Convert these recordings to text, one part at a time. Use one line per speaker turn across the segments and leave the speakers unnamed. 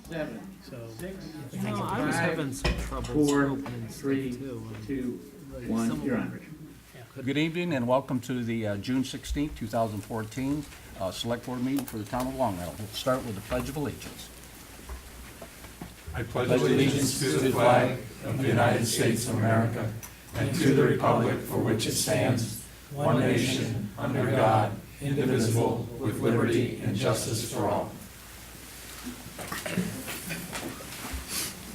7,
So,
6,
No, I was
5,
having some trouble
4,
opening stuff
3,
too.
2,
Like
1.
some of
You're
them-
on, Richard.
Good evening and welcome to the June 16th, 2014 Select Board meeting for the town of Long Meadow. We'll start with the Pledge of Allegiance.
I pledge allegiance to the flag of the United States of America and to the republic for which it stands, one nation, under God, indivisible, with liberty and justice for all.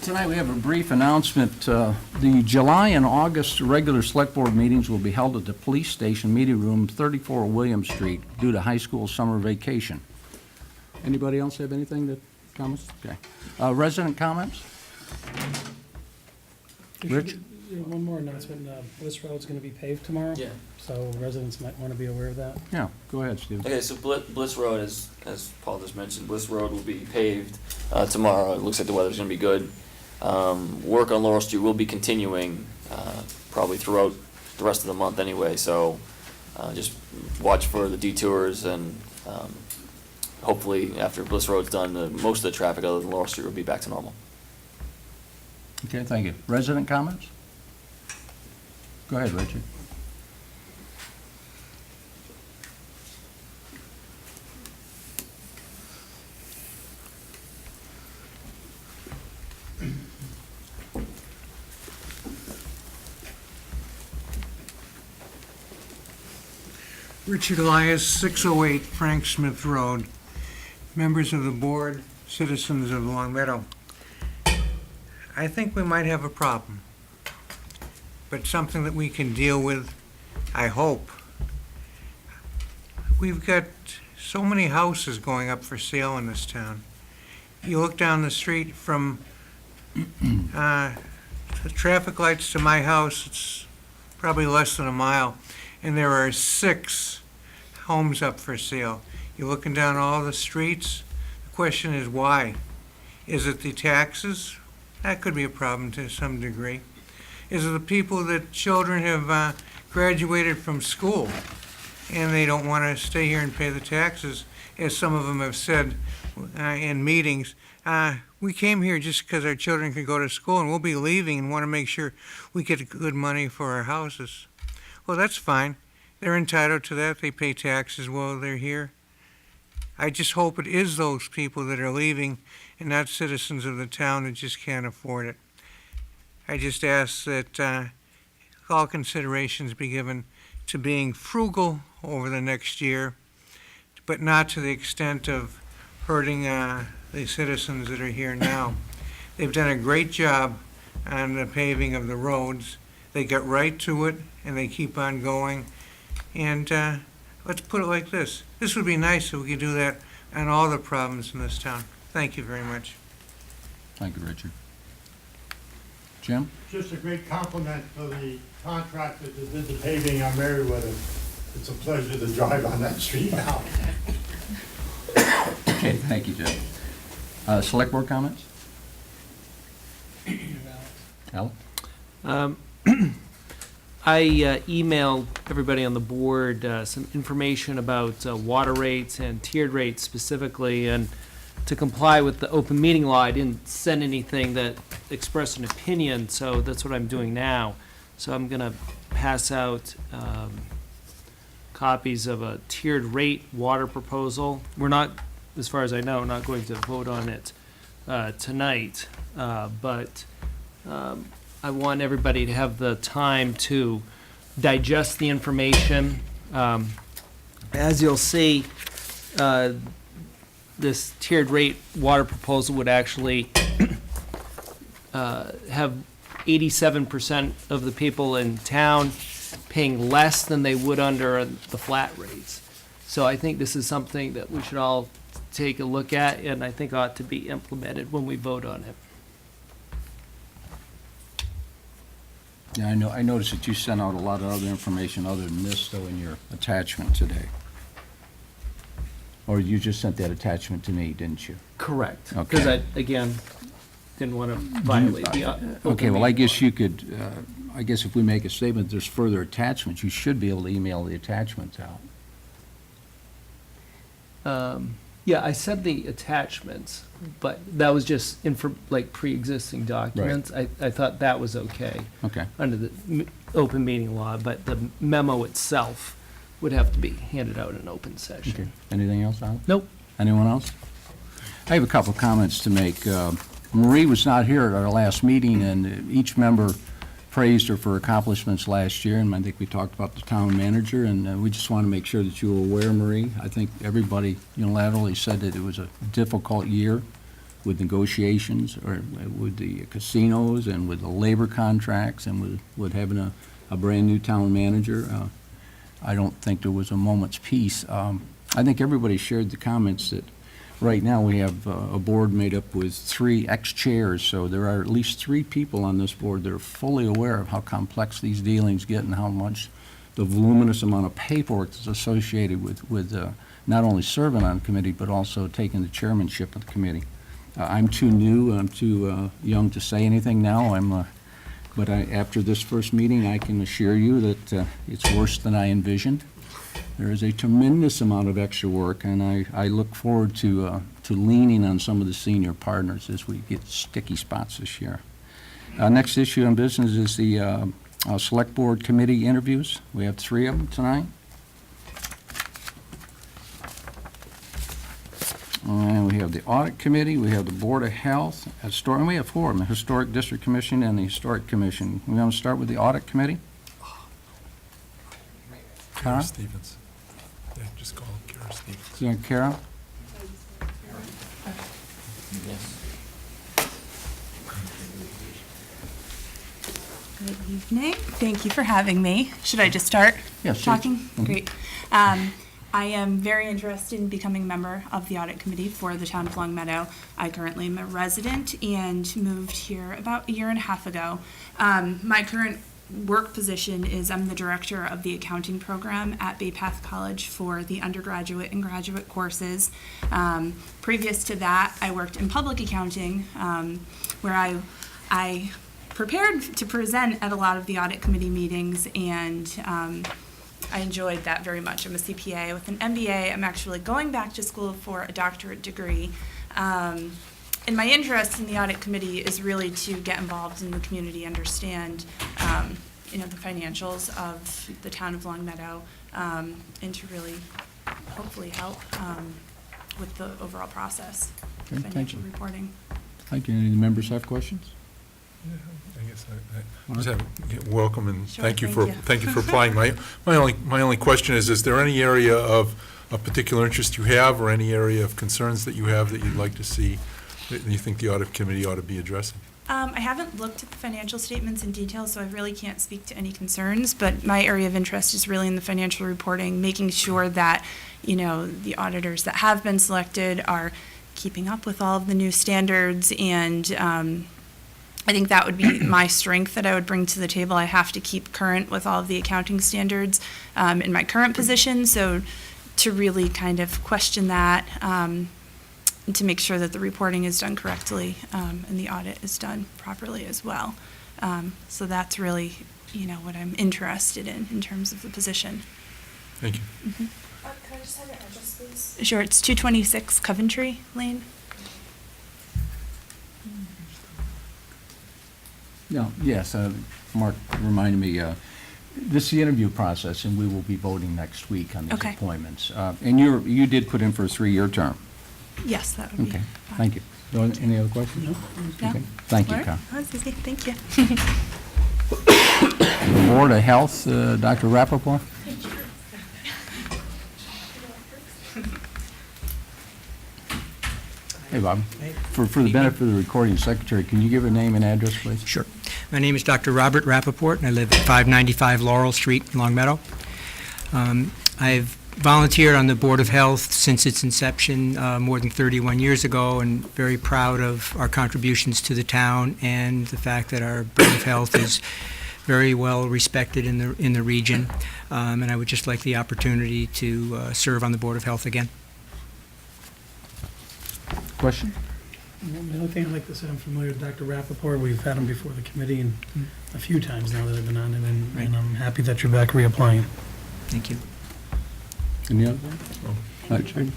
Tonight we have a brief announcement. The July and August regular Select Board meetings will be held at the Police Station Meeting Room, 34 William Street, due to high school summer vacation. Anybody else have anything that comments? Okay. Resident comments? Rich?
one more announcement, Bliss Road's gonna be paved tomorrow.
Yeah.
So residents might wanna be aware of that.
Yeah, go ahead, Steve.
Okay, so Bliss Road, as Paul just mentioned, Bliss Road will be paved tomorrow. It looks like the weather's gonna be good. Work on Laurel Street will be continuing probably throughout the rest of the month anyway, so just watch for the detours and hopefully after Bliss Road's done, most of the traffic other than Laurel Street will be back to normal.
Okay, thank you. Resident comments? Go ahead, Richard.
Richard Elias, 608 Frank Smith Road. Members of the board, citizens of Long Meadow. I think we might have a problem, but something that we can deal with, I hope. We've got so many houses going up for sale in this town. You look down the street from the traffic lights to my house, it's probably less than a mile, and there are 6 homes up for sale. You're looking down all the streets, the question is why? Is it the taxes? That could be a problem to some degree. Is it the people that children have graduated from school and they don't want to stay here and pay the taxes? As some of them have said in meetings, we came here just because our children can go to school and we'll be leaving and want to make sure we get good money for our houses. Well, that's fine. They're entitled to that. They pay taxes while they're here. I just hope it is those people that are leaving and not citizens of the town that just can't afford it. I just ask that all considerations be given to being frugal over the next year, but not to the extent of hurting the citizens that are here now. They've done a great job on the paving of the roads. They got right to it, and they keep on going. And let's put it like this. This would be nice if we could do that on all the problems in this town. Thank you very much.
Thank you, Richard. Jim?
Just a great compliment to the contractor that did the paving on Merriweather. It's a pleasure to drive on that street now.
Okay, thank you, Jim. Select Board comments? Al?
I emailed everybody on the board some information about water rates and tiered rates specifically, and to comply with the open meeting law, I didn't send anything that expressed an opinion, so that's what I'm doing now. So I'm going to pass out copies of a tiered rate water proposal. We're not, as far as I know, not going to vote on it tonight, but I want everybody to have the time to digest the information. As you'll see, this tiered rate water proposal would actually have 87% of the people in town paying less than they would under the flat rates. So I think this is something that we should all take a look at, and I think ought to be implemented when we vote on it.
Yeah, I noticed that you sent out a lot of other information other than this, though, in your attachment today. Or you just sent that attachment to me, didn't you?
Correct.
Okay.
Because I, again, didn't want to violate the.
Okay, well, I guess you could, I guess if we make a statement, there's further attachments, you should be able to email the attachments out.
Yeah, I said the attachments, but that was just like pre-existing documents. I thought that was okay
Okay.
under the open meeting law, but the memo itself would have to be handed out in open
Okay.
session.
Anything else, Alan?
Nope.
Anyone else? I have a couple of comments to make. Marie was not here at our last meeting, and each member praised her for accomplishments last year, and I think we talked about the town manager, and we just want to make sure that you were aware, Marie. I think everybody unilaterally said that it was a difficult year with negotiations, or with the casinos, and with the labor contracts, and with having a brand-new town manager. I don't think there was a moment's peace. I think everybody shared the comments that right now we have a board made up with 3 ex-chairs, so there are at least 3 people on this board that are fully aware of how complex these dealings get and how much the voluminous amount of paperwork that's associated with not only serving on a committee, but also taking the chairmanship of the committee. I'm too new, I'm too young to say anything now. But after this first meeting, I can assure you that it's worse than I envisioned. There is a tremendous amount of extra work, and I look forward to leaning on some of the senior partners as we get sticky spots this year. Next issue on business is the Select Board Committee interviews. We have 3 of them tonight. And we have the Audit Committee, we have the Board of Health, and we have 4 of them, the Historic District Commission and the Historic Commission. We want to start with the Audit Committee? Kara?
Stevens. Yeah, just call him Kara Stevens.
Is that Kara?
Good evening. Thank you for having me. Should I just start
Yes, please.
talking?
Mhm.
Great. I am very interested in becoming a member of the Audit Committee for the town of Long Meadow. I currently am a resident and moved here about a year and a half ago. My current work position is I'm the director of the accounting program at Bay Path College for the undergraduate and graduate courses. Previous to that, I worked in public accounting, where I prepared to present at a lot of the audit committee meetings, and I enjoyed that very much. I'm a CPA with an MBA. I'm actually going back to school for a doctorate degree. And my interest in the audit committee is really to get involved in the community, understand the financials of the town of Long Meadow, and to really hopefully help with the overall process of
Okay, thank
financial
you.
reporting.
Thank you. Any of the members have questions?
I guess I just have, welcome and
Sure,
thank you
thank you.
for applying. My only question is there any area of particular interest you have, or any area of concerns that you have that you'd like to see, that you think the audit committee ought to be addressing?
I haven't looked at the financial statements in detail, so I really can't speak to any concerns, but my area of interest is really in the financial reporting, making sure that, the auditors that have been selected are keeping up with all of the new standards, and I think that would be my strength that I would bring to the table. I have to keep current with all of the accounting standards in my current position, so to really kind of question that, and to make sure that the reporting is done correctly, and the audit is done properly as well. So that's really, what I'm interested in terms of the position.
Thank you.
Mm-hmm.
Can I just have your address, please?
Sure, it's 226 Coventry Lane.
No, yes, Mark reminded me, this is the interview process, and we will be voting next week on these
Okay.
appointments. And you did put in for a 3-year term.
Yes, that would be
Okay,
fine.
thank you. Any other questions?
No?
Okay, thank you,
All right.
Kyle.
That's easy, thank you.
The Board of Health, Dr. Rappaport? Hey, Bob. For the benefit of the recording secretary, can you give a name and address, please?
Sure. My name is Dr. Robert Rappaport, and I live at 595 Laurel Street, Long Meadow. I've volunteered on the Board of Health since its inception more than 31 years ago, and very proud of our contributions to the town and the fact that our Board of Health is very well respected in the region. And I would just like the opportunity to serve on the Board of Health again.
Question?
The only thing I'd like to say, I'm familiar with Dr. Rappaport. We've had him before the committee and a few times now that I've been on it, and I'm happy that you're back reapplying.
Thank you.
Any other?
Oh.
Okay.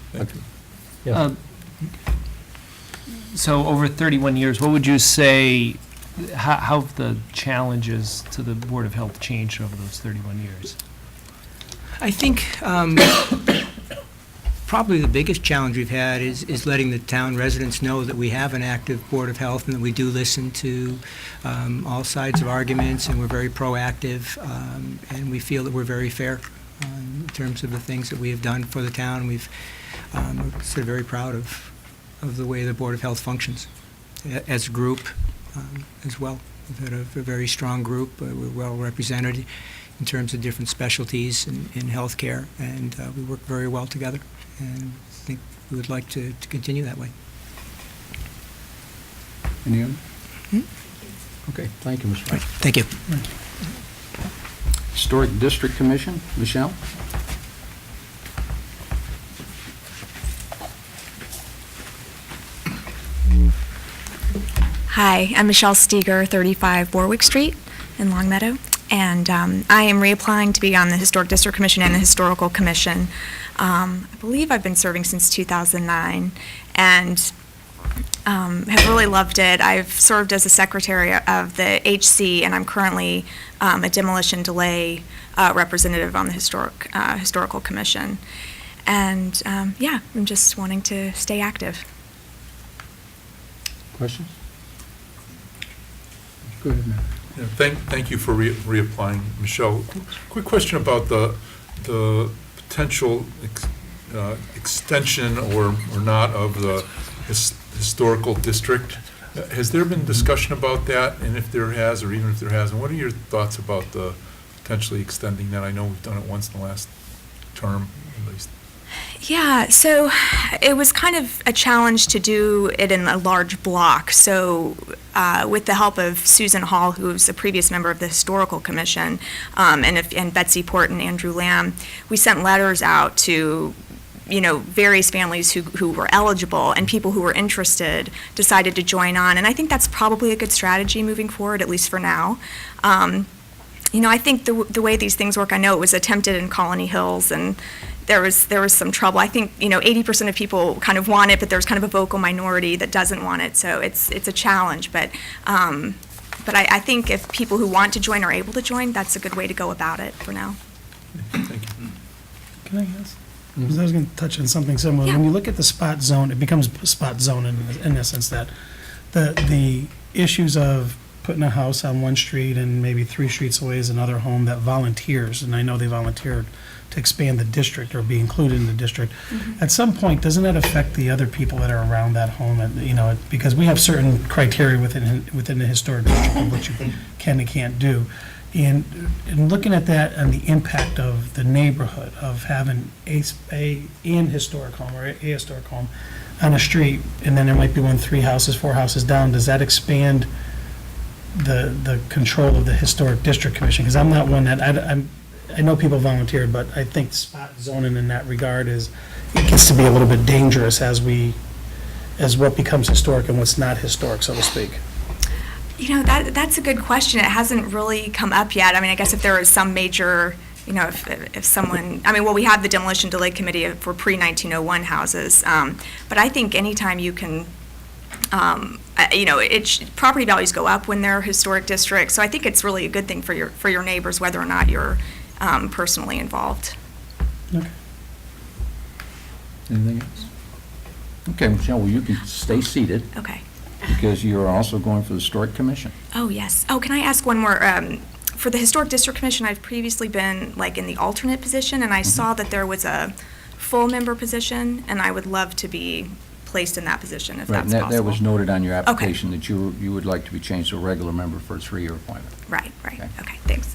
So over 31 years, what would you say, how have the challenges to the Board of Health changed over those 31 years?
I think probably the biggest challenge we've had is letting the town residents know that we have an active Board of Health and that we do listen to all sides of arguments, and we're very proactive, and we feel that we're very fair in terms of the things that we have done for the town. We're sort of very proud of the way the Board of Health functions as a group as well. We've had a very strong group. We're well represented in terms of different specialties in healthcare, and we work very well together, and I think we would like to continue that way.
Any other? Okay, thank you, Mr. Wright.
Thank you.
Historic District Commission, Michelle?
Hi, I'm Michelle Steger, 35 Warwick Street in Longmeadow, and I am reapplying to be on the Historic District Commission and the Historical Commission. I believe I've been serving since 2009, and have really loved it. I've served as a secretary of the HC, and I'm currently a demolition delay representative on the Historical Commission. And yeah, I'm just wanting to stay active.
Questions? Go ahead, Matt.
Yeah, thank you for reapplying, Michelle. Quick question about the potential extension or not of the historical district. Has there been discussion about that? And if there has, or even if there hasn't, what are your thoughts about the potentially extending that? I know we've done it once in the last term, at least.
Yeah, so it was kind of a challenge to do it in a large block. So with the help of Susan Hall, who's a previous member of the Historical Commission, and Betsy Port and Andrew Lamb, we sent letters out to various families who were eligible, and people who were interested decided to join on. And I think that's probably a good strategy moving forward, at least for now. I think the way these things work, I know it was attempted in Colony Hills, and there was some trouble. I think 80% of people kind of want it, but there's kind of a vocal minority that doesn't want it. So it's a challenge, but I think if people who want to join are able to join, that's a good way to go about it for now.
Thank you.
Can I ask? Because I was going to touch on something similar.
Yeah.
When you look at the spot zone, it becomes spot zone in the sense that the issues of putting a house on one street and maybe 3 streets away is another home that volunteers, and I know they volunteered to expand the district or be included in the district. At some point, doesn't that affect the other people that are around that home? Because we have certain criteria within the historic district of what you can and can't do. And looking at that and the impact of the neighborhood of having a historic home or a historic home on a street, and then there might be 3 houses, 4 houses down, does that expand the control of the Historic District Commission? Because I'm not one that, I know people volunteered, but I think spot zoning in that regard it gets to be a little bit dangerous as what becomes historic and what's not historic, so to speak.
That's a good question. It hasn't really come up yet. I mean, I guess if there was some major, if someone, we have the Demolition Delay Committee for pre-1901 houses, but I think anytime you can, property values go up when they're historic districts, so I think it's really a good thing for your neighbors, whether or not you're personally involved.
Okay.
Anything else? Okay, Michelle, well, you can stay seated
Okay.
because you're also going for the Historic Commission.
Oh, yes. Oh, can I ask one more? For the Historic District Commission, I've previously been in the alternate position, and I saw that there was a full member position, and I would love to be placed in that position if that's possible.
That was noted on your application that you would like to be changed to a regular member for a 3-year appointment.
Right.
Okay.
Okay, thanks.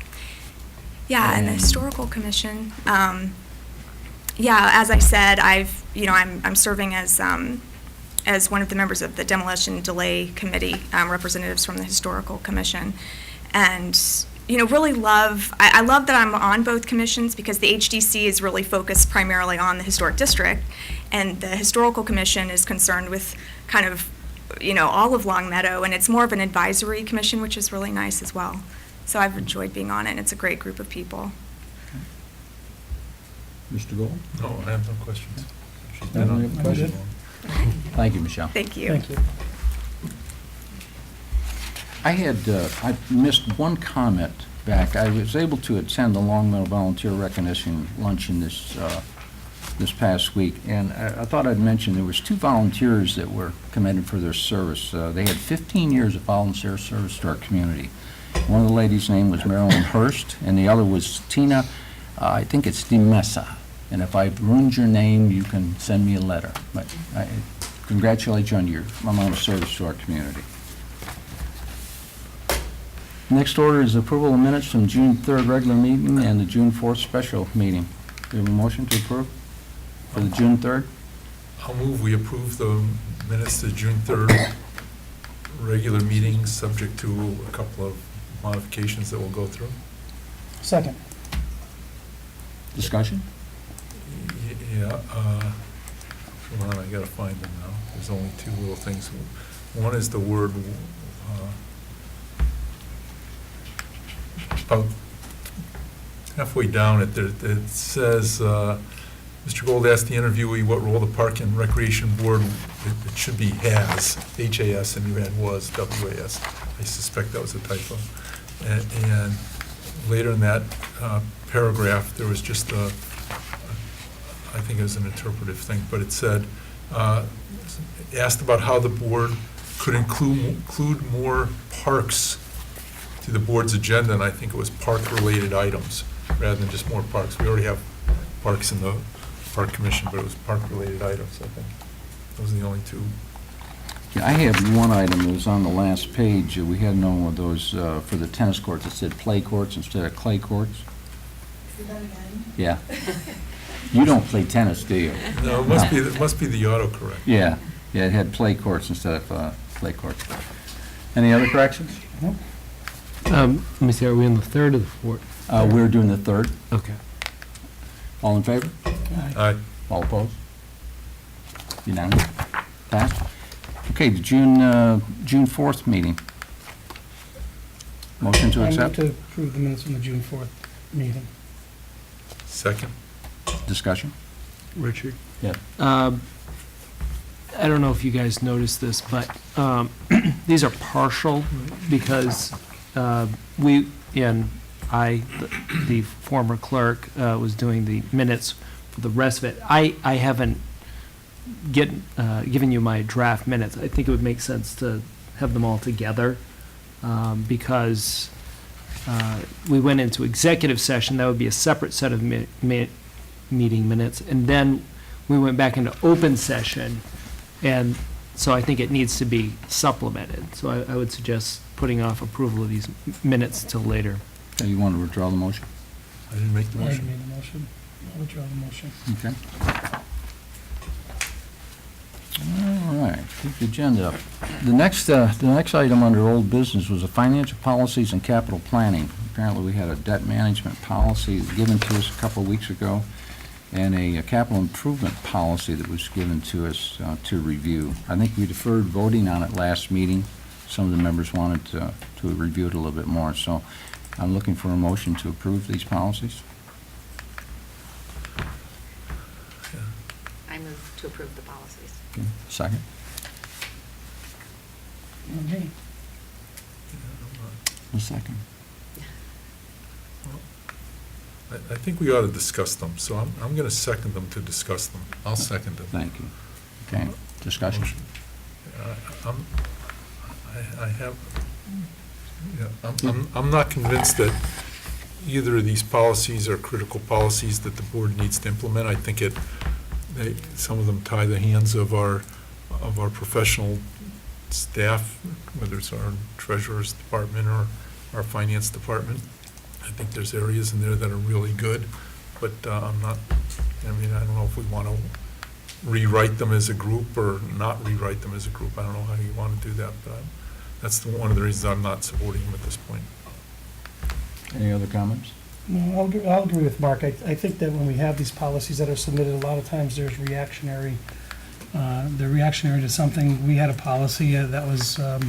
Yeah, and the
And-
Historical Commission, as I said, I'm serving as one of the members of the Demolition Delay Committee, representatives from the Historical Commission, and really I love that I'm on both commissions because the HDC is really focused primarily on the Historic District, and the Historical Commission is concerned with kind of all of Longmeadow, and it's more of an advisory commission, which is really nice as well. So I've enjoyed being on it, and it's a great group of people.
Mr. Gold?
No, I have no questions. She's
No,
been
we
on
have
the
questions.
commission
Thank you, Michelle.
Thank you.
Thank you.
I missed one comment back. I was able to attend the Long Meadow Volunteer Recognition Luncheon this past week, and I thought I'd mention there was 2 volunteers that were commended for their service. They had 15 years of volunteer service to our community. One of the ladies' name was Marilyn Hurst, and the other was Tina, I think it's DiMessa. And if I've ruined your name, you can send me a letter. But I congratulate you on your amount of service to our community. Next order is approval of minutes from June 3rd regular meeting and the June 4th special meeting. Do you have a motion to approve for the June 3rd?
I'll move we approve the minutes to June 3rd regular meeting, subject to a couple of modifications that we'll go through.
Second.
Discussion?
Yeah, hold on, I gotta find them now. There's only 2 little things. One is the word, about halfway down it says, Mr. Gold asked the interviewee what role the Park and Recreation Board, it should be has, H-A-S, and you had was, W-A-S. I suspect that was a typo. And later in that paragraph, there was just a, I think it was an interpretive thing, but it said, asked about how the board could include more parks to the board's agenda, and I think it was park-related items, rather than just more parks. We already have parks in the Park Commission, but it was park-related items, I think. Those are the only 2.
Yeah, I have one item that was on the last page. We had one of those for the tennis courts that said play courts instead of clay courts.
Say that again.
Yeah. You don't play tennis, do you?
No, it must be the autocorrect.
Yeah, it had play courts instead of clay courts. Any other corrections?
Let me see, are we on the 3rd or the 4th?
We're doing the 3rd.
Okay.
All in favor?
Aye.
All opposed? Unanimous? Passed? Okay, the June 4th meeting. Motion to
I move
accept?
to approve the minutes from the June 4th meeting.
Second.
Discussion?
Richard?
Yeah.
I don't know if you guys noticed this, but these are partial because we, and I, the former clerk, was doing the minutes for the rest of it. I haven't given you my draft minutes. I think it would make sense to have them all together because we went into executive session. That would be a separate set of meeting minutes. And then we went back into open session. And so I think it needs to be supplemented. So I would suggest putting off approval of these minutes till later.
Okay, you want to withdraw the motion?
I didn't make the
I
motion.
made the motion. I'll withdraw the motion.
Okay. All right, keep the agenda up. The next item under old business was the financial policies and capital planning. Apparently, we had a debt management policy given to us a couple of weeks ago, and a capital improvement policy that was given to us to review. I think we deferred voting on it last meeting. Some of the members wanted to review it a little bit more, so I'm looking for a motion to approve these policies.
I move to approve the policies.
Okay, second?
Okay.
A second.
I think we ought to discuss them, so I'm going to second them to discuss them. I'll second them.
Thank you. Okay, discussion?
Motion. I have, yeah, I'm not convinced that either of these policies are critical policies that the board needs to implement. I think some of them tie the hands of our professional staff, whether it's our treasurer's department or our finance department. I think there's areas in there that are really good, but I don't know if we want to rewrite them as a group or not rewrite them as a group. I don't know how you want to do that, but that's one of the reasons I'm not supporting them at this point.
Any other comments?
No, I'll agree with Mark. I think that when we have these policies that are submitted, a lot of times there's reactionary, they're reactionary to something. We had a policy that was, I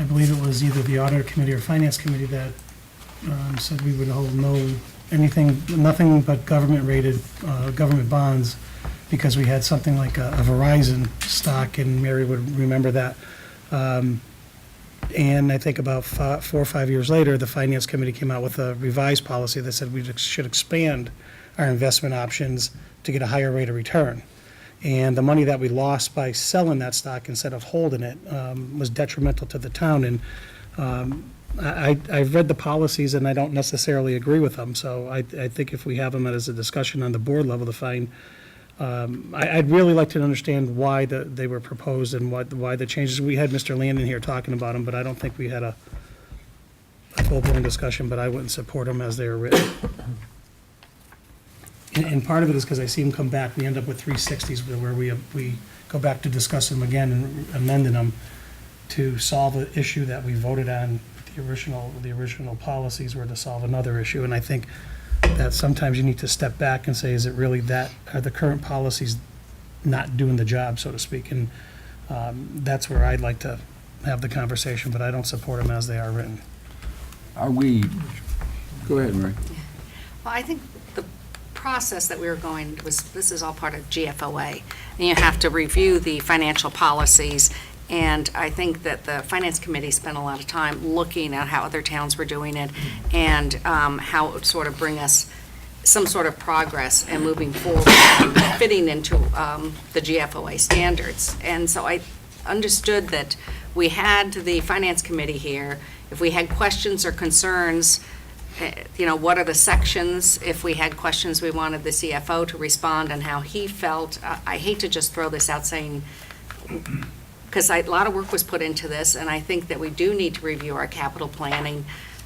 believe it was either the Auditor Committee or Finance Committee that said we would hold nothing but government-rated, government bonds because we had something like a Verizon stock, and Mary would remember that. And I think about 4 or 5 years later, the Finance Committee came out with a revised policy that said we should expand our investment options to get a higher rate of return. And the money that we lost by selling that stock instead of holding it was detrimental to the town. And I've read the policies, and I don't necessarily agree with them. So I think if we have them as a discussion on the board level to find, I'd really like to understand why they were proposed and why the changes. We had Mr. Landon here talking about them, but I don't think we had a full-blown discussion, but I wouldn't support them as they were written. And part of it is because I see them come back, we end up with 360s where we go back to discuss them again and amending them to solve an issue that we voted on. The original policies were to solve another issue, and I think that sometimes you need to step back and say, is it really that, are the current policies not doing the job, so to speak? And that's where I'd like to have the conversation, but I don't support them as they are written.
Are we, go ahead, Mary.
Well, I think the process that we were going this is all part of GFOA, and you have to review the financial policies. And I think that the Finance Committee spent a lot of time looking at how other towns were doing it and how it would sort of bring us some sort of progress and moving forward, fitting into the GFOA standards. And so I understood that we had the Finance Committee here. If we had questions or concerns, what are the sections? If we had questions, we wanted the CFO to respond on how he felt. I hate to just throw this out saying, because a lot of work was put into this, and I think that we do need to review our capital planning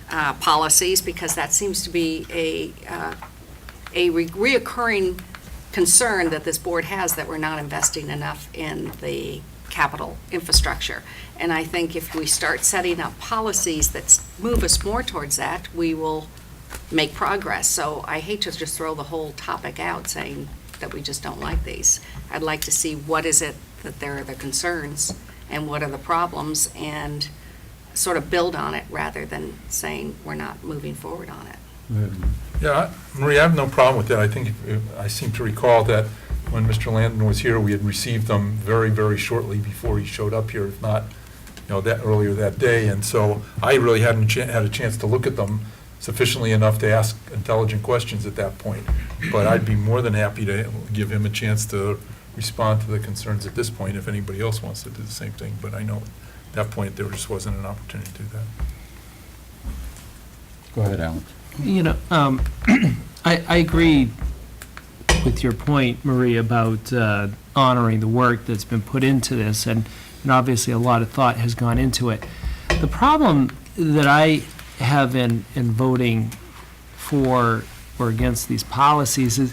policies, because that seems to be a reoccurring concern that this board has, that we're not investing enough in the capital infrastructure. And I think if we start setting up policies that move us more towards that, we will make progress. So I hate to just throw the whole topic out saying that we just don't like these. I'd like to see what is it that there are the concerns and what are the problems, and sort of build on it rather than saying we're not moving forward on it.
Yeah, Maria, I have no problem with that. I think, I seem to recall that when Mr. Landon was here, we had received them very, very shortly before he showed up here, if not, that earlier that day. And so I really hadn't had a chance to look at them sufficiently enough to ask intelligent questions at that point. But I'd be more than happy to give him a chance to respond to the concerns at this point if anybody else wants to do the same thing. But I know at that point there just wasn't an opportunity to do that.
Go ahead, Alan.
I agree with your point, Marie, about honoring the work that's been put into this, and obviously a lot of thought has gone into it. The problem that I have in voting for or against these policies is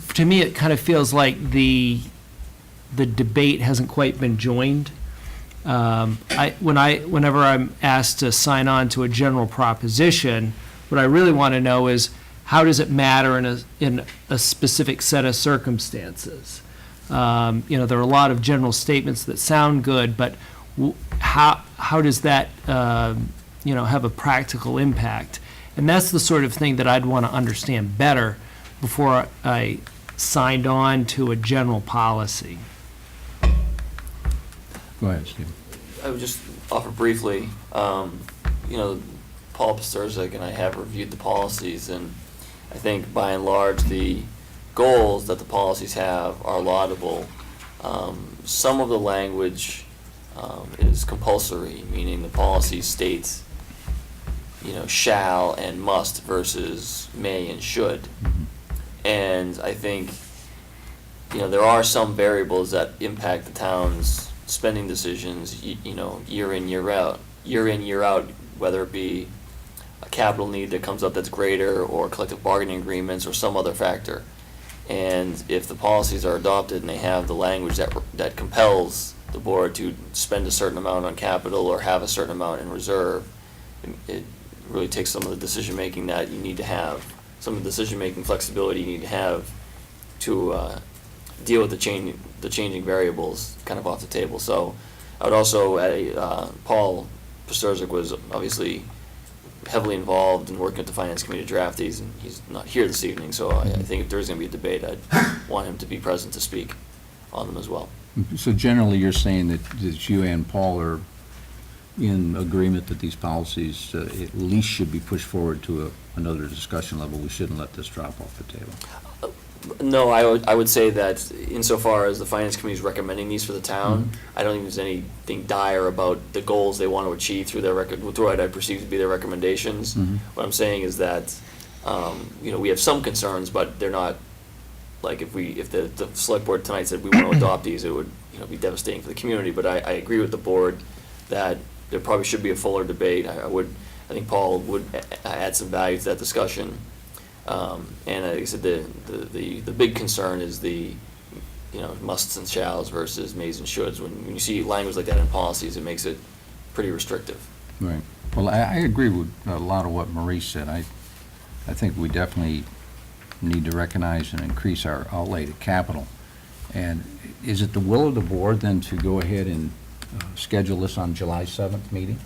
to me it kind of feels like the debate hasn't quite been joined. Whenever I'm asked to sign on to a general proposition, what I really want to know is, how does it matter in a specific set of circumstances? There are a lot of general statements that sound good, but how does that have a practical impact? And that's the sort of thing that I'd want to understand better before I signed on to a general policy.
Go ahead, Steve.
I would just offer briefly, Paul Pasturzek and I have reviewed the policies, and I think by and large the goals that the policies have are laudable. Some of the language is compulsory, meaning the policy states, shall and must versus may and should. And I think, there are some variables that impact the town's spending decisions, year in, year out, whether it be a capital need that comes up that's greater, or collective bargaining agreements, or some other factor. And if the policies are adopted and they have the language that compels the board to spend a certain amount on capital or have a certain amount in reserve, it really takes some of the decision-making that you need to have, some of the decision-making flexibility you need to have to deal with the changing variables kind of off the table. So I would also, Paul Pasturzek was obviously heavily involved in working with the finance committee to draft these, and he's not here this evening, so I think if there's going to be a debate, I'd want him to be present to speak on them as well.
So generally, you're saying that you and Paul are in agreement that these policies at least should be pushed forward to another discussion level? We shouldn't let this drop off the table.
No, I would say that insofar as the finance committee is recommending these for the town, I don't think there's anything dire about the goals they want to achieve through through what I perceive to be their recommendations. What I'm saying is that, we have some concerns, but they're not, like, if the select board tonight said we want to adopt these, it would, be devastating for the community. But I agree with the board that there probably should be a fuller debate. I think Paul would add some value to that discussion. And like I said, the big concern is the, musts and shalls versus mays and shoulds. When you see language like that in policies, it makes it pretty restrictive.
Right. Well, I agree with a lot of what Marie said. I think we definitely need to recognize and increase our outlay to capital. And is it the will of the board then to go ahead and schedule this on July 7th meeting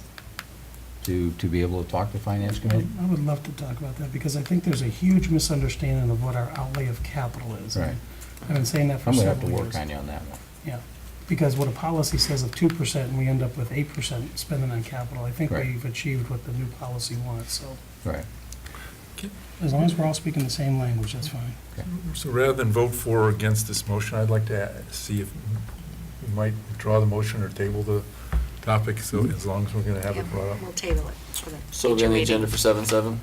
to be able to talk to Finance Committee?
I would love to talk about that, because I think there's a huge misunderstanding of what our outlay of capital is.
Right.
I've been saying that for
I'm going to
several
have
years.
to work on you on that one.
Yeah, because what a policy says of 2% and we end up with 8% spending on capital, I think
Right.
we've achieved what the new policy wants, so
Right.
as long as we're all speaking the same language, that's fine.
So rather than vote for or against this motion, I'd like to see if we might withdraw the motion or table the topic, so as long as we're going to have it brought up.
We'll table it for the
So we'll be
future
on the
meeting.
agenda for 7/7?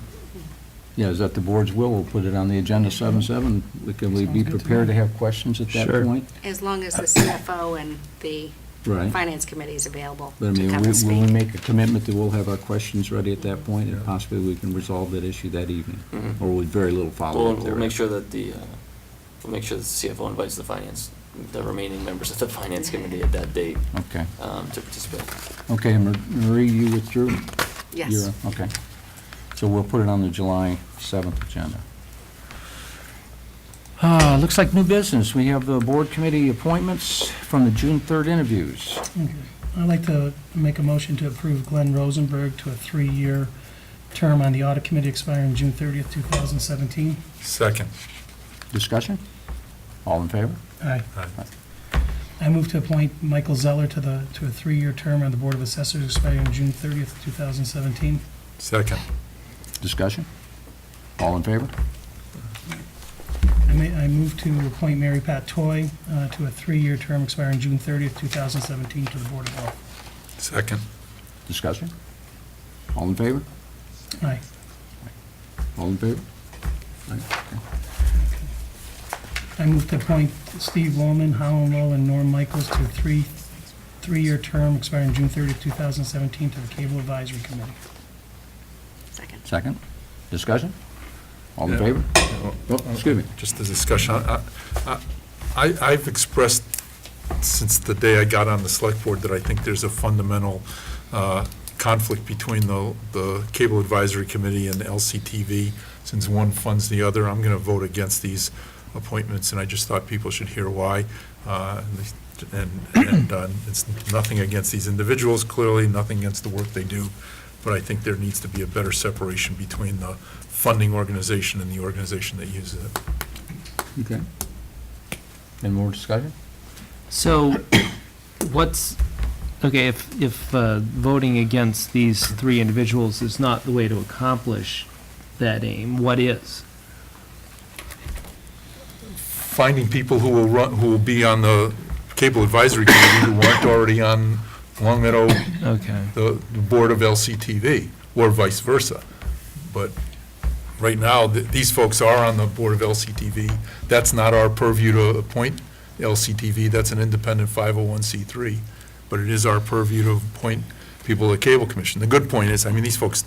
Yeah, is that the board's will? We'll put it on the agenda 7/7. Can we be
Sounds good to
prepared to
me.
have questions at that
Sure.
point?
As long as the CFO and the
Right.
finance committee is available
But I
to
mean,
come
will
and
will we
speak.
make a commitment that we'll have our questions ready at that point, and
Yeah.
possibly we can resolve that issue that evening?
Mhm.
Or with very little follow-up
We'll
there?
make sure that the CFO invites the remaining members of the finance committee at that date
Okay.
to participate.
Okay, Marie, you withdrew?
Yes.
Okay. So we'll put it on the July 7th agenda. Looks like new business. We have the board committee appointments from the June 3rd interviews.
Okay. I'd like to make a motion to approve Glenn Rosenberg to a 3-year term on the audit committee expiring June 30th, 2017.
Second.
Discussion? All in favor?
Aye.
Aye.
I move to appoint Michael Zeller to a 3-year term on the Board of Assessors expiring June 30th, 2017.
Second.
Discussion? All in favor?
I move to appoint Mary Pat Toy to a 3-year term expiring June 30th, 2017 to the Board of Health.
Second.
Discussion? All in favor?
Aye.
All in favor? Aye. Okay.
I move to appoint Steve Woolman, Howland Lowe, and Norm Michaels to a 3-year term expiring June 30th, 2017 to the Cable Advisory Committee.
Second.
Second? Discussion? All in
Yeah.
favor? Oh, excuse me.
Just a discussion. I've expressed since the day I got on the select board that I think there's a fundamental conflict between the Cable Advisory Committee and the LCTV. Since one funds the other, I'm going to vote against these appointments, and I just thought people should hear why. It's nothing against these individuals, clearly, nothing against the work they do, but I think there needs to be a better separation between the funding organization and the organization that uses it.
Okay. Any more discussion?
So if voting against these 3 individuals is not the way to accomplish that aim, what is?
Finding people who will be on the Cable Advisory Committee who aren't already on Long Meadow,
Okay.
the board of LCTV, or vice versa. But right now, these folks are on the board of LCTV. That's not our purview to appoint LCTV. That's an independent 501c3. But it is our purview to appoint people to the Cable Commission. The good point is, these folks,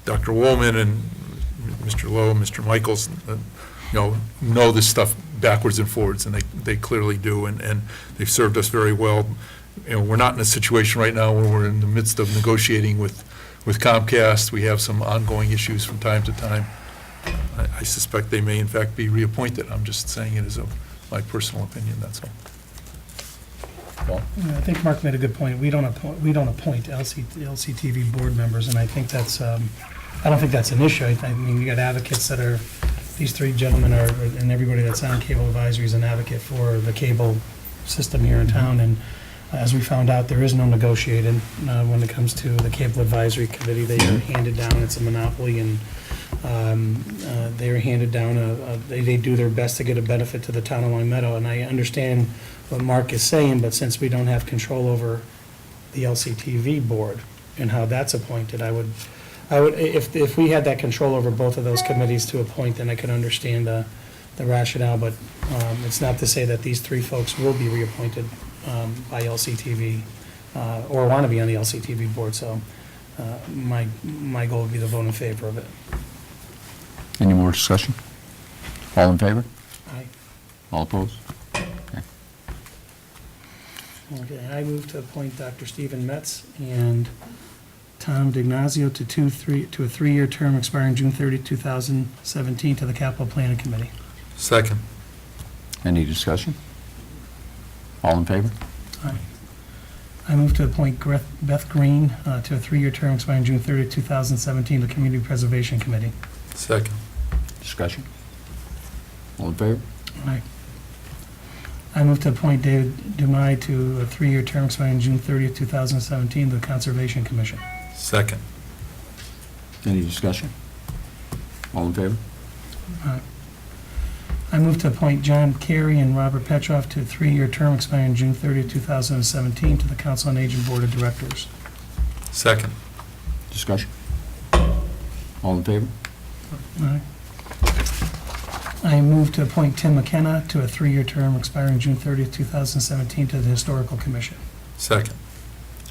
Dr. Woolman and Mr. Lowe, Mr. Michaels, know this stuff backwards and forwards, and they clearly do, and they've served us very well. We're not in a situation right now where we're in the midst of negotiating with Comcast. We have some ongoing issues from time to time. I suspect they may in fact be reappointed. I'm just saying it as my personal opinion, that's all.
Paul?
I think Mark made a good point. We don't appoint LCTV board members, and I think that's, I don't think that's an issue. I mean, you got advocates that are, these three gentlemen are, and everybody that's on cable advisory is an advocate for the cable system here in town, and as we found out, there is no negotiated when it comes to the cable advisory committee. They are handed down, it's a monopoly, and they are handed down, they do their best to get a benefit to the town of Long Meadow, and I understand what Mark is saying, but since we don't have control over the LCTV board and how that's appointed, I would, if we had that control over both of those committees to appoint, then I could understand the rationale, but it's not to say that these three folks will be reappointed by LCTV or want to be on the LCTV board, so my goal would be to vote in favor of it.
Any more discussion? All in favor?
Aye.
All opposed? Okay.
Okay, I move to appoint Dr. Stephen Metz and Tom DiGnazio to a three-year term expiring June 30, 2017, to the Capital Planning Committee.
Second.
Any discussion? All in favor?
Aye. I move to appoint Beth Green to a three-year term expiring June 30, 2017, to the Community Preservation Committee.
Second.
Discussion? All in favor?
Aye. I move to appoint David Dumai to a three-year term expiring June 30, 2017, to the Conservation Commission.
Second.
Any discussion? All in favor?
Aye. I move to appoint John Carey and Robert Petroff to a three-year term expiring June 30, 2017, to the Council on Aging Board of Directors.
Second.
Discussion? All in favor?
Aye. I move to appoint Tim McKenna to a three-year term expiring June 30, 2017, to the Historical Commission.
Second.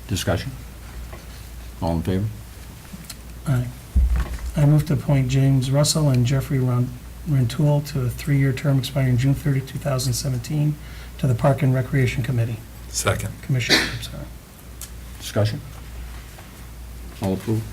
Discussion? All in favor?
Aye. I move to appoint James Russell and Jeffrey Rentoul to a three-year term expiring June 30, 2017, to the Park and Recreation Committee.
Second.
Commission, I'm sorry.
Discussion? All approved?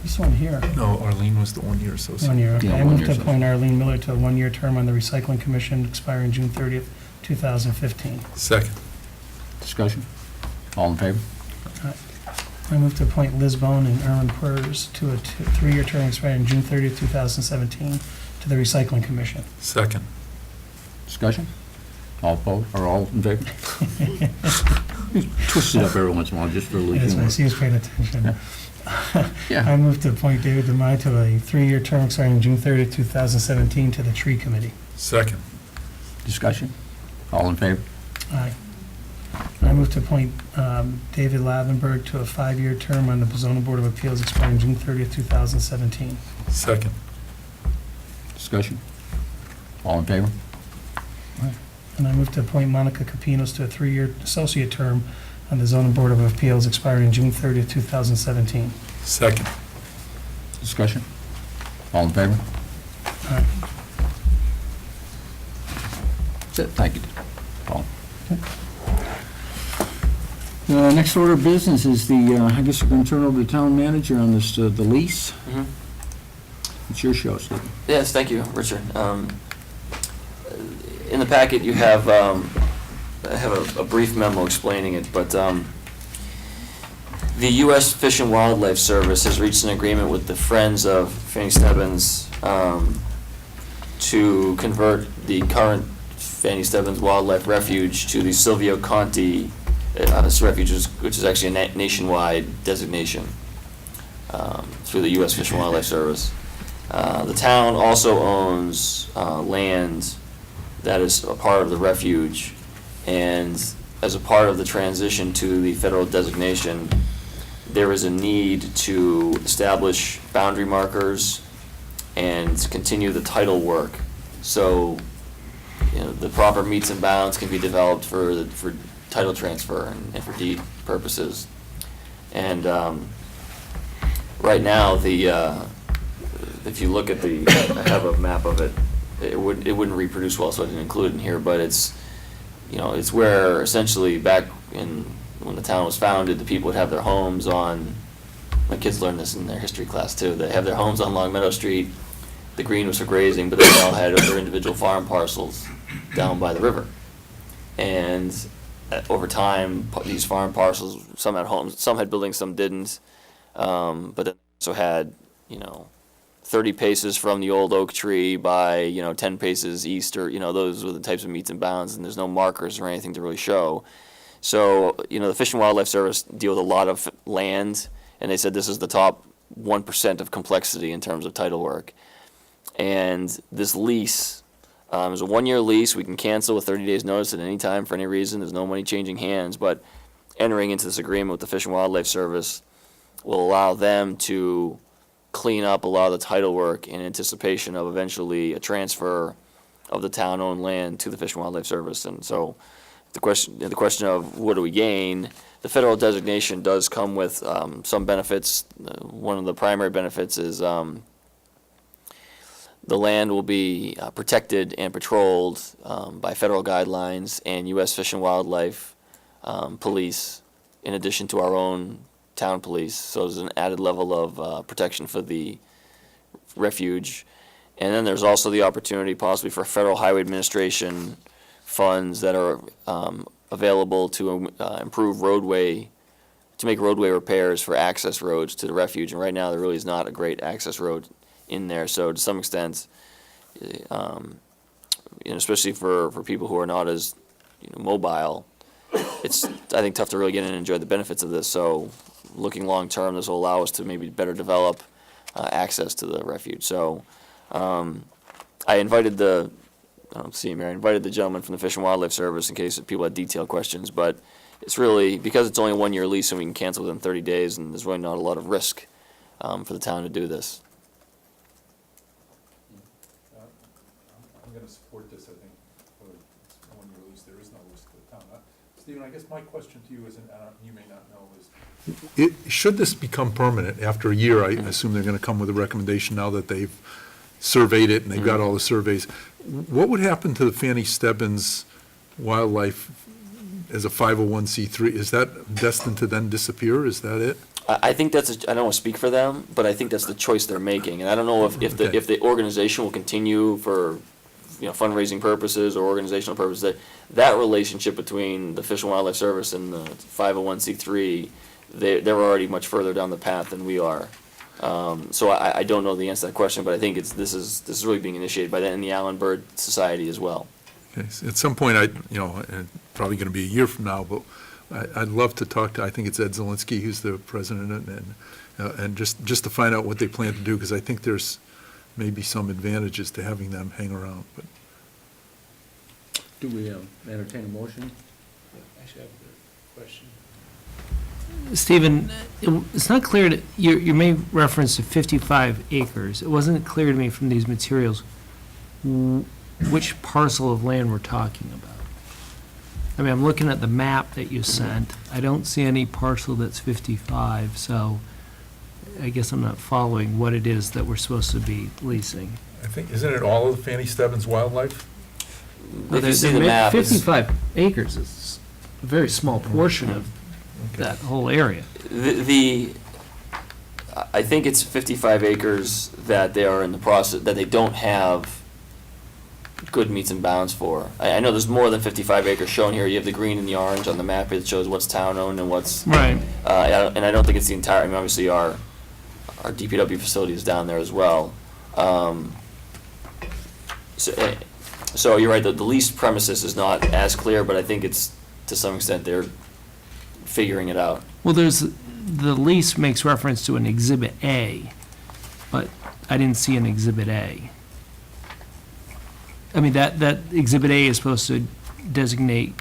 This one here,
No, Arlene was the one-year associate.
1 year, okay.
Yeah,
I
1
move
year
to
associate.
appoint Arlene Miller to a one-year term on the Recycling Commission expiring June 30th, 2015.
Second.
Discussion? All in favor?
I move to appoint Liz Bone and Erwin Pers to a three-year term expiring June 30th, 2017, to the Recycling Commission.
Second.
Discussion? All opposed, or all in favor? Twist it up every once in a while, just for a
Yes, I
leak.
see he's paying attention.
Yeah.
I move to appoint David Demai to a three-year term expiring June 30th, 2017, to the Tree Committee.
Second.
Discussion? All in favor?
Aye. I move to appoint David Lavenberg to a five-year term on the Zoning Board of Appeals expiring June 30th, 2017.
Second.
Discussion? All in favor?
And I move to appoint Monica Capinos to a three-year associate term on the Zoning Board of Appeals expiring June 30th, 2017.
Second.
Discussion? All in favor?
Aye.
That's it, thank you, Paul. Next order of business is the, I guess we're going to turn over to the town manager on this, the lease.
Mhm.
It's your show, Steve.
Yes, thank you, Richard. In the packet, you have, I have a brief memo explaining it, but the U.S. Fish and Wildlife Service has reached an agreement with the Friends of Fanny Stebbins to convert the current Fanny Stebbins Wildlife Refuge to the Silvio Conti refuge, which is actually a nationwide designation through the U.S. Fish and Wildlife Service. The town also owns land that is a part of the refuge, and as a part of the transition to the federal designation, there is a need to establish boundary markers and continue the title work. So, you know, the proper meets and bounds can be developed for title transfer and for deed purposes. And right now, if you look at I have a map of it. It wouldn't reproduce well, so I didn't include it in here. But it's, you know, it's where essentially back when the town was founded, the people would have their homes on. My kids learned this in their history class too. They have their homes on Long Meadow Street, the green was for grazing, but then they all had their individual farm parcels down by the river. And over time, these farm parcels, some had homes, some had buildings, some didn't. But then also had, 30 paces from the old oak tree by, 10 paces east, or, those were the types of meets and bounds, and there's no markers or anything to really show. So, the Fish and Wildlife Service deal with a lot of land, and they said this is the top 1% of complexity in terms of title work. And this lease is a 1-year lease. We can cancel with 30 days notice at any time for any reason. There's no money changing hands, but entering into this agreement with the Fish and Wildlife Service will allow them to clean up a lot of the title work in anticipation of eventually a transfer of the town-owned land to the Fish and Wildlife Service. And so the question of what do we gain, the federal designation does come with some benefits. One of the primary benefits is the land will be protected and patrolled by federal guidelines and U.S. Fish and Wildlife Police, in addition to our own town police. So there's an added level of protection for the refuge. And then there's also the opportunity possibly for Federal Highway Administration funds that are available to improve roadway, to make roadway repairs for access roads to the refuge. And right now, there really is not a great access road in there. So to some extent, especially for people who are not as mobile, it's, I think, tough to really get in and enjoy the benefits of this. So looking long term, this will allow us to maybe better develop access to the refuge. So I invited I don't see him here, I invited the gentleman from the Fish and Wildlife Service in case people had detailed questions, but it's really, because it's only a 1-year lease and we can cancel within 30 days, and there's really not a lot of risk for the town to do this.
I'm going to support this, I think, for when you release, there is no risk to the town. Stephen, I guess my question to you is, and you may not know, is, should this become permanent after a year, I assume they're going to come with a recommendation now that they've surveyed it and they've got all the surveys, what would happen to the Fanny Stebbins Wildlife as a 501c3? Is that destined to then disappear? Is that it?
I think that's, I don't want to speak for them, but I think that's the choice they're making. And I don't know if the organization will continue for, fundraising purposes or organizational purposes. That relationship between the Fish and Wildlife Service and the 501c3, they're already much further down the path than we are. So I don't know the answer to that question, but I think this is really being initiated by that and the Allen Bird Society as well.
Okay. So at some point, probably going to be a year from now, but I'd love to talk to, I think it's Ed Zielinski, who's the president, and just to find out what they plan to do, because I think there's maybe some advantages to having them hang around. But
Do we entertain a motion?
Actually, I have a question. Stephen, it's not clear, you made reference to 55 acres. It wasn't clear to me from these materials which parcel of land we're talking about. I mean, I'm looking at the map that you sent. I don't see any parcel that's 55, so I guess I'm not following what it is that we're supposed to be leasing.
I think, isn't it all of the Fanny Stebbins Wildlife?
If you see the map, it's
55 acres is a very small portion of that whole area.
I think it's 55 acres that they are in the process, that they don't have good meets and bounds for. I know there's more than 55 acres shown here. You have the green and the orange on the map that shows what's town-owned and what's...
Right.
And I don't think it's the entire, I mean, obviously our DPW facility is down there as well. So you're right, the lease premises is not as clear, but I think it's, to some extent, they're figuring it out.
Well, the lease makes reference to an Exhibit A, but I didn't see an Exhibit A. I mean, that Exhibit A is supposed to designate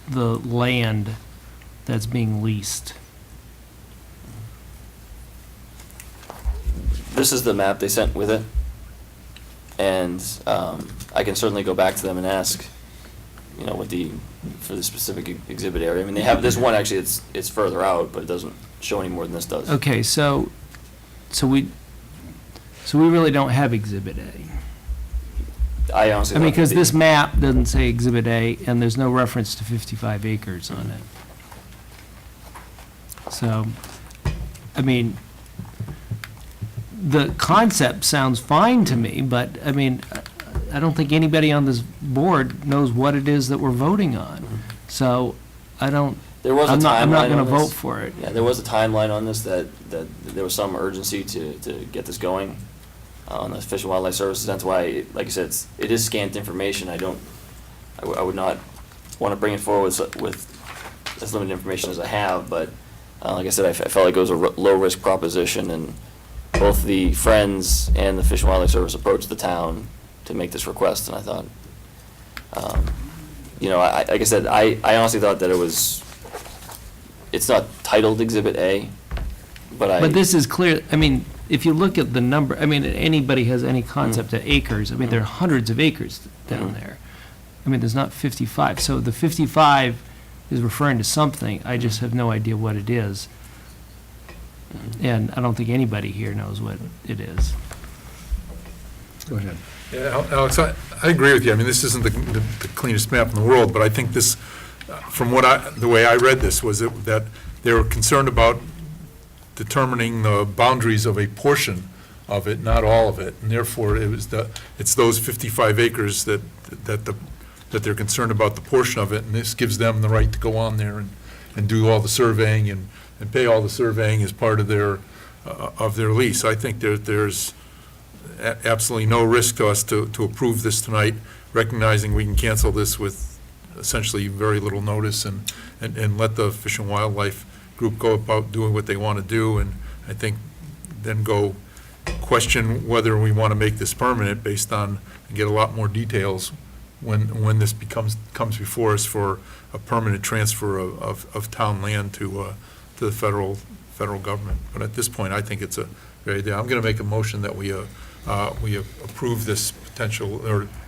the land that's being leased.
This is the map they sent with it, and I can certainly go back to them and ask, for the specific exhibit area. I mean, they have this one, actually, it's further out, but it doesn't show any more than this does.
Okay, so we really don't have Exhibit A.
I honestly
I mean,
don't
because
think-
this map doesn't say Exhibit A, and there's no reference to 55 acres on it. So, I mean, the concept sounds fine to me, but, I mean, I don't think anybody on this board knows what it is that we're voting on. So, I don't,
There was a
I'm not
timeline
gonna
on
vote
this.
for it.
Yeah, there was a timeline on this that there was some urgency to get this going on the Fish and Wildlife Services. That's why, like I said, it is scant information. I would not want to bring it forward with as limited information as I have, but like I said, I felt like it was a low-risk proposition, and both the Friends and the Fish and Wildlife Service approached the town to make this request, and I thought, like I said, I honestly thought that it's not titled Exhibit A,
But this is clear, I mean, if you look at the number, I mean, anybody has any concept of acres, I mean, there are hundreds of acres down there. I mean, there's not 55, so the 55 is referring to something, I just have no idea what it is. And I don't think anybody here knows what it is.
Go ahead.
Yeah, Alex, I agree with you. I mean, this isn't the cleanest map in the world, but I think this, from the way I read this, was that they were concerned about determining the boundaries of a portion of it, not all of it, and therefore it's those 55 acres that they're concerned about the portion of it, and this gives them the right to go on there and do all the surveying and pay all the surveying as part of their lease. I think there's absolutely no risk to us to approve this tonight, recognizing we can cancel this with essentially very little notice and let the Fish and Wildlife group go about doing what they want to do, and I think then go question whether we want to make this permanent based on, and get a lot more details when this comes before us for a permanent transfer of town land to the federal government. But at this point, I think it's a great idea. I'm going to make a motion that we approve this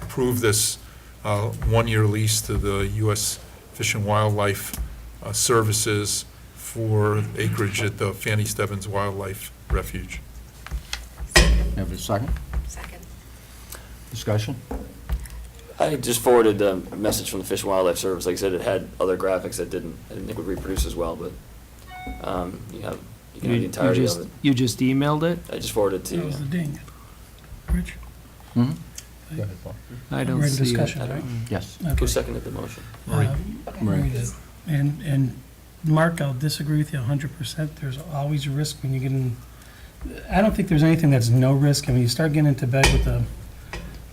approve this one-year lease to the U.S. Fish and Wildlife Services for acreage at the Fanny Stebbins Wildlife Refuge.
Have a second?
Second.
Discussion?
I just forwarded a message from the Fish and Wildlife Service. Like I said, it had other graphics that I didn't think would reproduce as well, but you can have the entirety of it.
You just emailed it?
I just forwarded it to
That
you.
was the ding. Rich?
Hmm? Go ahead, Paul.
I don't
We're in
see it.
discussion, right?
Yes.
Okay.
Who seconded the motion?
Right.
And Mark, I'll disagree with you 100%. There's always a risk when you get in, I don't think there's anything that's no risk. I mean, you start getting into bed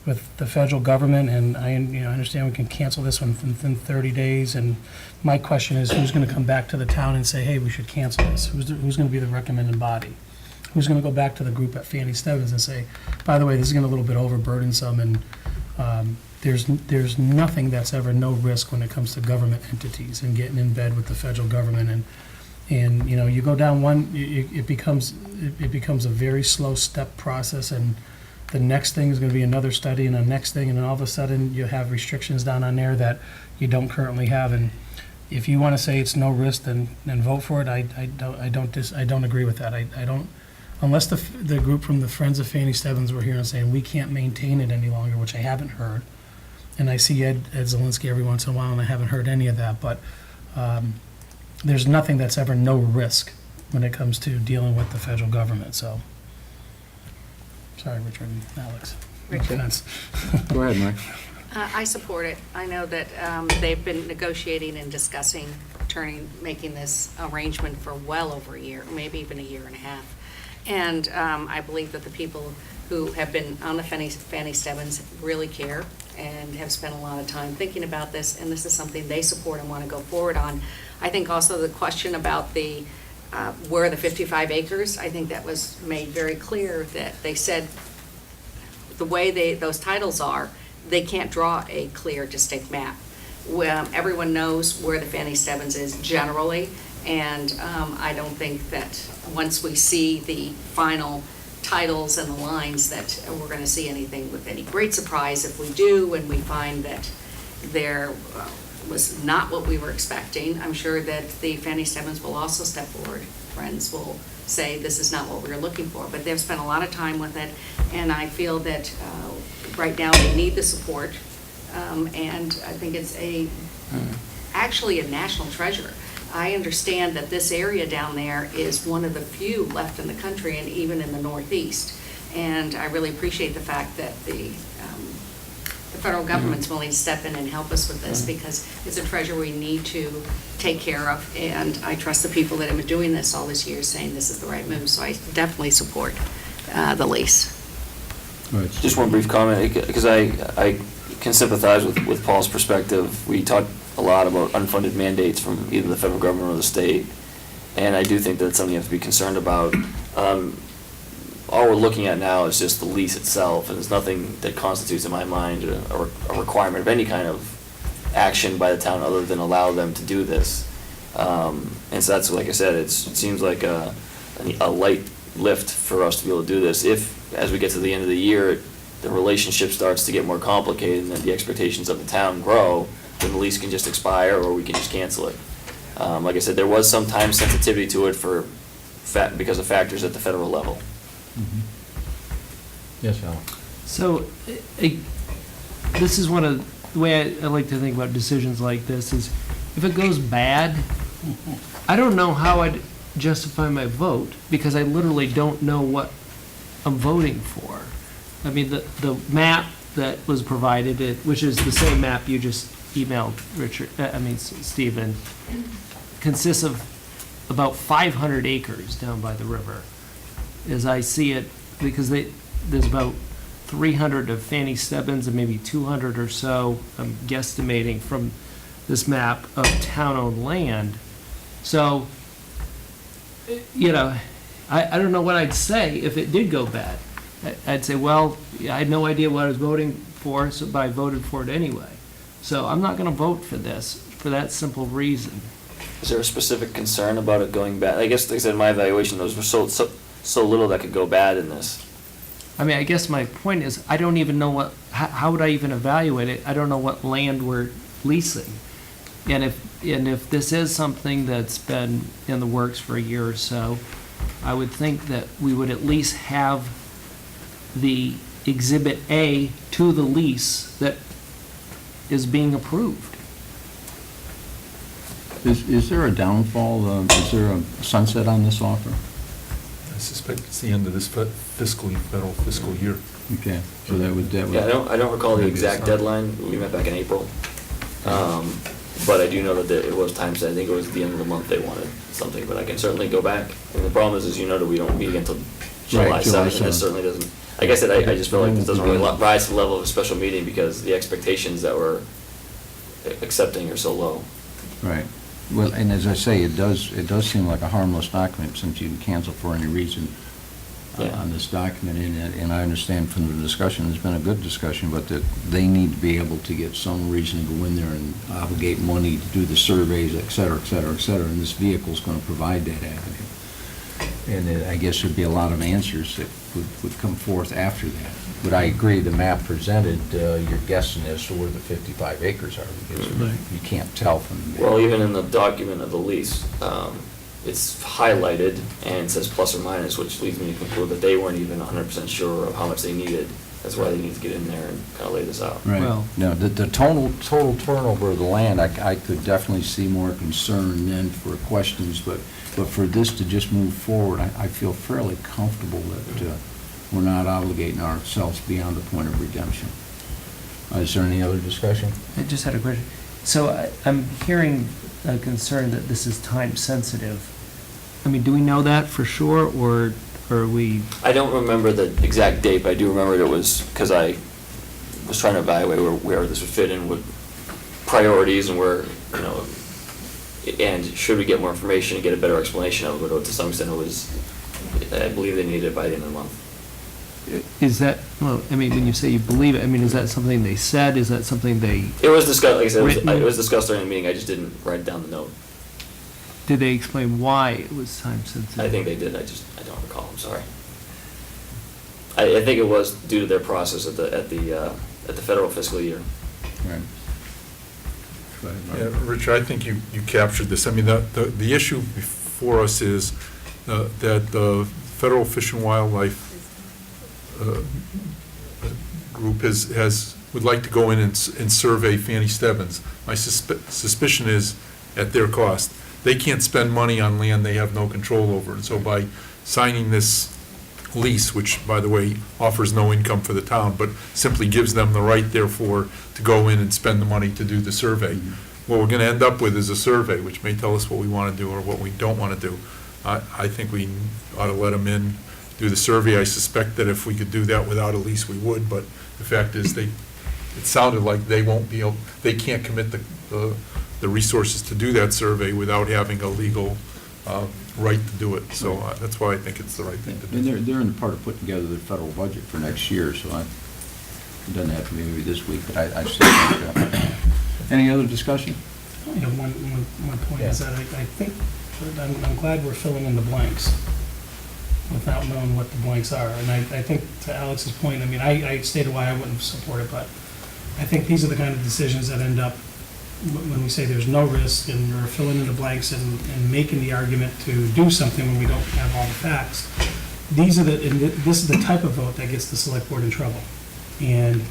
with the federal government, and I understand we can cancel this one within 30 days, and my question is, who's going to come back to the town and say, hey, we should cancel this? Who's going to be the recommending body? Who's going to go back to the group at Fanny Stebbins and say, by the way, this is getting a little bit overburdensome, and there's nothing that's ever no risk when it comes to government entities and getting in bed with the federal government, and you go down one, it becomes a very slow step process, and the next thing is going to be another study and the next thing, and then all of a sudden you have restrictions down on there that you don't currently have. And if you want to say it's no risk, then vote for it. I don't agree with that. I don't, unless the group from the Friends of Fanny Stebbins were here and saying we can't maintain it any longer, which I haven't heard. And I see Ed Zielinski every once in a while, and I haven't heard any of that. But there's nothing that's ever no risk when it comes to dealing with the federal government. So, sorry, Richard and Alex.
Richard.
Go ahead, Mike.
I support it. I know that they've been negotiating and discussing making this arrangement for well over a year, maybe even a year and a half. And I believe that the people who have been on the Fanny Stebbins really care and have spent a lot of time thinking about this, and this is something they support and want to go forward on. I think also the question about the where the 55 acres, I think that was made very clear that they said the way those titles are, they can't draw a clear, distinct map. Everyone knows where the Fanny Stebbins is generally, and I don't think that once we see the final titles and the lines that we're going to see anything with any great surprise. If we do and we find that there was not what we were expecting, I'm sure that the Fanny Stebbins will also step forward. Friends will say this is not what we were looking for, but they've spent a lot of time with it, and I feel that right now they need the support, and I think it's actually a national treasure. I understand that this area down there is one of the few left in the country and even in the Northeast. And I really appreciate the fact that the federal government's willing to step in and help us with this, because it's a treasure we need to take care of. And I trust the people that have been doing this all these years, saying this is the right move. So I definitely support the lease.
Just one brief comment, because I can sympathize with Paul's perspective. We talked a lot about unfunded mandates from either the federal government or the state, and I do think that's something you have to be concerned about. All we're looking at now is just the lease itself, and there's nothing that constitutes, in my mind, a requirement of any kind of action by the town other than allow them to do this. And so that's, like I said, it seems like a light lift for us to be able to do this. If, as we get to the end of the year, the relationship starts to get more complicated and that the expectations of the town grow, then the lease can just expire or we can just cancel it. Like I said, there was some time sensitivity to it because of factors at the federal level.
Yes, Alan?
So, this is one of, the way I like to think about decisions like this is, if it goes bad, I don't know how I'd justify my vote, because I literally don't know what I'm voting for. I mean, the map that was provided, which is the same map you just emailed Stephen, consists of about 500 acres down by the river, as I see it, because there's about 300 of Fanny Stebbins and maybe 200 or so, I'm guesstimating from this map, of town-owned land. So, you know, I don't know what I'd say if it did go bad. I'd say, well, I had no idea what I was voting for, but I voted for it anyway. So I'm not going to vote for this for that simple reason.
Is there a specific concern about it going bad? I guess, like I said, in my evaluation, those were so little that could go bad in this.
I mean, I guess my point is, I don't even know how would I even evaluate it? I don't know what land we're leasing. And if this is something that's been in the works for a year or so, I would think that we would at least have the Exhibit A to the lease that is being approved.
Is there a downfall, is there a sunset on this offer?
I suspect it's the end of this federal fiscal year.
Okay, so that would.
Yeah, I don't recall the exact deadline. We met back in April. But I do know that it was time set. I think it was the end of the month they wanted something, but I can certainly go back. And the problem is, as you know, that we don't meet again until July 7th, and it certainly doesn't, like I said, I just feel like this doesn't really rise to the level of a special meeting because the expectations that we're accepting are so low.
Right. Well, and as I say, it does seem like a harmless document since you can cancel for any reason on this document. And I understand from the discussion, it's been a good discussion, but that they need to be able to get some reason to go in there and obligate money to do the surveys, et cetera, et cetera, et cetera. And this vehicle's going to provide that avenue. And I guess there'd be a lot of answers that would come forth after that. But I agree, the map presented, you're guessing as to where the 55 acres are, because you can't tell from the map.
Well, even in the document of the lease, it's highlighted and it says plus or minus, which leads me to conclude that they weren't even 100% sure of how much they needed. That's why they need to get in there and kind of lay this out.
Right.
Well-
No, the total turnover of the land, I could definitely see more concern then for questions, but for this to just move forward, I feel fairly comfortable that we're not obligating ourselves beyond the point of redemption. Is there any other discussion?
I just had a question. So I'm hearing a concern that this is time sensitive. I mean, do we know that for sure, or are we?
I don't remember the exact date, but I do remember it was because I was trying to evaluate where this would fit in with priorities and where, you know, and should we get more information and get a better explanation of it, but to some extent it was, I believe they needed it by the end of the month.
Is that, well, I mean, when you say you believe it, I mean, is that something they said? Is that something they,
It was discussed, like I said,
Written?
it was discussed during the meeting, I just didn't write down the note.
did they explain why it was time sensitive?
I think they did, I don't recall, I'm sorry. I think it was due to their process at the federal fiscal year.
Right.
Yeah, Richard, I think you captured this. I mean, the issue before us is that the Federal Fish and Wildlife group would like to go in and survey Fanny Stebbins. My suspicion is, at their cost, they can't spend money on land they have no control over. And so by signing this lease, which, by the way, offers no income for the town, but simply gives them the right, therefore, to go in and spend the money to do the survey. What we're gonna end up with is a survey, which may tell us what we wanna do or what we don't wanna do. I think we ought to let them in, do the survey. I suspect that if we could do that without a lease, we would, but the fact is, it sounded like they won't be able, they can't commit the resources to do that survey without having a legal right to do it. So that's why I think it's the right thing to
And
do.
they're in the part of putting together the federal budget for next year, so it doesn't have to be maybe this week, but I still think that. Any other discussion?
You know, one point is that I think, I'm glad we're filling in the blanks without knowing what the blanks are. And I think, to Alex's point, I mean, I stated why I wouldn't support it, but I think these are the kind of decisions that end up, when we say there's no risk and you're filling in the blanks and making the argument to do something when we don't have all the facts, this is the type of vote that gets the select board in trouble. And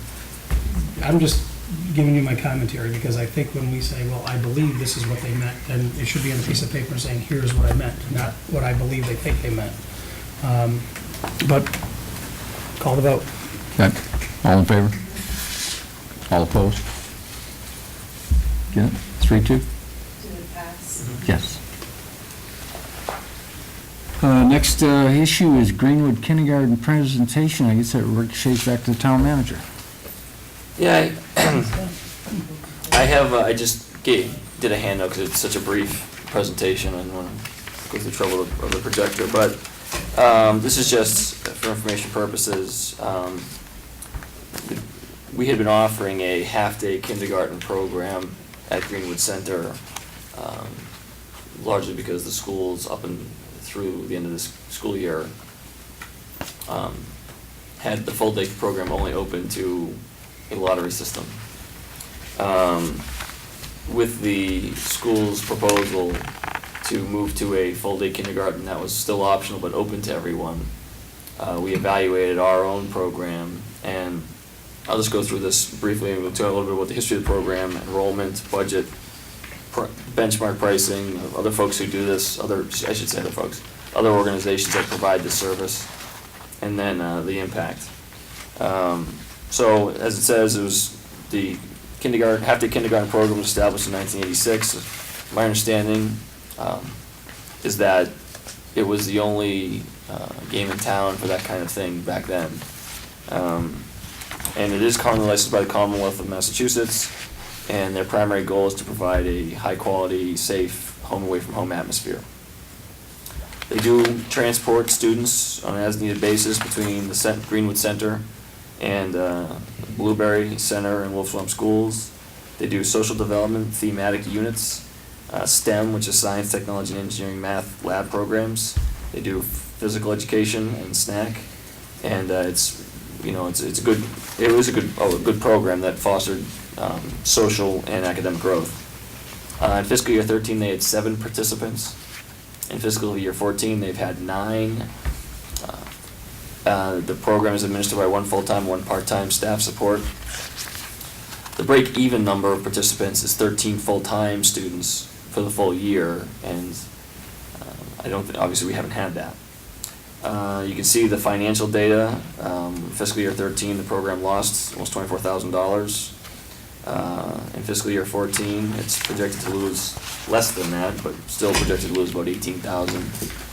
I'm just giving you my commentary, because I think when we say, well, I believe this is what they meant, then it should be on a piece of paper saying, here's what I meant, not what I believe they think they meant. But call the vote.
Okay. All in favor? All opposed? Get it? 3-2?
Did it pass?
Yes. Next issue is Greenwood Kindergarten presentation. I guess that ricochets back to the town manager.
Yeah, I have, I just did a handout because it's such a brief presentation. I don't want to go through the trouble of the projector, but this is just for information purposes. We had been offering a half-day kindergarten program at Greenwood Center, largely because the schools up and through the end of this school year had the full-day program only open to a lottery system. With the school's proposal to move to a full-day kindergarten that was still optional but open to everyone, we evaluated our own program, and I'll just go through this briefly and we'll talk a little bit about the history of the program, enrollment, budget, benchmark pricing, other folks who do this, other organizations that provide this service, and then the impact. So, as it says, it was the half-day kindergarten program was established in 1986. My understanding is that it was the only game in town for that kind of thing back then. And it is currently licensed by the Commonwealth of Massachusetts, and their primary goal is to provide a high-quality, safe, home-away-from-home atmosphere. They do transport students on an as-needed basis between the Greenwood Center and Blueberry Center and Wolf Run schools. They do social development, thematic units, STEM, which is science, technology, and engineering, math lab programs. They do physical education and snack, and it was a good program that fostered social and academic growth. In fiscal year 13, they had 7 participants. In fiscal year 14, they've had 9. The program is administered by 1 full-time, 1 part-time staff support. The break-even number of participants is 13 full-time students for the full year, and obviously we haven't had that. You can see the financial data. Fiscal year 13, the program lost almost $24,000. In fiscal year 14, it's projected to lose less than that, but still projected to lose about $18,000.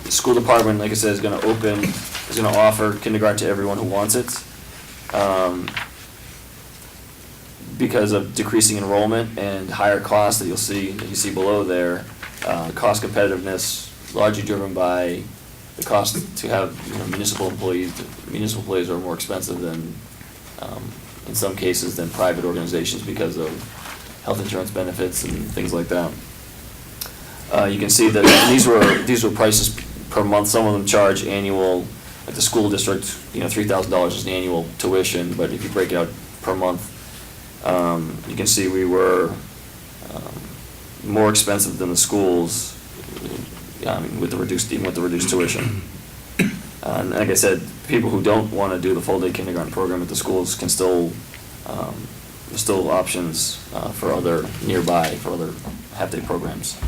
The school department, like I said, is going to offer kindergarten to everyone who wants it. Because of decreasing enrollment and higher costs that you see below there, cost competitiveness largely driven by the cost to have municipal employees. Municipal employees are more expensive than, in some cases, than private organizations because of health insurance benefits and things like that. You can see that these were prices per month. Some of them charge annual, like the school district, $3,000 is an annual tuition, but if you break it out per month, you can see we were more expensive than the schools, with the reduced tuition. And like I said, people who don't want to do the full-day kindergarten program at the schools can still there's still options for other nearby, for other half-day programs.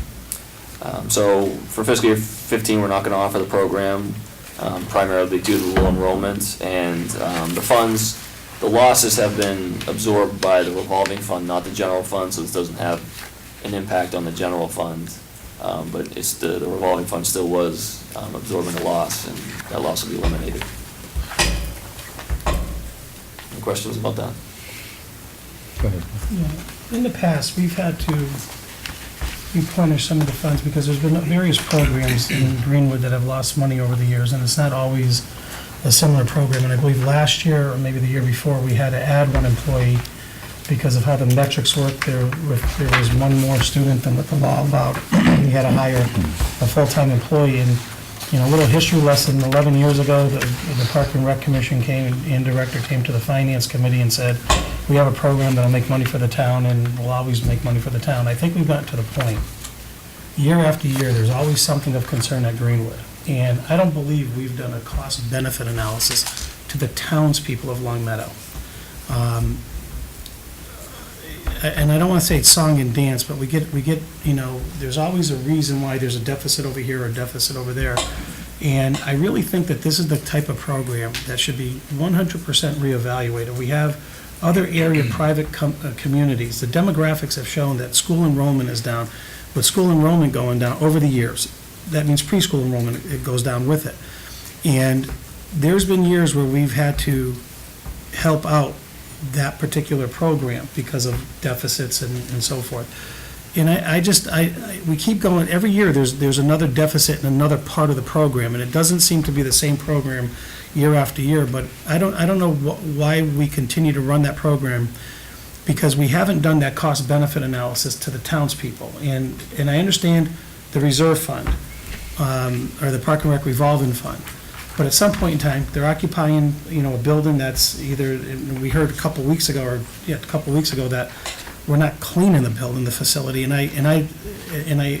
So for fiscal year 15, we're not going to offer the program, primarily due to the low enrollment, and the funds, the losses have been absorbed by the revolving fund, not the general fund, so this doesn't have an impact on the general fund. But it's the revolving fund still was absorbing a loss, and that loss will be eliminated. Any questions about that?
Go ahead.
In the past, we've had to replenish some of the funds because there's been various programs in Greenwood that have lost money over the years, and it's not always a similar program. And I believe last year, or maybe the year before, we had to add one employee because of how the metrics work. There was one more student than what the law allowed. We had to hire a full-time employee. And, you know, a little history lesson, 11 years ago, the Park and Rec Commission came, and director came to the Finance Committee and said, we have a program that'll make money for the town and will always make money for the town. I think we've gotten to the point, year after year, there's always something of concern at Greenwood. And I don't believe we've done a cost-benefit analysis to the townspeople of Long Meadow. And I don't want to say it's song and dance, but we get, you know, there's always a reason why there's a deficit over here or a deficit over there. And I really think that this is the type of program that should be 100% reevaluated. We have other area private communities. The demographics have shown that school enrollment is down. With school enrollment going down over the years, that means preschool enrollment, it goes down with it. And there's been years where we've had to help out that particular program because of deficits and so forth. And we keep going, every year there's another deficit in another part of the program, and it doesn't seem to be the same program year after year, but I don't know why we continue to run that program, because we haven't done that cost-benefit analysis to the townspeople. And I understand the reserve fund, or the Park and Rec revolving fund, but at some point in time, they're occupying, you know, a building that's either, we heard a couple weeks ago that we're not cleaning the building, the facility, and I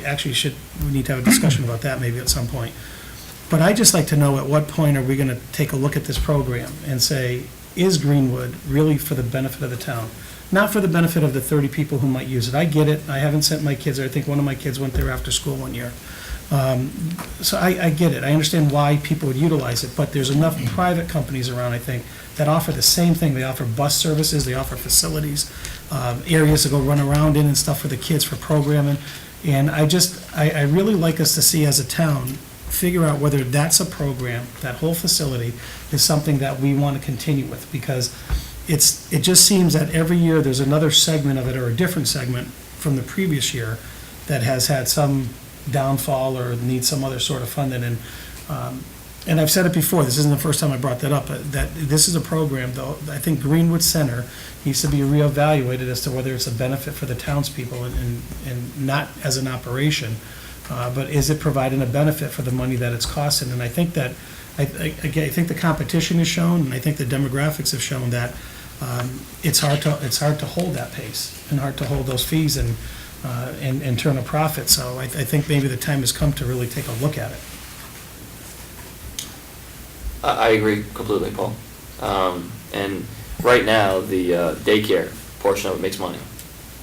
actually we need to have a discussion about that maybe at some point. But I'd just like to know, at what point are we gonna take a look at this program and say, is Greenwood really for the benefit of the town? Not for the benefit of the 30 people who might use it. I get it. I haven't sent my kids there. I think one of my kids went there after school one year. So I get it. I understand why people would utilize it, but there's enough private companies around, I think, that offer the same thing. They offer bus services, they offer facilities, areas to go run around in and stuff for the kids for programming. And I really like us to see as a town, figure out whether that's a program, that whole facility is something that we want to continue with, because it just seems that every year there's another segment of it, or a different segment from the previous year, that has had some downfall or needs some other sort of funding. And I've said it before, this isn't the first time I brought that up, but that this is a program, though, I think Greenwood Center needs to be reevaluated as to whether it's a benefit for the townspeople and not as an operation, but is it providing a benefit for the money that it's costing? And I think that, I think the competition has shown, and I think the demographics have shown that it's hard to hold that pace and hard to hold those fees and turn a profit. So I think maybe the time has come to really take a look at it.
I agree completely, Paul. And right now, the daycare portion of it makes money.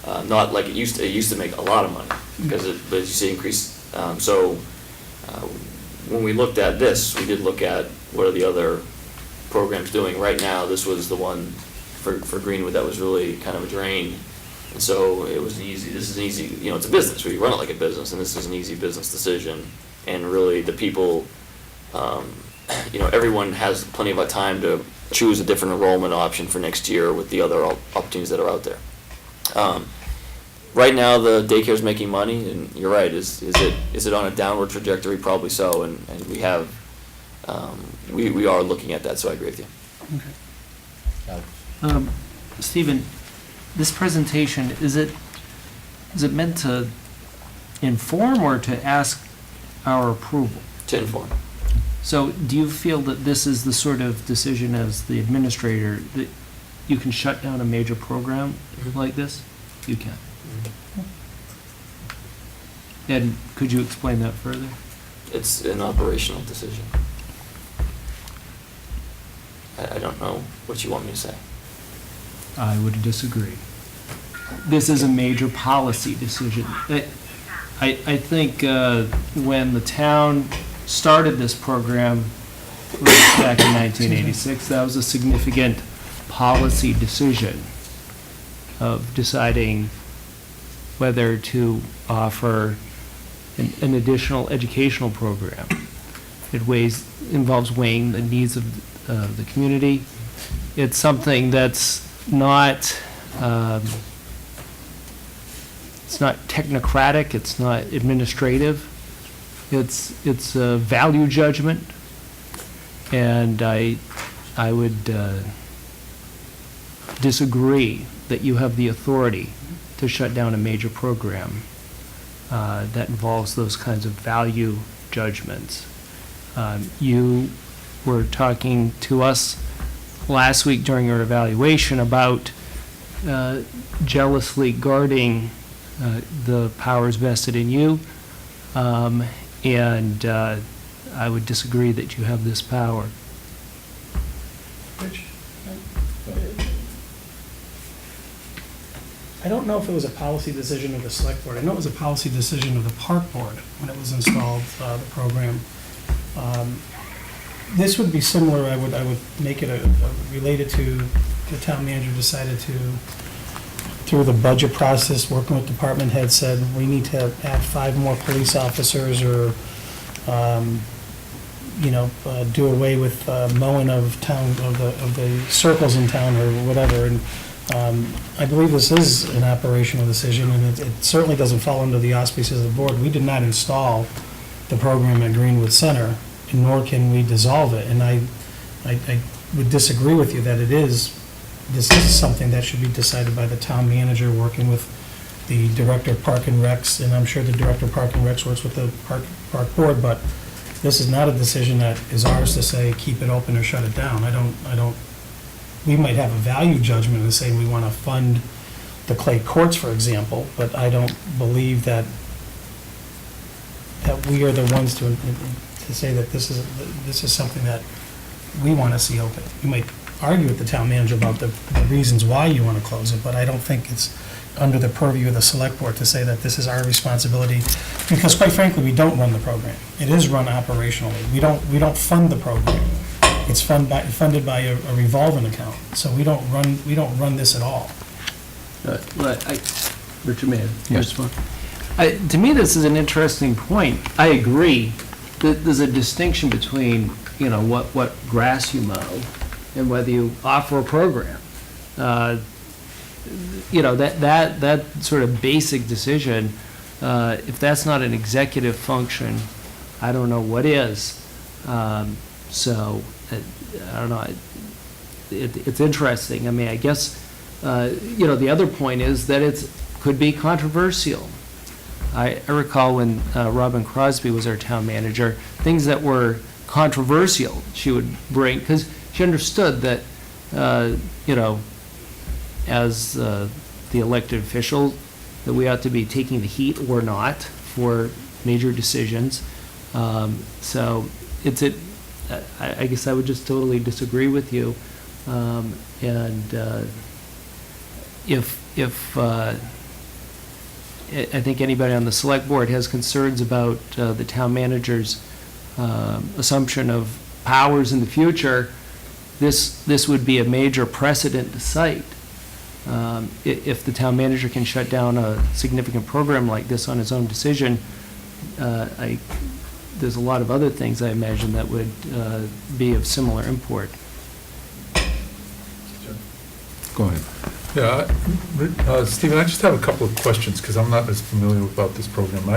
Not like it used to make a lot of money, because but as you see, increase. So when we looked at this, we did look at what are the other programs doing. Right now, this was the one for Greenwood that was really kind of a drain. And so it was this is an easy, you know, it's a business. We run it like a business, and this is an easy business decision. And really, the people, you know, everyone has plenty of time to choose a different enrollment option for next year with the other opportunities that are out there. Right now, the daycare is making money, and you're right. Is it on a downward trajectory? Probably so. And we have we are looking at that. So I agree with you.
Stephen, this presentation, is it meant to inform or to ask our approval?
To inform.
So do you feel that this is the sort of decision as the administrator that you can shut down a major program like this? You can. And could you explain that further?
It's an operational decision. I don't know what you want me to say.
I would disagree. this is a major policy decision. I think when the town started this program back in 1986, that was a significant policy decision of deciding whether to offer an additional educational program. It involves weighing the needs of the community. It's something that's not, it's not technocratic, it's not administrative. It's a value judgment, and I would disagree that you have the authority to shut down a major program that involves those kinds of value judgments. You were talking to us last week during your evaluation about jealously guarding the powers vested in you, and I would disagree that you have this power.
Rich? I don't know if it was a policy decision of the select board. I know it was a policy decision of the park board when it was installed, the program. This would be similar, I would make it related to the town manager decided to, through the budget process, working with department heads, said we need to add 5 more police officers or, do away with mowing of town, of the circles in town or whatever. And I believe this is an operational decision, and it certainly doesn't fall under the auspices of the board. We did not install the program at Greenwood Center, nor can we dissolve it. And I would disagree with you that this is something that should be decided by the town manager working with the director of Park and Recs, and I'm sure the director of Park and Recs works with the park board, but this is not a decision that is ours to say, keep it open or shut it down. I don't, we might have a value judgment and say we want to fund the clay courts, for example, but I don't believe that we are the ones to say that this is something that we want to see open. You might argue with the town manager about the reasons why you want to close it, but I don't think it's under the purview of the select board to say that this is our responsibility, because quite frankly, we don't run the program. It is run operationally. We don't fund the program. It's funded by a revolving account, so we don't run this at all.
Richard, may I
Yes.
respond? To me, this is an interesting point. I agree that there's a distinction between, what grass you mow and whether you offer a program. That sort of basic decision, if that's not an executive function, I don't know what is. So, I don't know, it's interesting. I mean, I guess, the other point is that it could be controversial. I recall when Robin Crosby was our town manager, things that were controversial she would bring, because she understood that, as the elected official, that we ought to be taking the heat or not for major decisions. So I guess I would just totally disagree with you. If I think anybody on the select board has concerns about the town manager's assumption of powers in the future, this would be a major precedent to cite. If the town manager can shut down a significant program like this on his own decision, there's a lot of other things I imagine that would be of similar import.
Go ahead.
Yeah, Stephen, I just have a couple of questions, because I'm not as familiar about this program.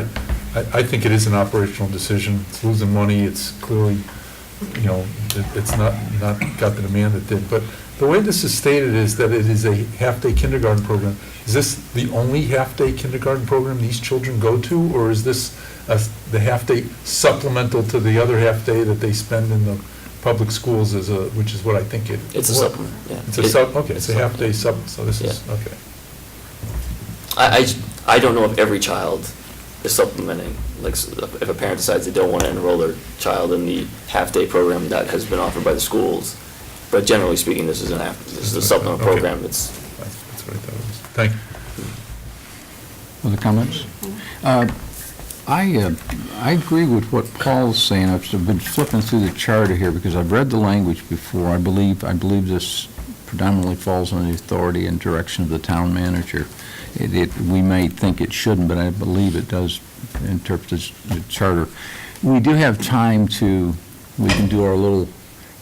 I think it is an operational decision. It's losing money, it's clearly, it's not got the demand it did. But the way this is stated is that it is a half-day kindergarten program. Is this the only half-day kindergarten program these children go to, or is this the half-day supplemental to the other half-day that they spend in the public schools, which is what I think it...
It's a supplement, yeah.
It's a half-day so this is, okay.
I don't know if every child is supplementing, like, if a parent decides they don't want to enroll their child in the half-day program that has been offered by the schools, but generally speaking, this is a supplement
Okay.
program that's...
That's what I thought it was. Thank you.
Other comments? I agree with what Paul's saying. I've been flipping through the charter here because I've read the language before. I believe this predominantly falls under the authority and direction of the town manager. We may think it shouldn't, but I believe it does interpret the charter. We do have time we can do our little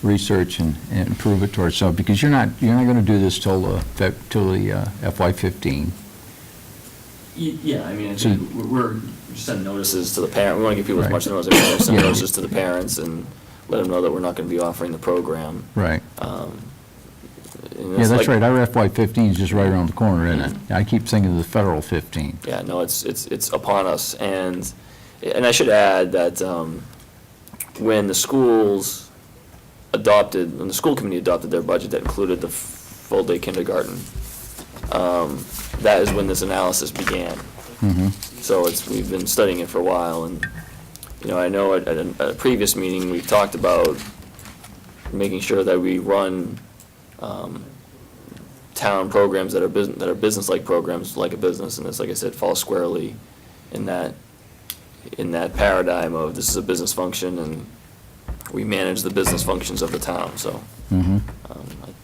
research and prove it to ourselves, because you're not going to do this till the FY15.
Yeah, I mean, I
So-
think we're sending notices to the parent. We want to give people as
Right.
much notice as we can. Send
Yeah.
notices to the parents and let them know that we're not going to be offering the program.
Right.
And
Yeah,
it's
that's
like-
right. Our FY15 is just right around the corner, isn't it? I keep thinking of the federal 15.
Yeah, no, it's upon us, and I should add that when the school committee adopted their budget that included the full-day kindergarten, that is when this analysis began.
Mhm.
So we've been studying it for a while, and, I know at a previous meeting, we've talked about making sure that we run town programs that are business-like programs, like a business, and this, like I said, falls squarely in that paradigm of this is a business function, and we manage the business functions of the town, so
Mhm.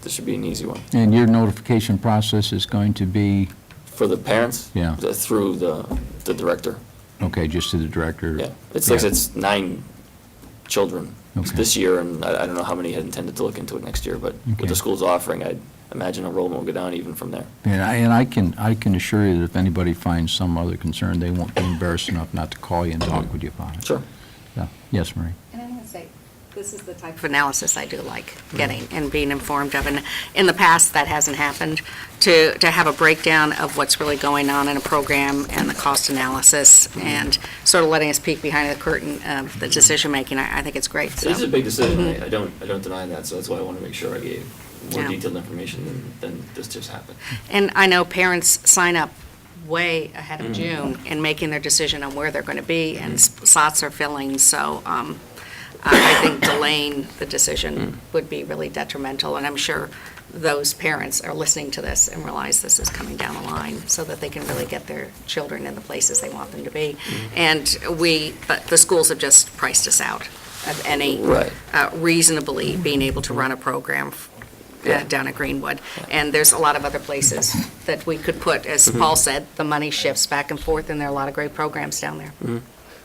this should be an easy one.
And your notification process is going to be,
For the parents?
Yeah.
Through the director,
okay, just to the director?
yeah. It's like,
Yeah.
it's 9 children
Okay.
this year, and I don't know how many had intended to look into it next year, but
Okay.
with the school's offering, I'd imagine enrollment will go down even from there.
And I can assure you that if anybody finds some other concern, they won't be embarrassed enough not to call you and talk with you about it.
Sure.
Yeah. Yes, Marie?
And I'm going to say, this is the type of analysis I do like getting and being informed of. And in the past, that hasn't happened. To have a breakdown of what's really going on in a program and the cost analysis and sort of letting us peek behind the curtain of the decision-making, I think it's great.
It is
So
a big decision, I don't deny that, so that's why I want to make sure I gave more
Yeah.
detailed information than this just happened.
And I know parents sign up way ahead of June in making their decision on where they're going to be, and slots are filling, so I think delaying the decision would be really detrimental, and I'm sure those parents are listening to this and realize this is coming down the line, so that they can really get their children in the places they want them to be. And but the schools have just priced us out of any
Right.
reasonably being able to run a program
Yeah.
down at Greenwood. And there's a lot of other places that we could put, as Paul said, the money shifts back and forth, and there are a lot of great programs down there.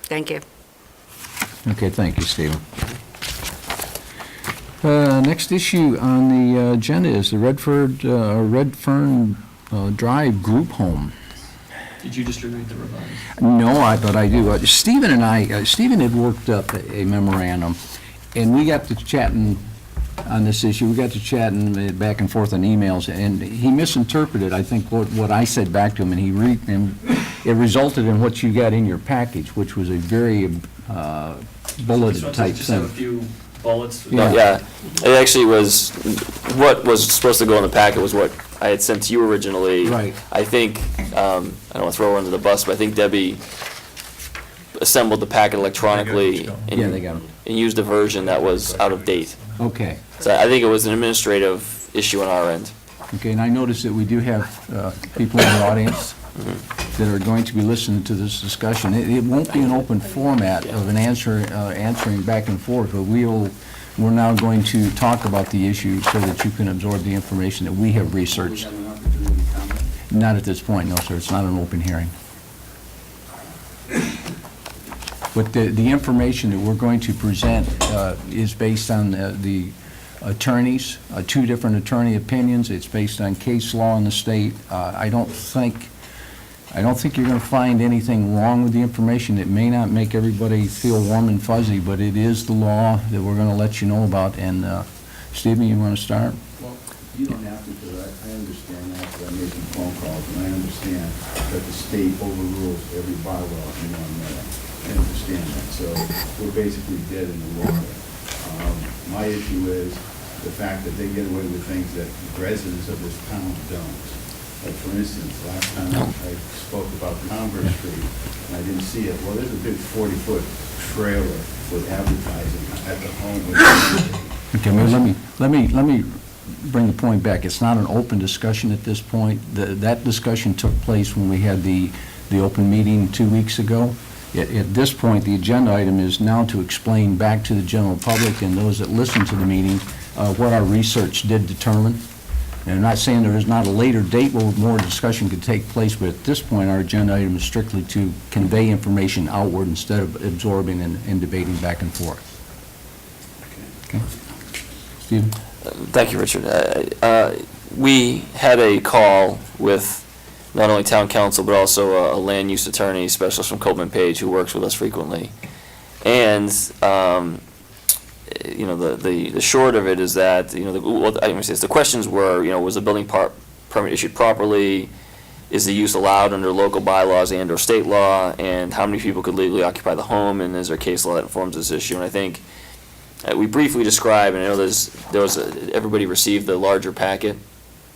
Thank you.
Okay, thank you, Stephen. Next issue on the agenda is the Redfern Drive Group Home.
Did you distribute the revised?
No, but I do. Stephen had worked up a memorandum, and we got to chatting on this issue. We got to chatting back and forth on emails, and he misinterpreted, I think, what I said back to him, and it resulted in what you got in your package, which was a very bulleted type
Just have a
thing.
few bullets?
Yeah.
Yeah, it actually was, what was supposed to go in the packet was what I had sent to you originally.
Right.
I think, I don't want to throw her under the bus, but I think Debbie assembled the packet electronically
Yeah, they got them.
and used a version that was out of date.
Okay.
So I think it was an administrative issue on our end.
Okay, and I noticed that we do have people in the audience that are going to be listening to this discussion. It won't be an open format of an answering back and forth, but we're now going to talk about the issue so that you can absorb the information that we have researched. Not at this point, no, sir. It's not an open hearing. But the information that we're going to present is based on the attorneys, 2 different attorney opinions. It's based on case law in the state. I don't think you're going to find anything wrong with the information. It may not make everybody feel warm and fuzzy, but it is the law that we're going to let you know about. And Stephen, you want to start?
Well, you don't have to, because I understand that, because I'm making phone calls, and I understand that the state overrules every bylaw in Long Meadow. I understand that, so we're basically dead in the water. My issue is the fact that they get away with things that residents of this town don't. Like, for instance, last time I spoke about Converse Street, and I didn't see it. Well, there's a big 40-foot trailer with advertising at the home.
Okay, well, let me bring the point back. It's not an open discussion at this point. That discussion took place when we had the the open meeting 2 weeks ago. At this point, the agenda item is now to explain back to the general public and those that listen to the meeting what our research did determine. And I'm not saying there is not a later date where more discussion could take place, but at this point, our agenda item is strictly to convey information outward instead of absorbing and debating back and forth. Okay. Stephen?
Thank you, Richard. We had a call with not only town council, but also a land use attorney specialist from Coleman Page who works with us frequently. And, the short of it is that, the questions were, was the building permit issued properly? Is the use allowed under local bylaws and or state law? And how many people could legally occupy the home? And is there case law that informs this issue? And I think we briefly described, and I know everybody received the larger packet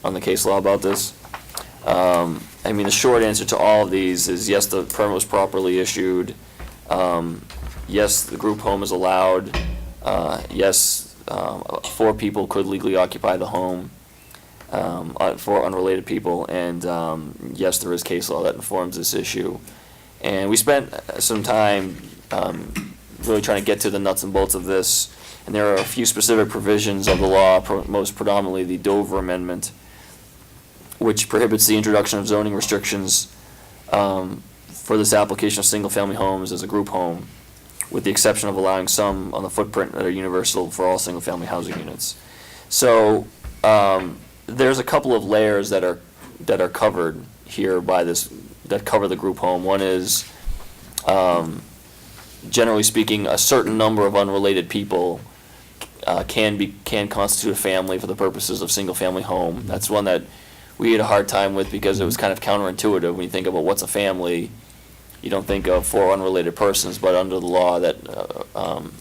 on the case law about this. The short answer to all of these is yes, the permit was properly issued. Yes, the group home is allowed. Yes, 4 people could legally occupy the home, 4 unrelated people. And yes, there is case law that informs this issue. And we spent some time really trying to get to the nuts and bolts of this. And there are a few specific provisions of the law, most predominantly the Dover Amendment, which prohibits the introduction of zoning restrictions for this application of single-family homes as a group home, with the exception of allowing some on the footprint that are universal for all single-family housing units. So there's a couple of layers that are covered here by this, that cover the group home. One is, generally speaking, a certain number of unrelated people can constitute a family for the purposes of single-family home. That's one that we had a hard time with because it was kind of counterintuitive. When you think about what's a family, you don't think of 4 unrelated persons, but under the law that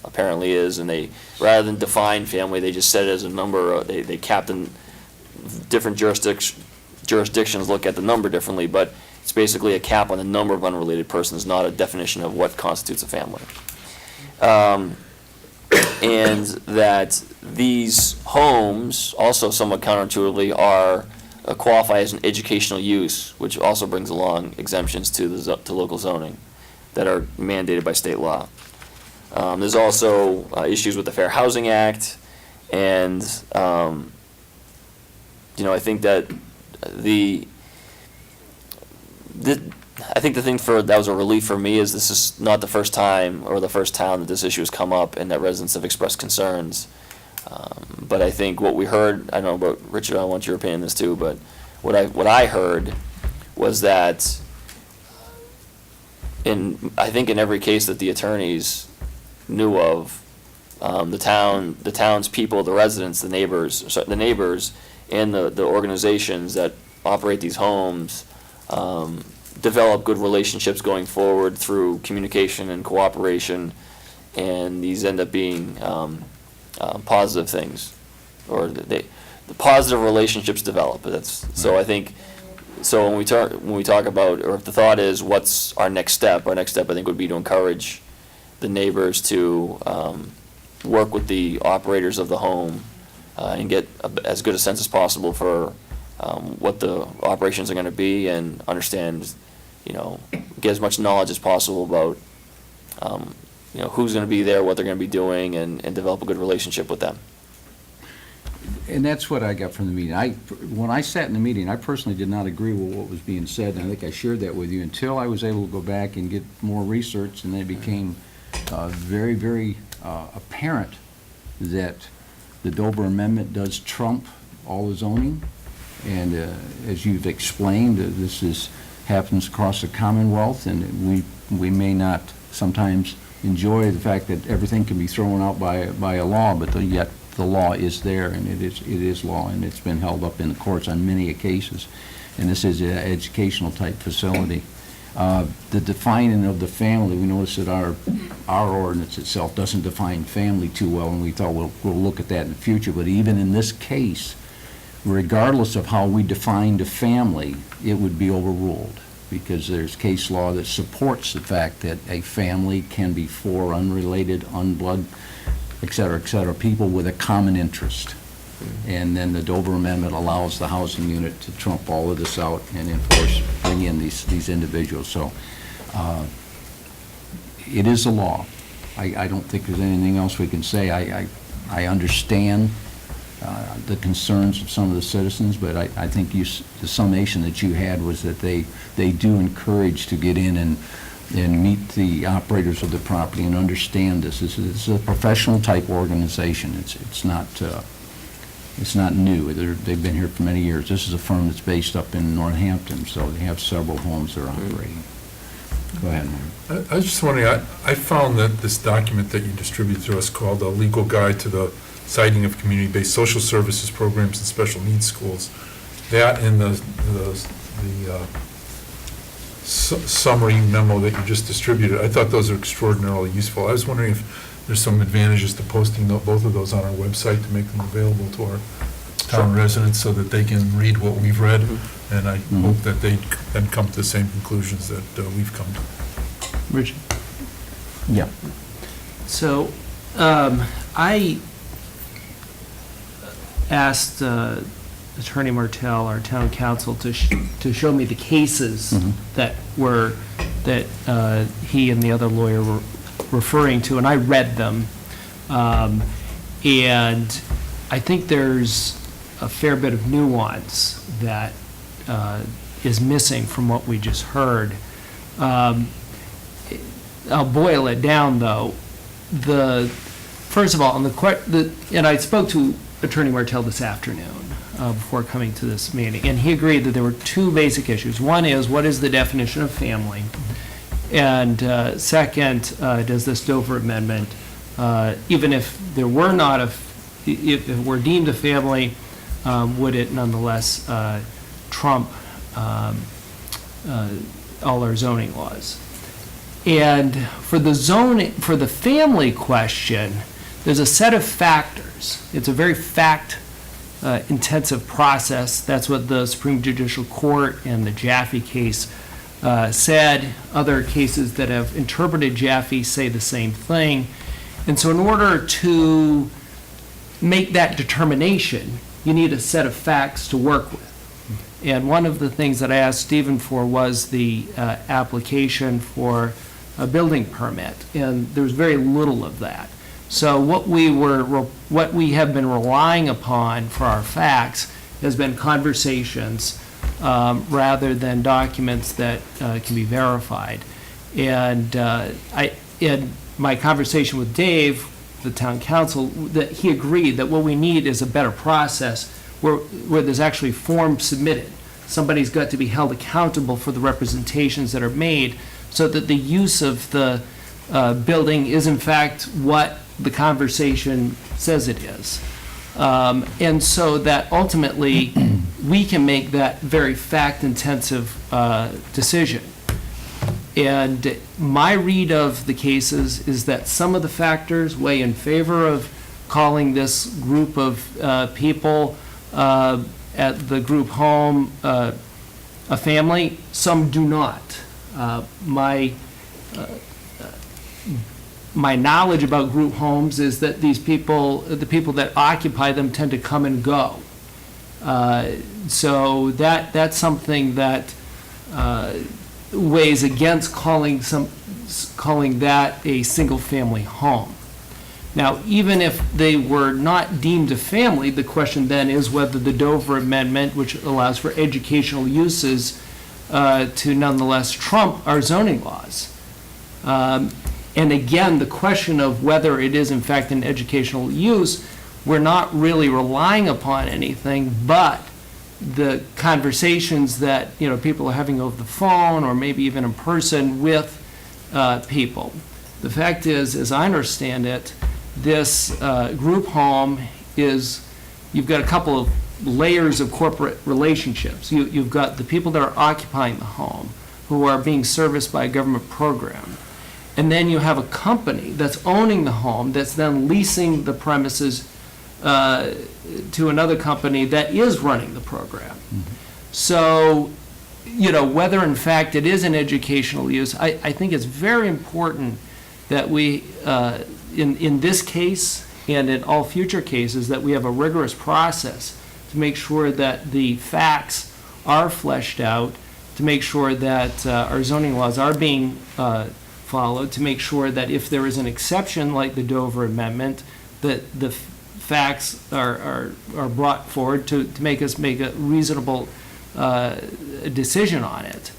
apparently is, and they, rather than define family, they just set it as a number. They capped in different jurisdictions look at the number differently, but it's basically a cap on the number of unrelated persons, not a definition of what constitutes a family. And that these homes, also somewhat counterintuitively, qualify as an educational use, which also brings along exemptions to local zoning that are mandated by state law. There's also issues with the Fair Housing Act, and I think that the thing that was a relief for me is this is not the first time or the first town that this issue has come up and that residents have expressed concerns. But I think what we heard, I don't know about Richard, I want your opinion on this too, but what I heard was that I think in every case that the attorneys knew of, the town's people, the residents, the neighbors, and the organizations that operate these homes develop good relationships going forward through communication and cooperation, and these end up being positive things, or the positive relationships develop. So I think, so when we talk about, or if the thought is what's our next step I think would be to encourage the neighbors to work with the operators of the home and get as good a sense as possible for what the operations are going to be, and understand, get as much knowledge as possible about who's going to be there, what they're going to be doing, and develop a good relationship with them.
And that's what I got from the meeting. When I sat in the meeting, I personally did not agree with what was being said, and I think I shared that with you until I was able to go back and get more research, and then it became very, very apparent that the Dover Amendment does trump all the zoning. And as you've explained, this happens across the Commonwealth, and we may not sometimes enjoy the fact that everything can be thrown out by a law, but yet the law is there, and it is law, and it's been held up in the courts on many occasions. And this is an educational type facility. The defining of the family, we notice that our ordinance itself doesn't define family too well, and we thought we'll look at that in the future. But even in this case, regardless of how we defined a family, it would be overruled, because there's case law that supports the fact that a family can be 4 unrelated, unblood, et cetera, people with a common interest. And then the Dover Amendment allows the housing unit to trump all of this out and bring in these individuals. So it is a law. I don't think there's anything else we can say. I understand the concerns of some of the citizens, but I think the summation that you had was that they do encourage to get in and meet the operators of the property and understand this. This is a professional type organization. It's not new. They've been here for many years. This is a firm that's based up in Northampton, so they have several homes they're operating. Go ahead, Mark.
I was just wondering, I found that this document that you distributed to us called a legal guide to the siting of community-based social services programs and special needs schools, that and the summary memo that you just distributed, I thought those are extraordinarily useful. I was wondering if there's some advantages to posting both of those on our website to make them available to our town residents so that they can read what we've read, and I hope that they then come to the same conclusions that we've come to.
Richard?
Yeah.
So, I asked Attorney Martell, our town council, to show me the cases that he and the other lawyer were referring to, and I read them. And I think there's a fair bit of nuance that is missing from what we just heard. I'll boil it down, though. First of all, and I spoke to Attorney Martell this afternoon before coming to this meeting, and he agreed that there were two basic issues. One is, what is the definition of family? And second, does this Dover Amendment, even if there were not if it were deemed a family, would it nonetheless trump all our zoning laws? And for the family question, there's a set of factors. It's a very fact-intensive process. That's what the Supreme Judicial Court and the Jaffe case said. Other cases that have interpreted Jaffe say the same thing. And so in order to make that determination, you need a set of facts to work with. And one of the things that I asked Stephen for was the application for a building permit, and there's very little of that. So what we have been relying upon for our facts has been conversations rather than documents that can be verified. And in my conversation with Dave, the town council, that he agreed that what we need is a better process where there's actually forms submitted. Somebody's got to be held accountable for the representations that are made so that the use of the building is in fact what the conversation says it is. And so that ultimately we can make that very fact-intensive decision. And my read of the cases is that some of the factors weigh in favor of calling this group of people at the group home a family. Some do not. My knowledge about group homes is that these people, the people that occupy them, tend to come and go. So that's something that weighs against calling that a single-family home. Now, even if they were not deemed a family, the question then is whether the Dover Amendment, which allows for educational uses, to nonetheless trump our zoning laws. And again, the question of whether it is in fact an educational use, we're not really relying upon anything but the conversations that people are having over the phone or maybe even in person with people. The fact is, as I understand it, this group home is, you've got a couple of layers of corporate relationships. You've got the people that are occupying the home who are being serviced by a government program. And then you have a company that's owning the home that's then leasing the premises to another company that is running the program. So, whether in fact it is an educational use, I think it's very important that we, in this case, and in all future cases, that we have a rigorous process to make sure that the facts are fleshed out, to make sure that our zoning laws are being followed, to make sure that if there is an exception like the Dover Amendment, that the facts are brought forward to make us make a reasonable decision on it.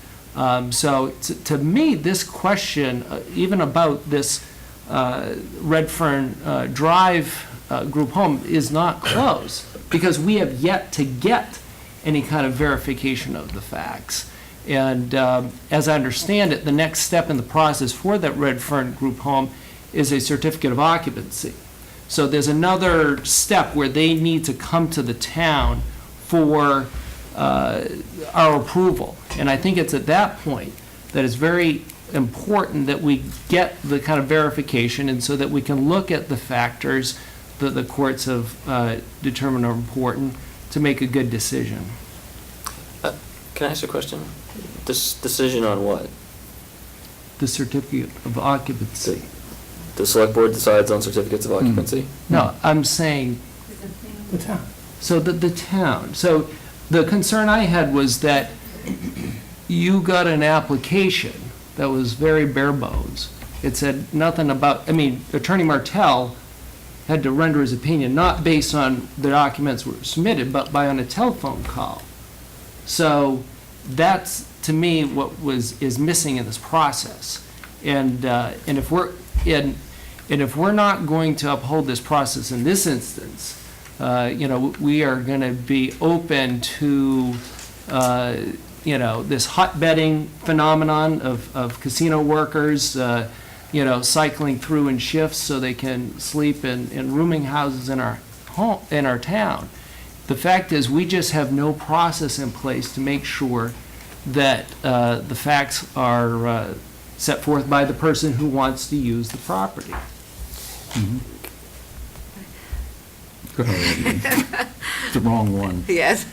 So to me, this question, even about this Redfern Drive group home, is not closed, because we have yet to get any kind of verification of the facts. And as I understand it, the next step in the process for that Redfern group home is a certificate of occupancy. So there's another step where they need to come to the town for our approval. And I think it's at that point that it's very important that we get the kind of verification, and so that we can look at the factors that the courts have determined are important to make a good decision.
Can I ask a question? This decision on what?
The certificate of occupancy.
The select board decides on certificates of occupancy?
No, I'm saying,
The town.
so the town. So the concern I had was that you got an application that was very bare bones. It said nothing about, Attorney Martell had to render his opinion, not based on the documents were submitted, but on a telephone call. So that's, to me, what is missing in this process. And if we're not going to uphold this process in this instance, we are going to be open to, this hotbedding phenomenon of casino workers, cycling through in shifts so they can sleep in rooming houses in our town. The fact is, we just have no process in place to make sure that the facts are set forth by the person who wants to use the property.
Go ahead. It's the wrong one.
Yes.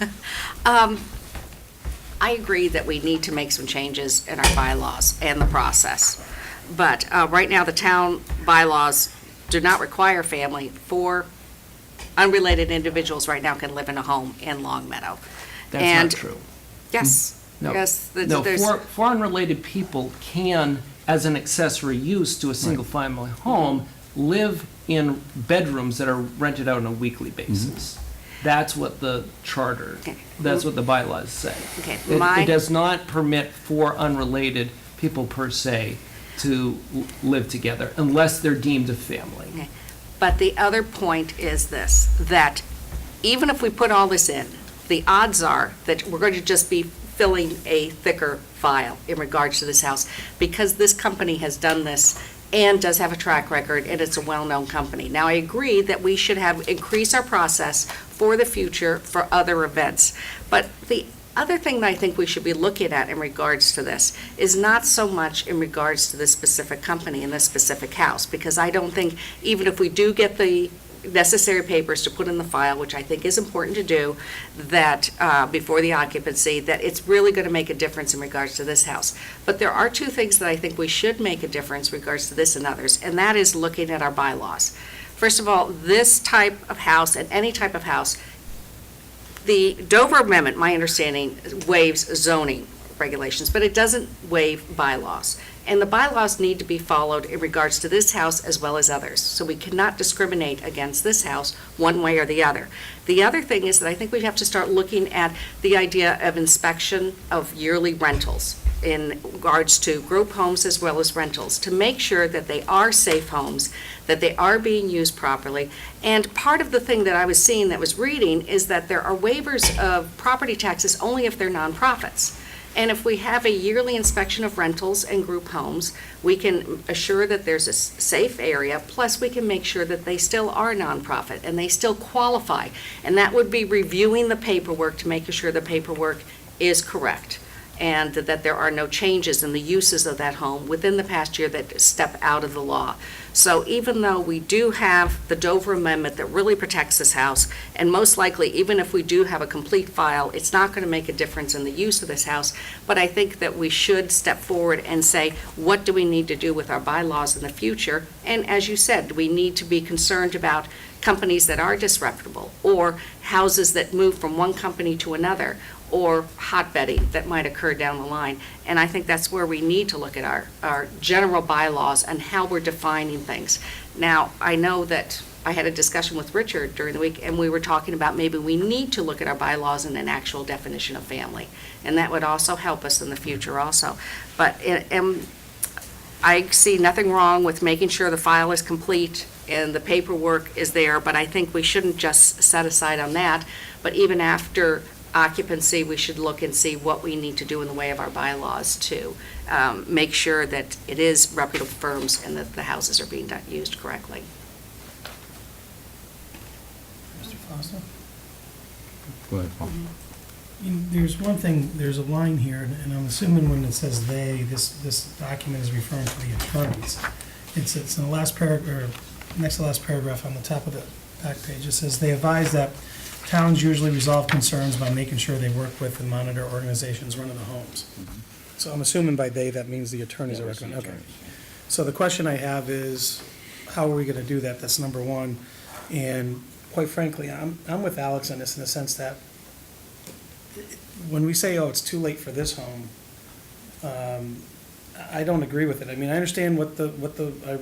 I agree that we need to make some changes in our bylaws and the process. But right now, the town bylaws do not require family. For unrelated individuals right now can live in a home in Long Meadow.
That's not true.
Yes.
No.
Yes.
No,
there's-
for unrelated people can, as an accessory use to a single-family home, live in bedrooms that are rented out on a weekly basis. That's what the charter,
Okay.
that's what the bylaws say.
Okay,
It does not permit for unrelated people per se to live together unless they're deemed a family.
Okay. But the other point is this, that even if we put all this in, the odds are that we're going to just be filling a thicker file in regards to this house, because this company has done this and does have a track record, and it's a well-known company. Now, I agree that we should increase our process for the future for other events. But the other thing that I think we should be looking at in regards to this is not so much in regards to this specific company and this specific house, because I don't think, even if we do get the necessary papers to put in the file, which I think is important to do, that before the occupancy, that it's really going to make a difference in regards to this house. But there are two things that I think we should make a difference in regards to this and others, and that is looking at our bylaws. First of all, this type of house and any type of house, the Dover Amendment, my understanding, waives zoning regulations, but it doesn't waive bylaws. And the bylaws need to be followed in regards to this house as well as others. So we cannot discriminate against this house one way or the other. The other thing is that I think we have to start looking at the idea of inspection of yearly rentals in regards to group homes as well as rentals, to make sure that they are safe homes, that they are being used properly. And part of the thing that I was seeing, that was reading, is that there are waivers of property taxes only if they're nonprofits. And if we have a yearly inspection of rentals and group homes, we can assure that there's a safe area, plus we can make sure that they still are nonprofit and they still qualify. And that would be reviewing the paperwork to make sure the paperwork is correct. and that there are no changes in the uses of that home within the past year that step out of the law. So even though we do have the Dover Amendment that really protects this house, and most likely, even if we do have a complete file, it's not going to make a difference in the use of this house, but I think that we should step forward and say, what do we need to do with our bylaws in the future? And as you said, we need to be concerned about companies that are disreputable, or houses that move from one company to another, or hotbedding that might occur down the line. And I think that's where we need to look at our general bylaws and how we're defining things. Now, I know that I had a discussion with Richard during the week, and we were talking about maybe we need to look at our bylaws in an actual definition of family. And that would also help us in the future also. But I see nothing wrong with making sure the file is complete and the paperwork is there, but I think we shouldn't just set aside on that. But even after occupancy, we should look and see what we need to do in the way of our bylaws to make sure that it is reputable firms and that the houses are being used correctly.
Mr. Foster?
Go ahead, Paul.
There's one thing, there's a line here, and I'm assuming when it says "they," this document is referring to the attorneys. It's in the last paragraph, next to the last paragraph on the top of the back page. It says, "They advise that towns usually resolve concerns by making sure they work with and monitor organizations running the homes." So I'm assuming by "they" that means the attorneys are recommending. Okay. So the question I have is, how are we going to do that? That's number one. And quite frankly, I'm with Alex on this in the sense that when we say, oh, it's too late for this home, I don't agree with it. I mean, I understand I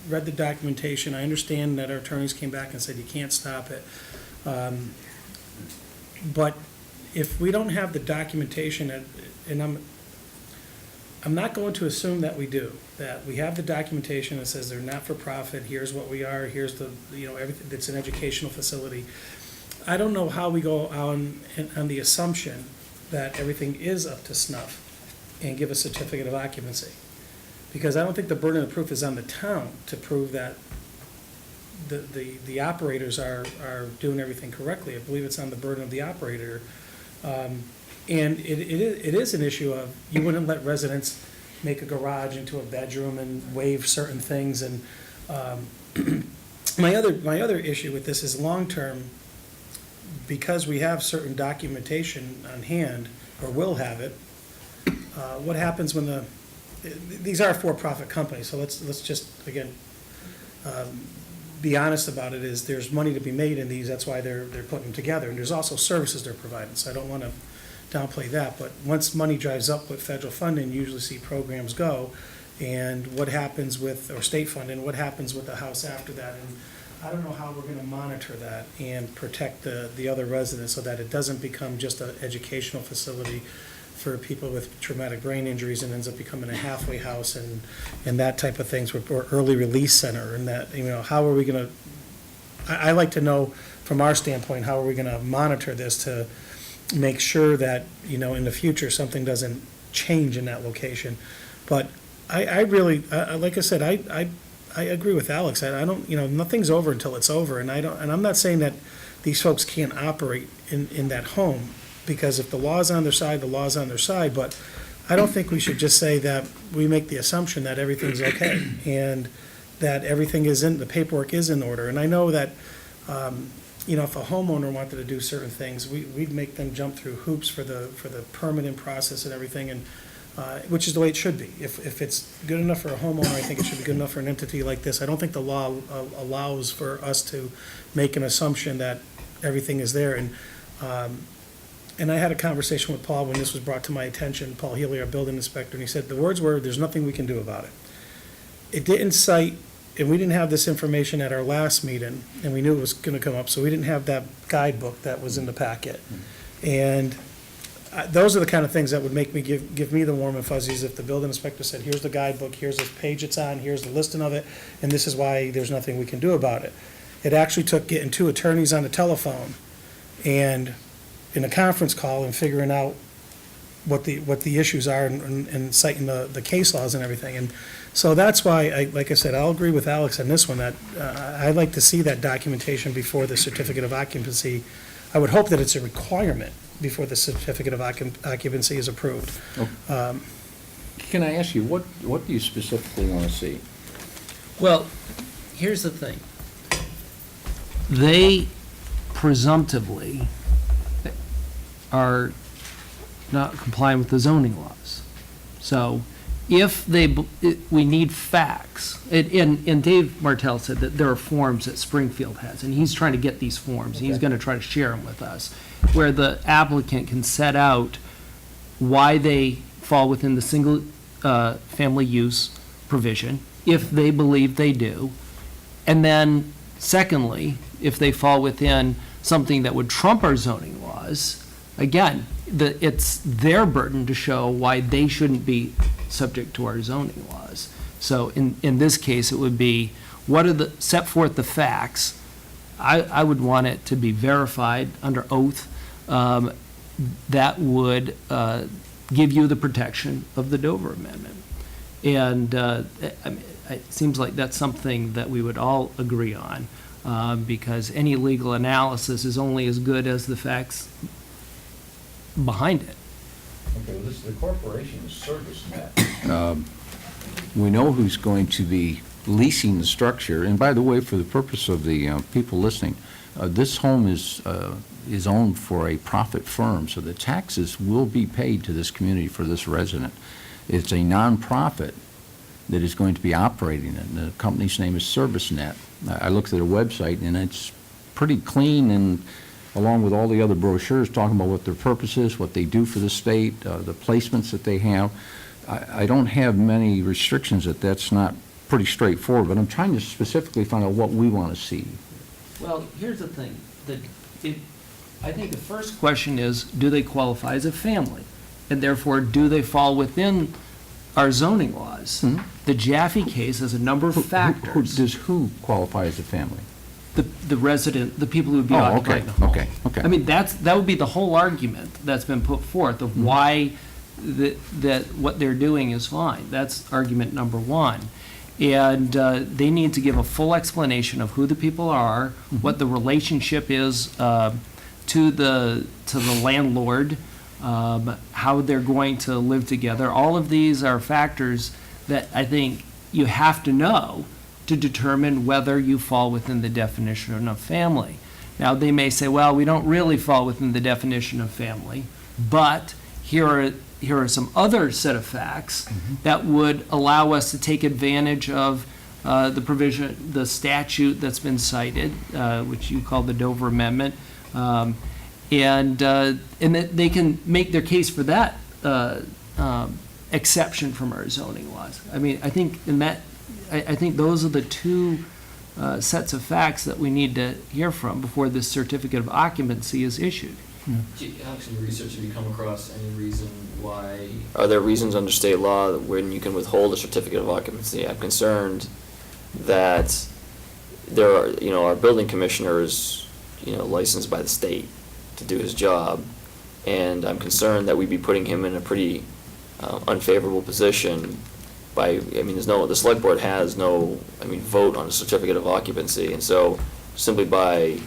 read the documentation. I understand that our attorneys came back and said you can't stop it. But if we don't have the documentation, and I'm not going to assume that we do, that we have the documentation that says they're not-for-profit, here's what we are, here's the, everything, that's an educational facility. I don't know how we go on the assumption that everything is up to snuff and give a certificate of occupancy. Because I don't think the burden of proof is on the town to prove that the operators are doing everything correctly. I believe it's on the burden of the operator. And it is an issue of, you wouldn't let residents make a garage into a bedroom and waive certain things. And my other issue with this is long-term, because we have certain documentation on hand, or will have it, what happens when these are for-profit companies, so let's just, again, be honest about it, is there's money to be made in these, that's why they're putting them together, and there's also services they're providing, so I don't want to downplay that, but once money drives up with federal funding, you usually see programs go, and what happens with, or state funding, what happens with the house after that, and I don't know how we're going to monitor that and protect the other residents so that it doesn't become just an educational facility for people with traumatic brain injuries and ends up becoming a halfway house and that type of things, or early release center, and that, how are we going to, I like to know from our standpoint, how are we going to monitor this to make sure that, in the future, something doesn't change in that location. But I really, like I said, I agree with Alex. I don't, nothing's over until it's over, and I'm not saying that these folks can't operate in that home, because if the law's on their side, the law's on their side, but I don't think we should just say that we make the assumption that everything's okay, and that everything the paperwork is in order. And I know that, if a homeowner wanted to do certain things, we'd make them jump through hoops for the permitting process and everything, and which is the way it should be. If it's good enough for a homeowner, I think it should be good enough for an entity like this. I don't think the law allows for us to make an assumption that everything is there. And I had a conversation with Paul when this was brought to my attention, Paul Healy, our building inspector, and he said the words were, "There's nothing we can do about it." It didn't cite, and we didn't have this information at our last meeting, and we knew it was going to come up, so we didn't have that guidebook that was in the packet. And those are the kind of things that would make me give me the warm and fuzzies if the building inspector said, here's the guidebook, here's the page it's on, here's the listing of it, and this is why there's nothing we can do about it. It actually took getting two attorneys on the telephone and in a conference call and figuring out what the issues are and citing the case laws and everything. And so that's why, like I said, I'll agree with Alex on this one, that I'd like to see that documentation before the certificate of occupancy I would hope that it's a requirement before the certificate of occupancy is approved.
Can I ask you, what do you specifically want to see?
Well, here's the thing. They presumptively are not complying with the zoning laws. So if we need facts, and Dave Martell said that there are forms that Springfield has, and he's trying to get these forms, and he's gonna try to share them with us, where the applicant can set out why they fall within the single, family use provision, if they believe they do. And then, secondly, if they fall within something that would trump our zoning laws, again, it's their burden to show why they shouldn't be subject to our zoning laws. So in this case, it would be, set forth the facts. I would want it to be verified under oath, that would give you the protection of the Dover Amendment. And I mean, it seems like that's something that we would all agree on, because any legal analysis is only as good as the facts behind it.
Okay, well, the corporation is ServiceNet.
We know who's going to be leasing the structure, and by the way, for the purpose of the people listening, this home is owned for a profit firm, so the taxes will be paid to this community for this resident. It's a nonprofit that is going to be operating it. The company's name is ServiceNet. I looked at their website, and it's pretty clean, and along with all the other brochures talking about what their purpose is, what they do for the state, the placements that they have. I don't have many restrictions that's not pretty straightforward, but I'm trying to specifically find out what we want to see.
Well, here's the thing, I think the first question is, do they qualify as a family? And therefore, do they fall within our zoning laws?
Hmm?
The Jaffe case has a number of factors.
Does who qualify as a family?
The resident, the people who would be occupying the home.
Okay.
I mean, that would be the whole argument that's been put forth of why that what they're doing is fine. That's argument number one. And they need to give a full explanation of who the people are, what the relationship is to the landlord, how they're going to live together. All of these are factors that I think you have to know to determine whether you fall within the definition of family. Now, they may say, well, we don't really fall within the definition of family, but here are some other set of facts that would allow us to take advantage of the provision, the statute that's been cited, which you call the Dover Amendment, and that they can make their case for that exception from our zoning laws. I mean, I think I think those are the two sets of facts that we need to hear from before this certificate of occupancy is issued.
Alex, in your research, have you come across any reason why? Are there reasons under state law when you can withhold a certificate of occupancy? I'm concerned that there are, our building commissioner is, licensed by the state to do his job, and I'm concerned that we'd be putting him in a pretty unfavorable position by, the select board has no, vote on a certificate of occupancy, and so simply by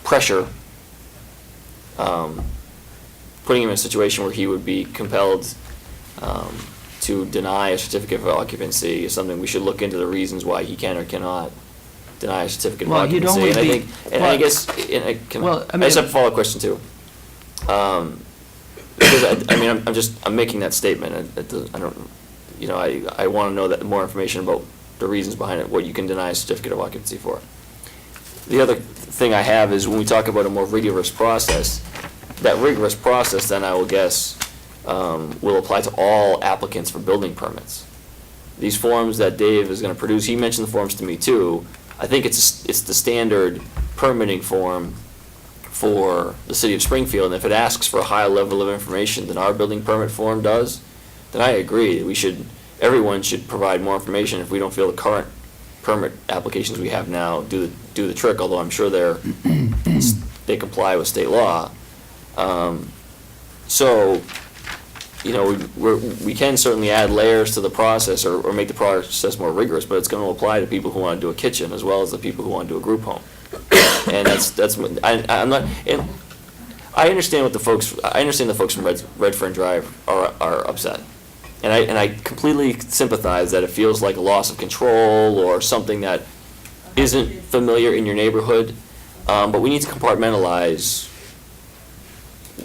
pressure, putting him in a situation where he would be compelled to deny a certificate of occupancy is something we should look into the reasons why he can or cannot deny a certificate of occupancy.
Well, he'd only
and I guess, I just have a follow-up question too. Because I'm making that statement. I want to know that more information about the reasons behind it, what you can deny a certificate of occupancy for. The other thing I have is when we talk about a more rigorous process, that rigorous process then I will guess will apply to all applicants for building permits. These forms that Dave is going to produce, he mentioned the forms to me too. I think it's the standard permitting form for the city of Springfield, and if it asks for a higher level of information than our building permit form does, then I agree. Everyone should provide more information if we don't feel the current permit applications we have now do the trick, although I'm sure they comply with state law. We can certainly add layers to the process or make the process more rigorous, but it's going to apply to people who want to do a kitchen as well as the people who want to do a group home. And I'm not, and I understand the folks from Redfern Drive are upset. And I completely sympathize that it feels like a loss of control or something that isn't familiar in your neighborhood. But we need to compartmentalize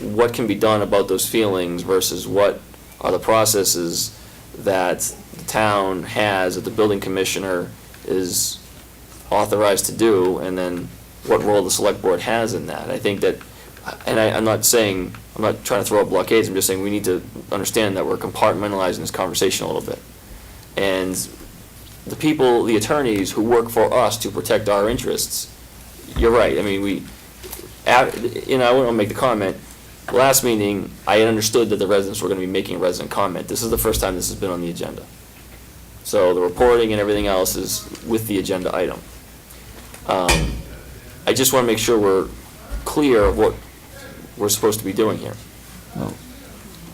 what can be done about those feelings versus what are the processes that the town has, that the building commissioner is authorized to do, and then what role the select board has in that. I think that, and I'm not trying to throw up blockades, I'm just saying we need to understand that we're compartmentalizing this conversation a little bit. And the attorneys who work for us to protect our interests, you're right, I mean, I want to make the comment, last meeting, I had understood that the residents were going to be making a resident comment. This is the first time this has been on the agenda. So the reporting and everything else is with the agenda item. I just want to make sure we're clear of what we're supposed to be doing here.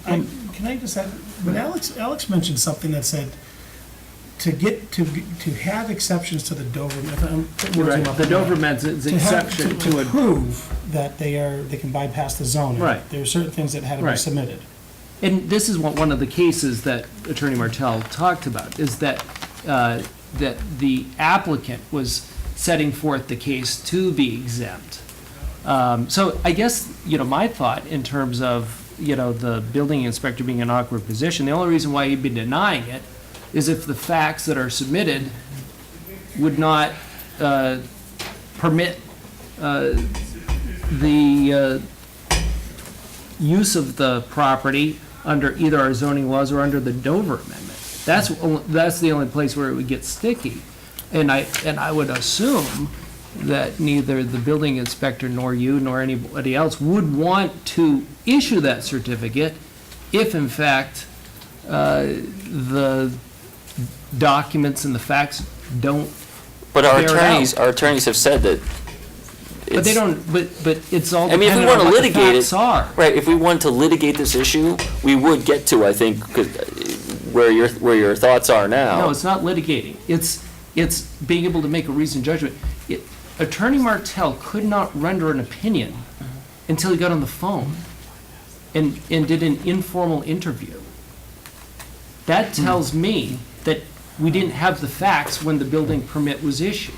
Can I just add, when Alex mentioned something that said, to have exceptions to the Doberman.
The Doberman's exception to a.
prove that they can bypass the zoning.
Right.
There are certain things that had to be
Right.
submitted.
And this is one of the cases that Attorney Martell talked about, is that, that the applicant was setting forth the case to be exempt. So I guess, my thought in terms of, the building inspector being in an awkward position, the only reason why he'd be denying it is if the facts that are submitted would not permit the use of the property under either our zoning laws or under the Dover Amendment. That's the only place where it would get sticky. And I would assume that neither the building inspector nor you nor anybody else would want to issue that certificate if in fact the documents and the facts don't.
But our
bear it out.
attorneys have said that.
But they don't, but it's all
I mean, if we
dependent
want
on
to
what the
litigate
facts
it,
are.
right? If we want to litigate this issue, we would get to, I think, 'cause, where your thoughts are now.
No, it's not litigating. It's being able to make a reasoned judgment. Attorney Martell could not render an opinion until he got on the phone and did an informal interview. That tells me that we didn't have the facts when the building permit was issued.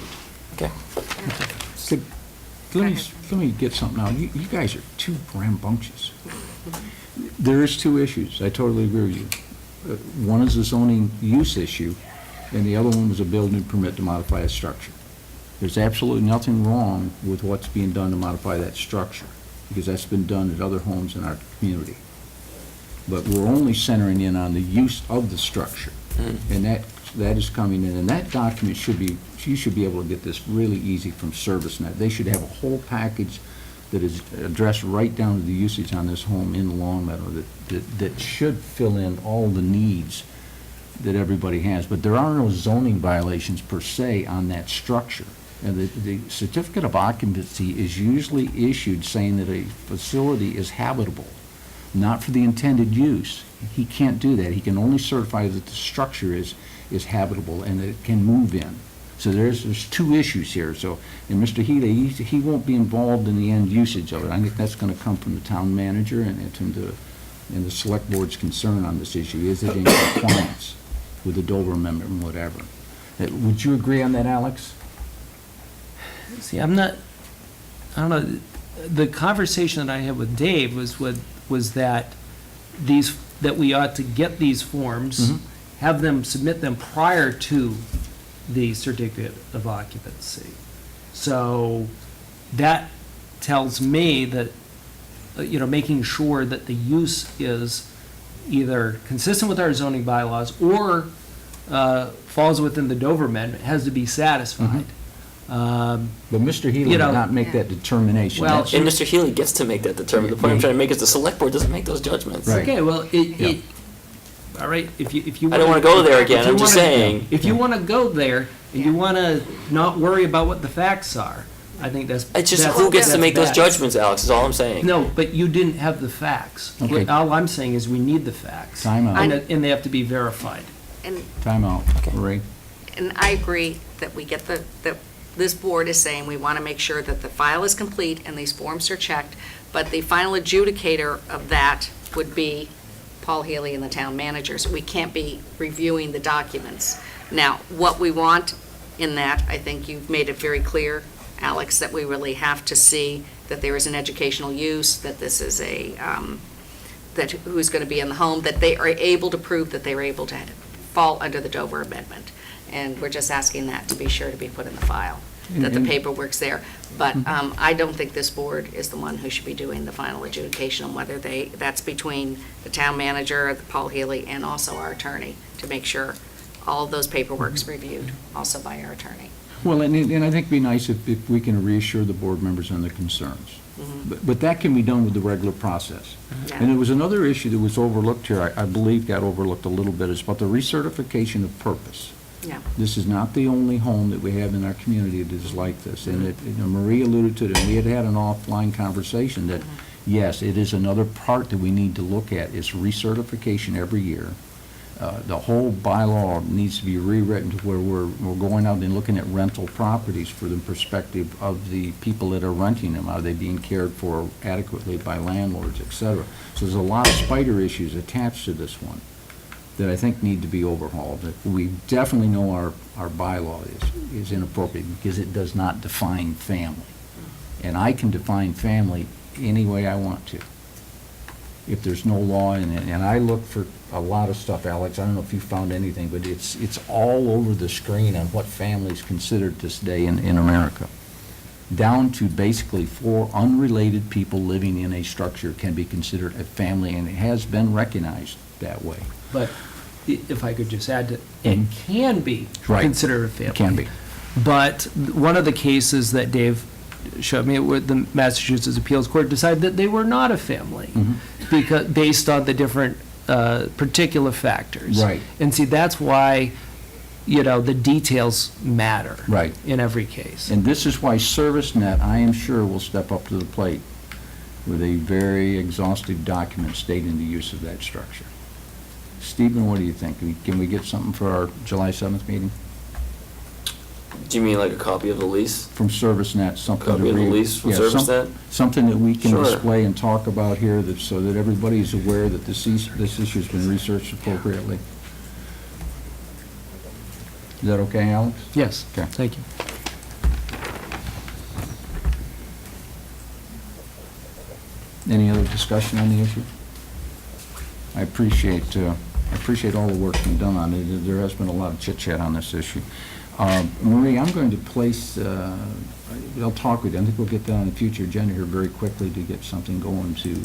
Okay.
Let me get something out. You guys are too rambunctious. There is two issues. I totally agree with you. One is a zoning use issue, and the other one was a building permit to modify a structure. There's absolutely nothing wrong with what's being done to modify that structure, because that's been done at other homes in our community. But we're only centering in on the use of the structure, and that is coming in. And that document you should be able to get this really easy from ServiceNet. They should have a whole package that is addressed right down to the usage on this home in Long Meadow that should fill in all the needs that everybody has. But there are no zoning violations per se on that structure. And the certificate of occupancy is usually issued saying that a facility is habitable, not for the intended use. He can't do that. He can only certify that the structure is habitable and that it can move in. So there's two issues here. So, and Mr. Healy, he won't be involved in the end usage of it. I think that's going to come from the town manager and the select board's concern on this issue. Is it in compliance with the Dover Amendment and whatever? Would you agree on that, Alex?
See, I don't know, the conversation that I had with Dave was that that we ought to get these forms, have them submit them prior to the certificate of occupancy. So that tells me that, making sure that the use is either consistent with our zoning bylaws or falls within the Dover Amendment has to be satisfied.
But Mr. Healy did not make that determination.
Well,
And Mr. Healy gets to make that determination. The point I'm trying to make is the select board doesn't make those judgments.
Right.
Okay, well, all right, if you.
I don't want to go there again, I'm just saying.
If you want to go there and you want to not worry about what the facts are, I think that's.
It's just
that's-
who gets to
that's
make those
bad.
judgments, Alex, is all I'm saying.
No, but you didn't have the facts.
Okay.
All I'm saying is we need the facts.
Time out.
And they have to be verified.
And
Time out. Ray?
And I agree that we get that this board is saying we want to make sure that the file is complete and these forms are checked, but the final adjudicator of that would be Paul Healy and the town manager, so we can't be reviewing the documents. Now, what we want in that, I think you've made it very clear, Alex, that we really have to see that there is an educational use, that this is a, that who's going to be in the home, that they are able to prove that they were able to fall under the Dover Amendment. And we're just asking that to be sure to be put in the file, that the paperwork's there. But I don't think this board is the one who should be doing the final adjudication on whether that's between the town manager, Paul Healy, and also our attorney, to make sure all of those paperwork's reviewed, also by our attorney.
Well, and I think it'd be nice if we can reassure the board members on their concerns. But that can be done with the regular process.
Yeah.
And there was another issue that was overlooked here, I believe got overlooked a little bit, is about the recertification of purpose.
Yeah.
This is not the only home that we have in our community that is like this. And Marie alluded to it, and we had an offline conversation that, yes, it is another part that we need to look at, is recertification every year. The whole bylaw needs to be rewritten to where we're going out and looking at rental properties for the perspective of the people that are renting them. Are they being cared for adequately by landlords, et cetera? So there's a lot of spider issues attached to this one that I think need to be overhauled. We definitely know our bylaw is inappropriate because it does not define family. And I can define family any way I want to, if there's no law in it. And I look for a lot of stuff, Alex, I don't know if you found anything, but it's all over the screen on what family is considered this day in America. Down to basically 4 unrelated people living in a structure can be considered a family, and it has been recognized that way.
But if I could just add to, it can be
Right.
considered a family.
It can be.
But one of the cases that Dave showed me, where the Massachusetts Appeals Court decided that they were not a family, because, based on the different particular factors.
Right.
And see, that's why, the details matter.
Right.
In every case.
And this is why ServiceNet, I am sure, will step up to the plate with a very exhaustive document stating the use of that structure. Stephen, what do you think? Can we get something for our July 7th meeting?
Do you mean like a copy of the lease?
From ServiceNet, something to
Copy of the
read.
lease from
Yeah,
ServiceNet?
Something that we can
Sure.
display and talk about here, so that everybody's aware that this issue's been researched appropriately. Is that okay, Alex?
Yes.
Okay.
Thank you.
Any other discussion on the issue? I appreciate all the work being done on it. There has been a lot of chit-chat on this issue. Marie, I'm going to place, I'll talk with you. I think we'll get that on the future agenda here very quickly to get something going to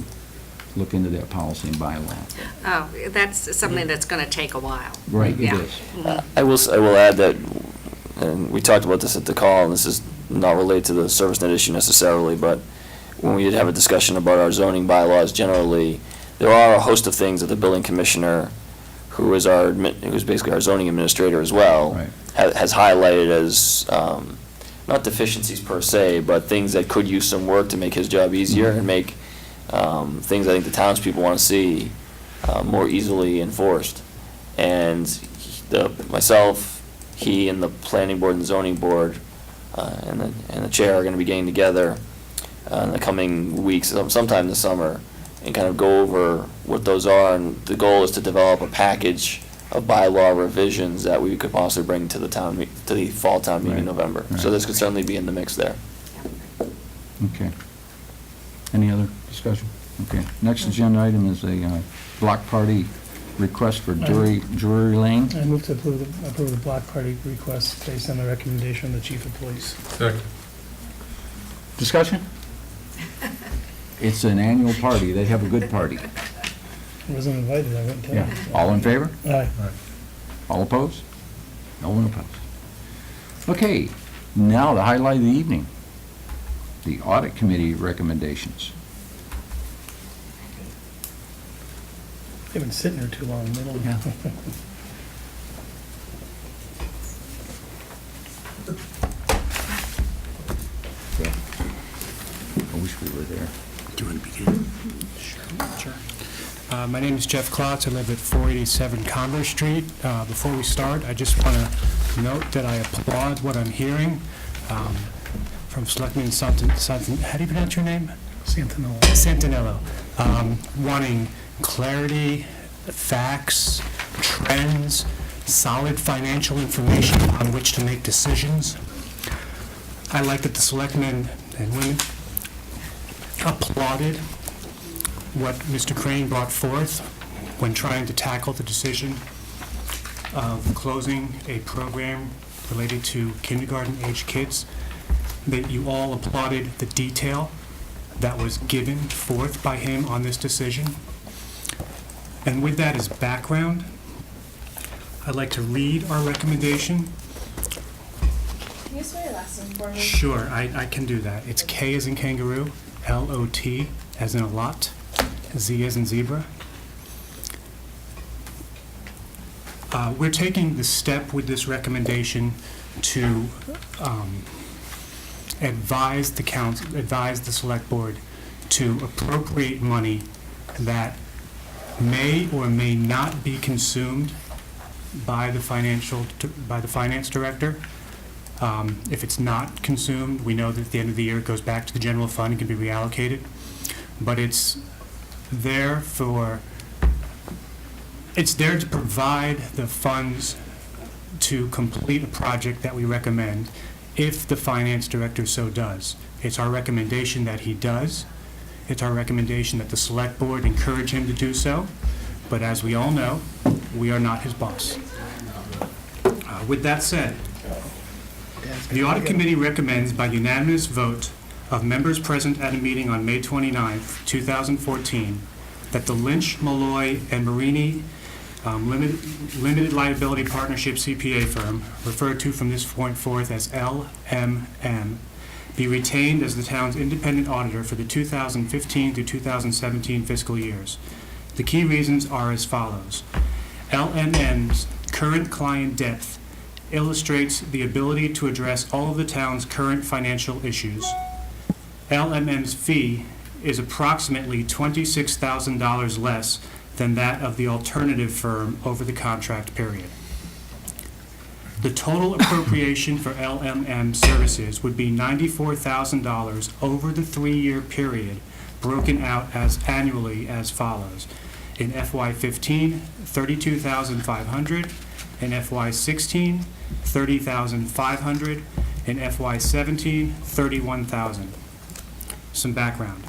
look into that policy and bylaw.
Oh, that's something that's going to take a while.
Right, it
Yeah.
is.
I will add that, and we talked about this at the call, and this is not related to the ServiceNet issue necessarily, but when we did have a discussion about our zoning bylaws generally, there are a host of things that the building commissioner, who's basically our zoning administrator as well,
Right.
has highlighted as, not deficiencies per se, but things that could use some work to make his job easier and make things I think the townspeople want to see more easily enforced. And myself, he, and the planning board and zoning board, and the chair are going to be getting together in the coming weeks, sometime this summer, and kind of go over what those are. And the goal is to develop a package of bylaw revisions that we could possibly bring to the to the fall town meeting in
Right.
November.
Right.
So this could certainly be in the mix there.
Okay. Any other discussion? Okay. Next agenda item is a block party request for Drury Lane.
I move to approve the block party request based on the recommendation of the chief of police.
Second.
Discussion? It's an annual party. They have a good party.
I wasn't invited, I wouldn't tell you.
Yeah. All in favor?
Aye.
All opposed? No one opposed. Okay, now the highlight of the evening, the audit committee recommendations.
They've been sitting there too long, they don't.
Yeah. Okay. I wish we were there.
Do you want to begin? Sure. My name is Jeff Klotz. I live at 487 Commerce Street. Before we start, I just want to note that I applaud what I'm hearing from Selectman how do you pronounce your name?
Santinello.
Santinello, wanting clarity, facts, trends, solid financial information on which to make decisions. I like that the selectmen and women applauded what Mr. Crane brought forth when trying to tackle the decision of closing a program related to kindergarten-age kids, that you all applauded the detail that was given forth by him on this decision. And with that as background, I'd like to read our recommendation.
Can you spell your last name for me?
Sure, I can do that. It's K as in kangaroo, L-O-T as in a lot, Z as in zebra. We're taking the step with this recommendation to advise the select board to appropriate money that may or may not be consumed by the finance director. If it's not consumed, we know that at the end of the year it goes back to the general fund and can be reallocated. But it's there to provide the funds to complete a project that we recommend if the finance director so does. It's our recommendation that he does. It's our recommendation that the select board encourage him to do so. But as we all know, we are not his boss. With that said, the Audit Committee recommends by unanimous vote of members present at a meeting on May 29th, 2014, that the Lynch, Malloy, and Marini Limited Liability Partnership CPA firm, referred to from this point forth as LMM, be retained as the town's independent auditor for the 2015 through 2017 fiscal years. The key reasons are as follows. LMM's current client depth illustrates the ability to address all of the town's current financial issues. LMM's fee is approximately $26,000 less than that of the alternative firm over the contract period. The total appropriation for LMM services would be $94,000 over the 3-year period, broken out as annually as follows. In FY15, $32,500. In FY16, $30,500. In FY17, $31,000. Some background.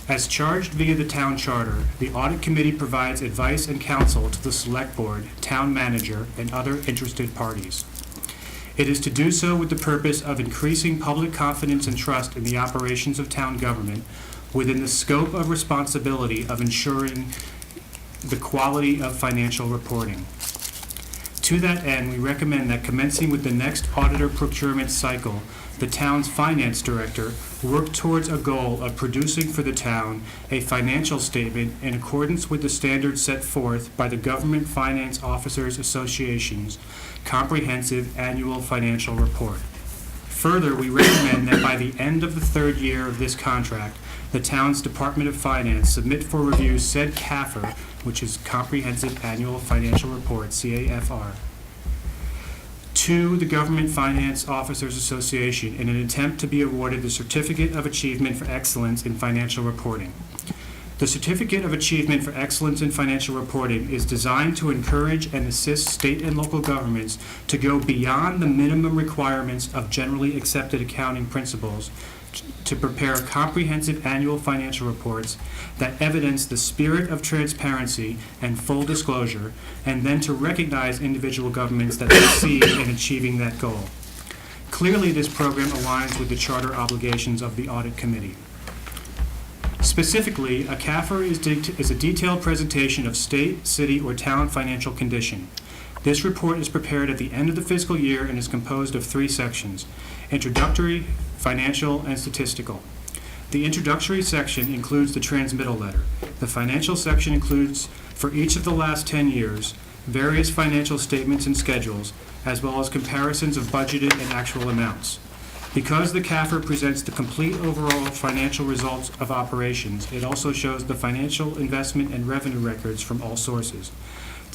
As charged via the town charter, the Audit Committee provides advice and counsel to the Select Board, town manager, and other interested parties. It is to do so with the purpose of increasing public confidence and trust in the operations of town government within the scope of responsibility of ensuring the quality of financial reporting. To that end, we recommend that commencing with the next auditor procurement cycle, the town's finance director work towards a goal of producing for the town a financial statement in accordance with the standards set forth by the Government Finance Officers Association's comprehensive annual financial report. Further, we recommend that by the end of the 3rd year of this contract, the town's Department of Finance submit for review said CAFR, which is Comprehensive Annual Financial Report, CAFR, to the Government Finance Officers Association in an attempt to be awarded the Certificate of Achievement for Excellence in Financial Reporting. The Certificate of Achievement for Excellence in Financial Reporting is designed to encourage and assist state and local governments to go beyond the minimum requirements of generally accepted accounting principles to prepare comprehensive annual financial reports that evidence the spirit of transparency and full disclosure, and then to recognize individual governments that succeed in achieving that goal. Clearly, this program aligns with the charter obligations of the Audit Committee. Specifically, a CAFR is a detailed presentation of state, city, or town financial condition. This report is prepared at the end of the fiscal year and is composed of 3 sections: introductory, financial, and statistical. The introductory section includes the transmittal letter. The financial section includes, for each of the last 10 years, various financial statements and schedules, as well as comparisons of budgeted and actual amounts. Because the CAFR presents the complete overall financial results of operations, it also shows the financial investment and revenue records from all sources.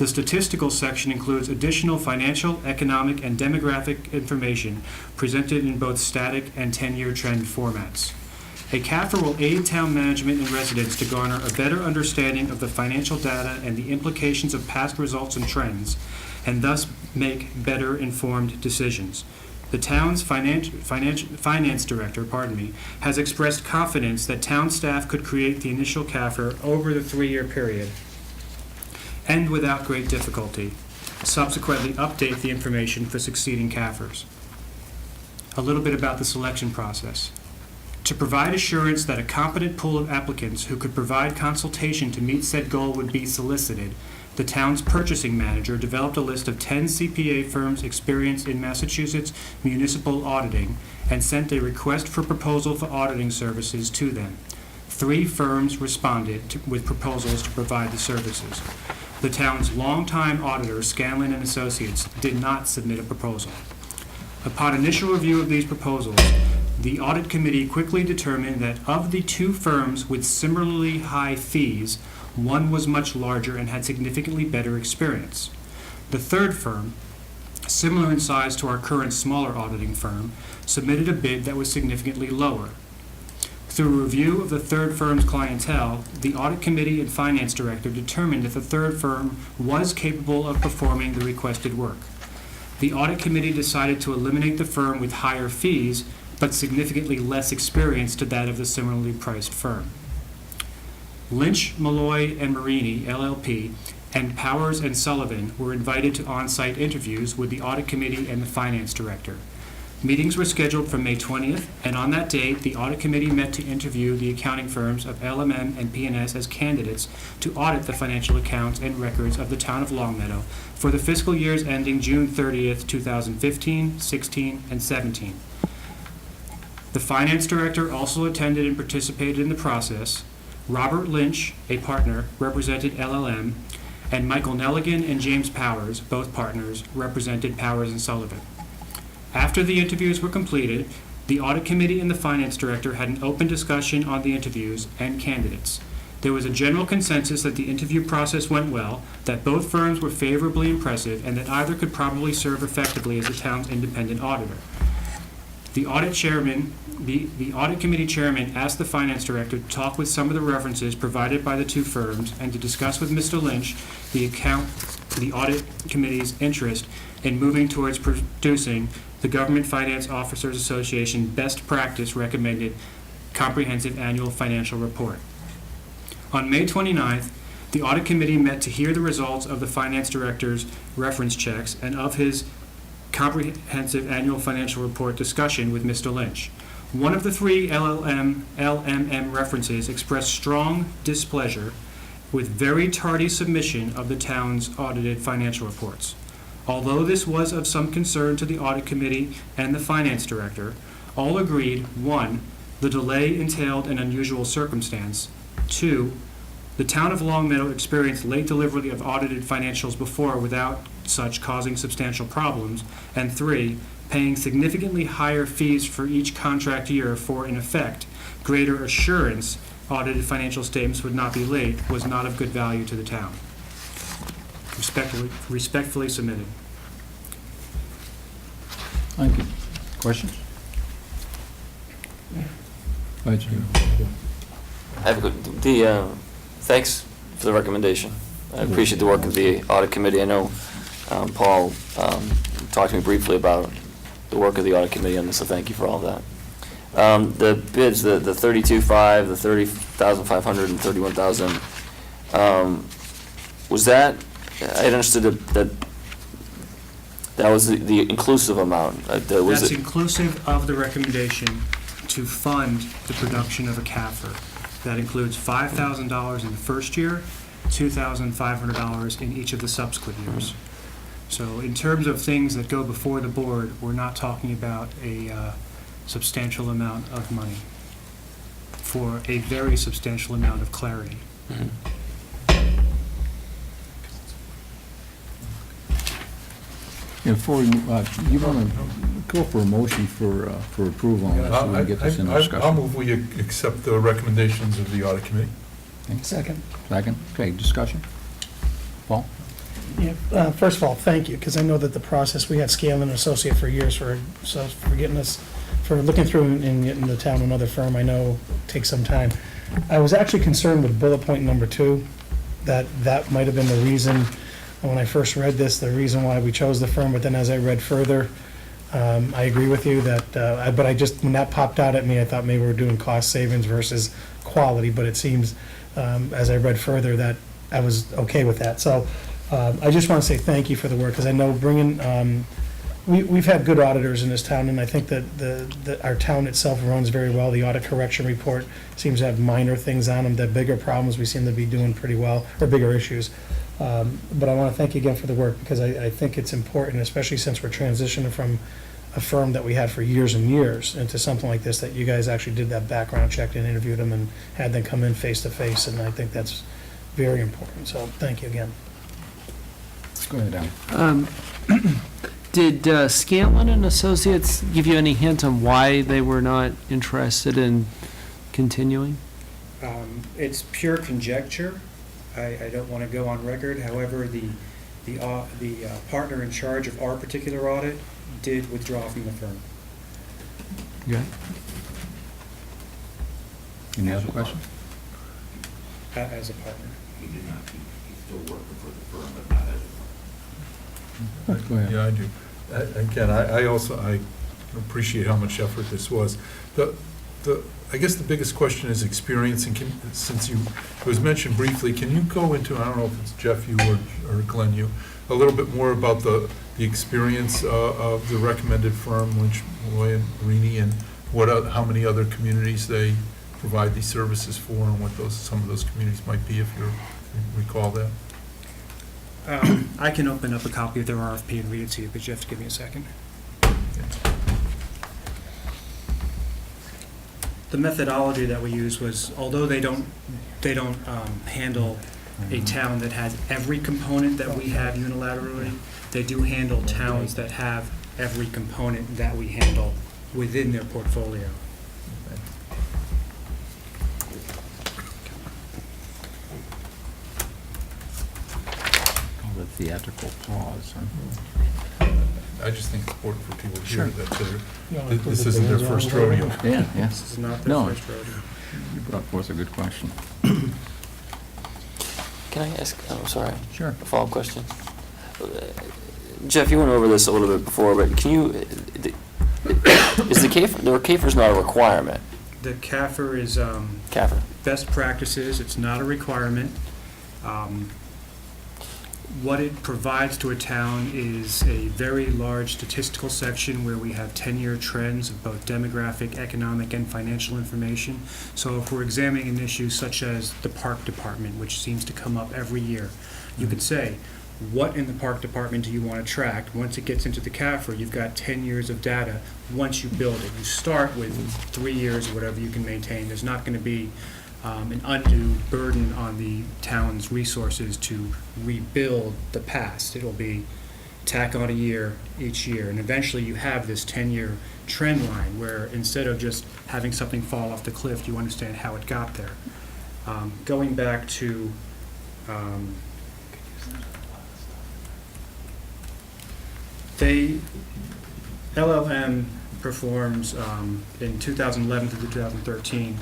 The statistical section includes additional financial, economic, and demographic information presented in both static and 10-year trend formats. A CAFR will aid town management and residents to garner a better understanding of the financial data and the implications of past results and trends, and thus make better informed decisions. The town's finance director, has expressed confidence that town staff could create the initial CAFR over the 3-year period and without great difficulty, subsequently update the information for succeeding CAFRs. A little bit about the selection process. To provide assurance that a competent pool of applicants who could provide consultation to meet said goal would be solicited, the town's purchasing manager developed a list of 10 CPA firms experienced in Massachusetts municipal auditing and sent a request for proposal for auditing services to them. 3 firms responded with proposals to provide the services. The town's longtime auditor, Scanlon and Associates, did not submit a proposal. Upon initial review of these proposals, the audit committee quickly determined that of the 2 firms with similarly high fees, one was much larger and had significantly better experience. The 3rd firm, similar in size to our current smaller auditing firm, submitted a bid that was significantly lower. Through review of the 3rd firm's clientele, the audit committee and finance director determined that the 3rd firm was capable of performing the requested work. The audit committee decided to eliminate the firm with higher fees but significantly less experience to that of the similarly priced firm. Lynch, Malloy, and Marini, LLP, and Powers and Sullivan were invited to on-site interviews with the audit committee and the finance director. Meetings were scheduled for May 20th, and on that date, the audit committee met to interview the accounting firms of LMM and P&S as candidates to audit the financial accounts and records of the town of Longmeadow for the fiscal years ending June 30th, 2015, 16, and 17. The finance director also attended and participated in the process. Robert Lynch, a partner, represented LLM, and Michael Nelligan and James Powers, both partners, represented Powers and Sullivan. After the interviews were completed, the audit committee and the finance director had an open discussion on the interviews and candidates. There was a general consensus that the interview process went well, that both firms were favorably impressive, and that either could probably serve effectively as the town's independent auditor. The audit committee chairman asked the finance director to talk with some of the references provided by the 2 firms and to discuss with Mr. Lynch the audit committee's interest in moving towards producing the Government Finance Officers Association best practice recommended comprehensive annual financial report. On May 29th, the audit committee met to hear the results of the finance director's reference checks and of his comprehensive annual financial report discussion with Mr. Lynch. One of the 3 LMM references expressed strong displeasure with very tardy submission of the town's audited financial reports. Although this was of some concern to the audit committee and the finance director, all agreed: 1, the delay entailed an unusual circumstance; 2, the town of Longmeadow experienced late delivery of audited financials before without such causing substantial problems; and 3, paying significantly higher fees for each contract year for, in effect, greater assurance audited financial statements would not be late was not of good value to the town. Respectfully submitted.
Thank you. Questions? Go ahead, Steve.
Have a good, thanks for the recommendation. I appreciate the work of the audit committee. I know Paul talked to me briefly about the work of the audit committee on this, so thank you for all that. The bids, the 32,500, the 30,500, and 31,000. Was that? I understood that was the inclusive amount.
That's inclusive of the recommendation to fund the production of a CAFR. That includes $5,000 in the first year, $2,500 in each of the subsequent years. So in terms of things that go before the board, we're not talking about a substantial amount of money for a very substantial amount of clarity.
Mm-hmm.
Before you want to go for a motion for approval on this, so we can get this in discussion.
I'll move we accept the recommendations of the audit committee.
Second.
Second? Okay, discussion. Paul?
First of all, thank you, because I know that the process, we had Scale and Associate for years for getting us, for looking through and getting the town another firm, I know takes some time. I was actually concerned with bullet point number 2, that might have been the reason, when I first read this, the reason why we chose the firm, but then as I read further, I agree with you that, but I just, when that popped out at me, I thought maybe we're doing cost savings versus quality, but it seems, as I read further, that I was okay with that. So I just want to say thank you for the work, because I know bringing, we've had good auditors in this town, and I think that our town itself runs very well. The audit correction report seems to have minor things on them. The bigger problems, we seem to be doing pretty well, or bigger issues. But I want to thank you again for the work, because I think it's important, especially since we're transitioning from a firm that we had for years and years into something like this, that you guys actually did that background check and interviewed them and had them come in face to face, and I think that's very important. So thank you again.
Go ahead, Al.
Did Scanlon and Associates give you any hint on why they were not interested in continuing?
It's pure conjecture. I don't want to go on record. However, the partner in charge of our particular audit did withdraw from the firm.
Yeah.
Any other questions?
As a partner.
He did not, he's still working for the firm, but not as
Go ahead.
Yeah, I do. Again, I also, I appreciate how much effort this was. I guess the biggest question is experience, and since it was mentioned briefly, can you go into, I don't know if it's Jeff, you or Glenn, you, a little bit more about the experience of the recommended firm, Lynch, Malloy, and Rini, and how many other communities they provide these services for, and what some of those communities might be, if you recall that?
I can open up a copy of their RFP and read it to you, but you have to give me a second. The methodology that we used was, although they don't handle a town that has every component that we have unilaterally, they do handle towns that have every component that we handle within their portfolio.
The theatrical pause.
I just think it's important for people to hear
Sure.
that this isn't their first rodeo.
Yeah, yeah.
This is not their
No.
first rodeo.
You brought forth a good question.
Can I ask, sorry,
Sure.
a follow-up question? Jeff, you went over this a little bit before, but can you, is the CAFR not a requirement?
The CAFR is
CAFR.
best practices. It's not a requirement. What it provides to a town is a very large statistical section where we have 10-year trends of both demographic, economic, and financial information. So if we're examining an issue such as the park department, which seems to come up every year, you could say, what in the park department do you want to track? Once it gets into the CAFR, you've got 10 years of data. Once you build it, you start with 3 years or whatever you can maintain. There's not going to be an undue burden on the town's resources to rebuild the past. It'll be tack on a year each year, and eventually you have this 10-year trend line where instead of just having something fall off the cliff, you understand how it got there. Going back to LLM performs in 2011 through 2013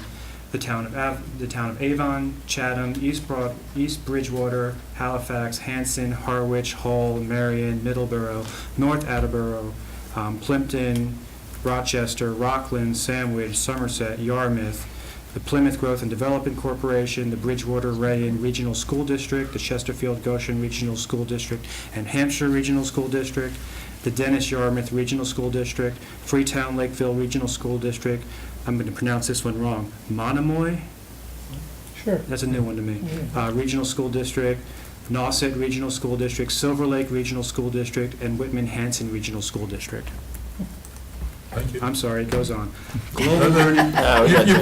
the town of Avon, Chatham, East Bridgewater, Halifax, Hanson, Harwich, Hull, Marion, Middleborough, North Attleboro, Plimpton, Rochester, Rockland, Sandwich, Somerset, Yarmouth, the Plymouth Growth and Development Corporation, the Bridgewater Rayon Regional School District, the Chesterfield Goshen Regional School District, and Hampshire Regional School District, the Dennis Yarmouth Regional School District, Freetown Lakeville Regional School District, I'm going to pronounce this one wrong, Monomoy?
Sure.
That's a new one to me. Regional School District, Nauset Regional School District, Silver Lake Regional School District, and Whitman-Hanson Regional School District.
Thank you.
I'm sorry, it goes on. Global Learning.
You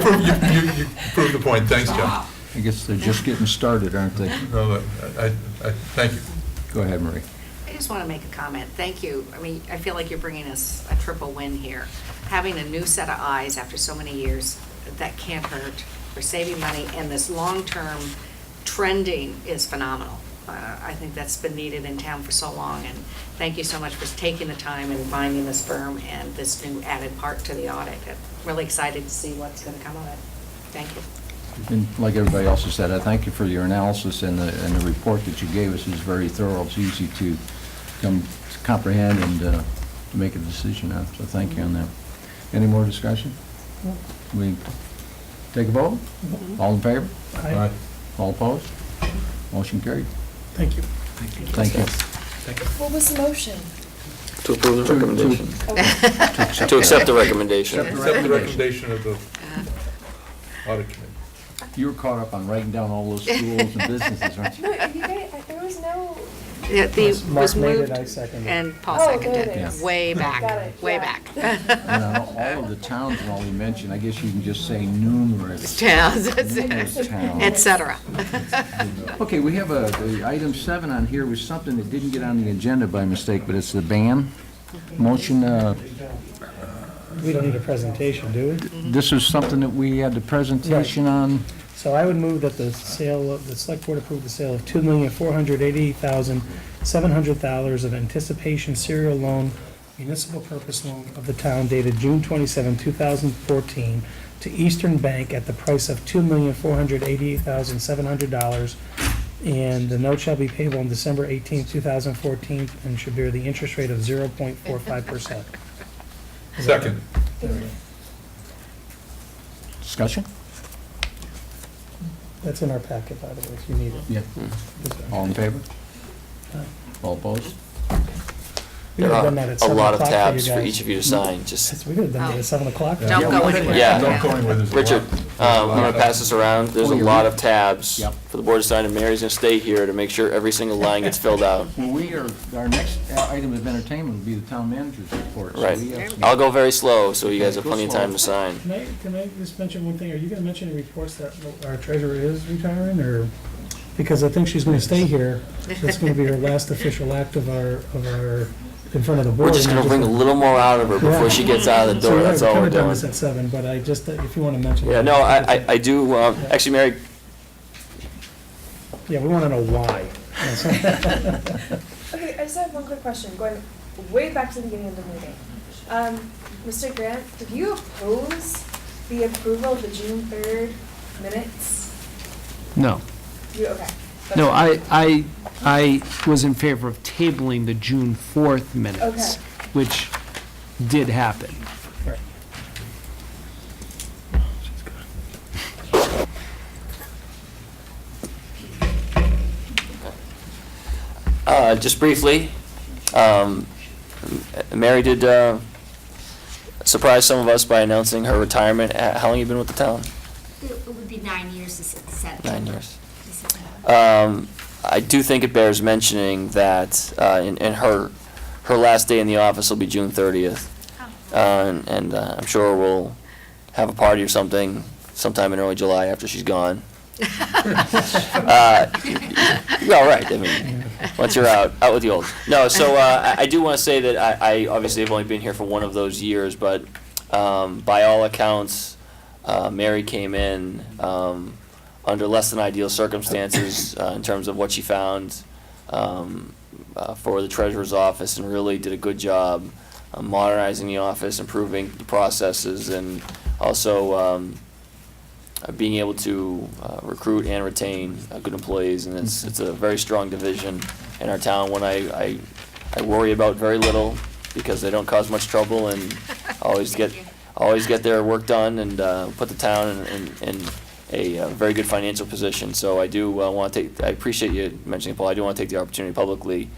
proved the point. Thanks, Jeff.
I guess they're just getting started, aren't they?
No, I thank you.
Go ahead, Marie.
I just want to make a comment. Thank you. I mean, I feel like you're bringing us a triple win here. Having a new set of eyes after so many years, that can't hurt. We're saving money, and this long-term trending is phenomenal. I think that's been needed in town for so long, and thank you so much for taking the time and finding this firm and this new added part to the audit. I'm really excited to see what's going to come of it. Thank you.
And like everybody else has said, I thank you for your analysis, and the report that you gave us is very thorough. It's easy to comprehend and to make a decision on, so thank you on that. Any more discussion? We take a vote? All in favor?
Aye.
All opposed? Motion carried.
Thank you.
Thank you.
What was the motion?
To approve the recommendation.
Okay.
To accept the recommendation.
Accept the recommendation of the audit committee.
You were caught up on writing down all those schools and businesses, aren't you?
No, you guys, there was no.
Yeah, the
Mark
was
made it,
moved
I seconded it.
and Paul
Oh,
seconded
there it
it,
is.
way
Got
back,
it,
way
yeah.
back.
And on all of the towns and all you mentioned, I guess you can just say numerous.
Towns,
Numerous towns.
et cetera.
Okay, we have the item 7 on here was something that didn't get on the agenda by mistake, but it's the ban. Motion,
We don't need a presentation, do we?
this is something that we had the presentation on.
So I would move that the select board approve the sale of $2,488,700 of anticipation serial loan, municipal purpose loan of the town dated June 27, 2014, to Eastern Bank at the price of $2,488,700, and the note shall be payable on December 18, 2014, and should bear the interest rate of 0.45%.
Second.
Discussion?
That's in our packet, by the way, if you need it.
Yeah. All in favor?
Aye.
All opposed?
We
There
could have
are
done that at
a
7
lot of
o'clock
tabs for
guys.
each of you to sign, just,
We could have done that at 7 o'clock.
Don't go anywhere.
Yeah.
Don't go anywhere. There's a
Richard,
lot.
I'm gonna pass this around, there's a
Oh, you're
lot
right.
of tabs
Yep.
for the board to sign, and Mary's gonna stay here to make sure every single line gets filled out.
Well, our next item of entertainment will be the town manager's report. so
Right.
we have some-
I'll go very slow, so you guys have
Go
plenty of
slow.
time to sign.
Can I just mention one thing? Are you gonna mention in reports that our treasurer is retiring, or, because I think she's gonna stay here. It's gonna be her last official act of our, in front of the board.
We're just gonna bring a little more out of her before she gets out of the
So
door, that's all we're
We could have done
doing.
this at 7, but I just, if you wanna mention.
Yeah, no, I do, actually, Mary,
Yeah, we wanna know why.
Okay, I just have one quick question, going way back to the beginning of the meeting. Mr. Grant, did you oppose the approval of the June 3rd minutes?
No.
Okay.
No, I was in favor of tabling the June 4th minutes,
Okay.
which did happen.
just briefly, Mary did, surprise some of us by announcing her retirement. How long have you been with the town?
It would be 9 years this September.
9 years. I do think it bears mentioning that in her last day in the office will be June 30th. And I'm sure we'll have a party or something sometime in early July after she's gone. Well, right, I mean, once you're out with the old. No, so I do want to say that I obviously have only been here for one of those years, but by all accounts, Mary came in under less than ideal circumstances in terms of what she found for the treasurer's office, and really did a good job modernizing the office, improving the processes, and also being able to recruit and retain good employees. And it's a very strong division in our town, one I worry about very little, because they don't cause much trouble and always get their work done, and put the town in a very good financial position. So I do want to I appreciate you mentioning it, Paul. I do want to take the opportunity to publicly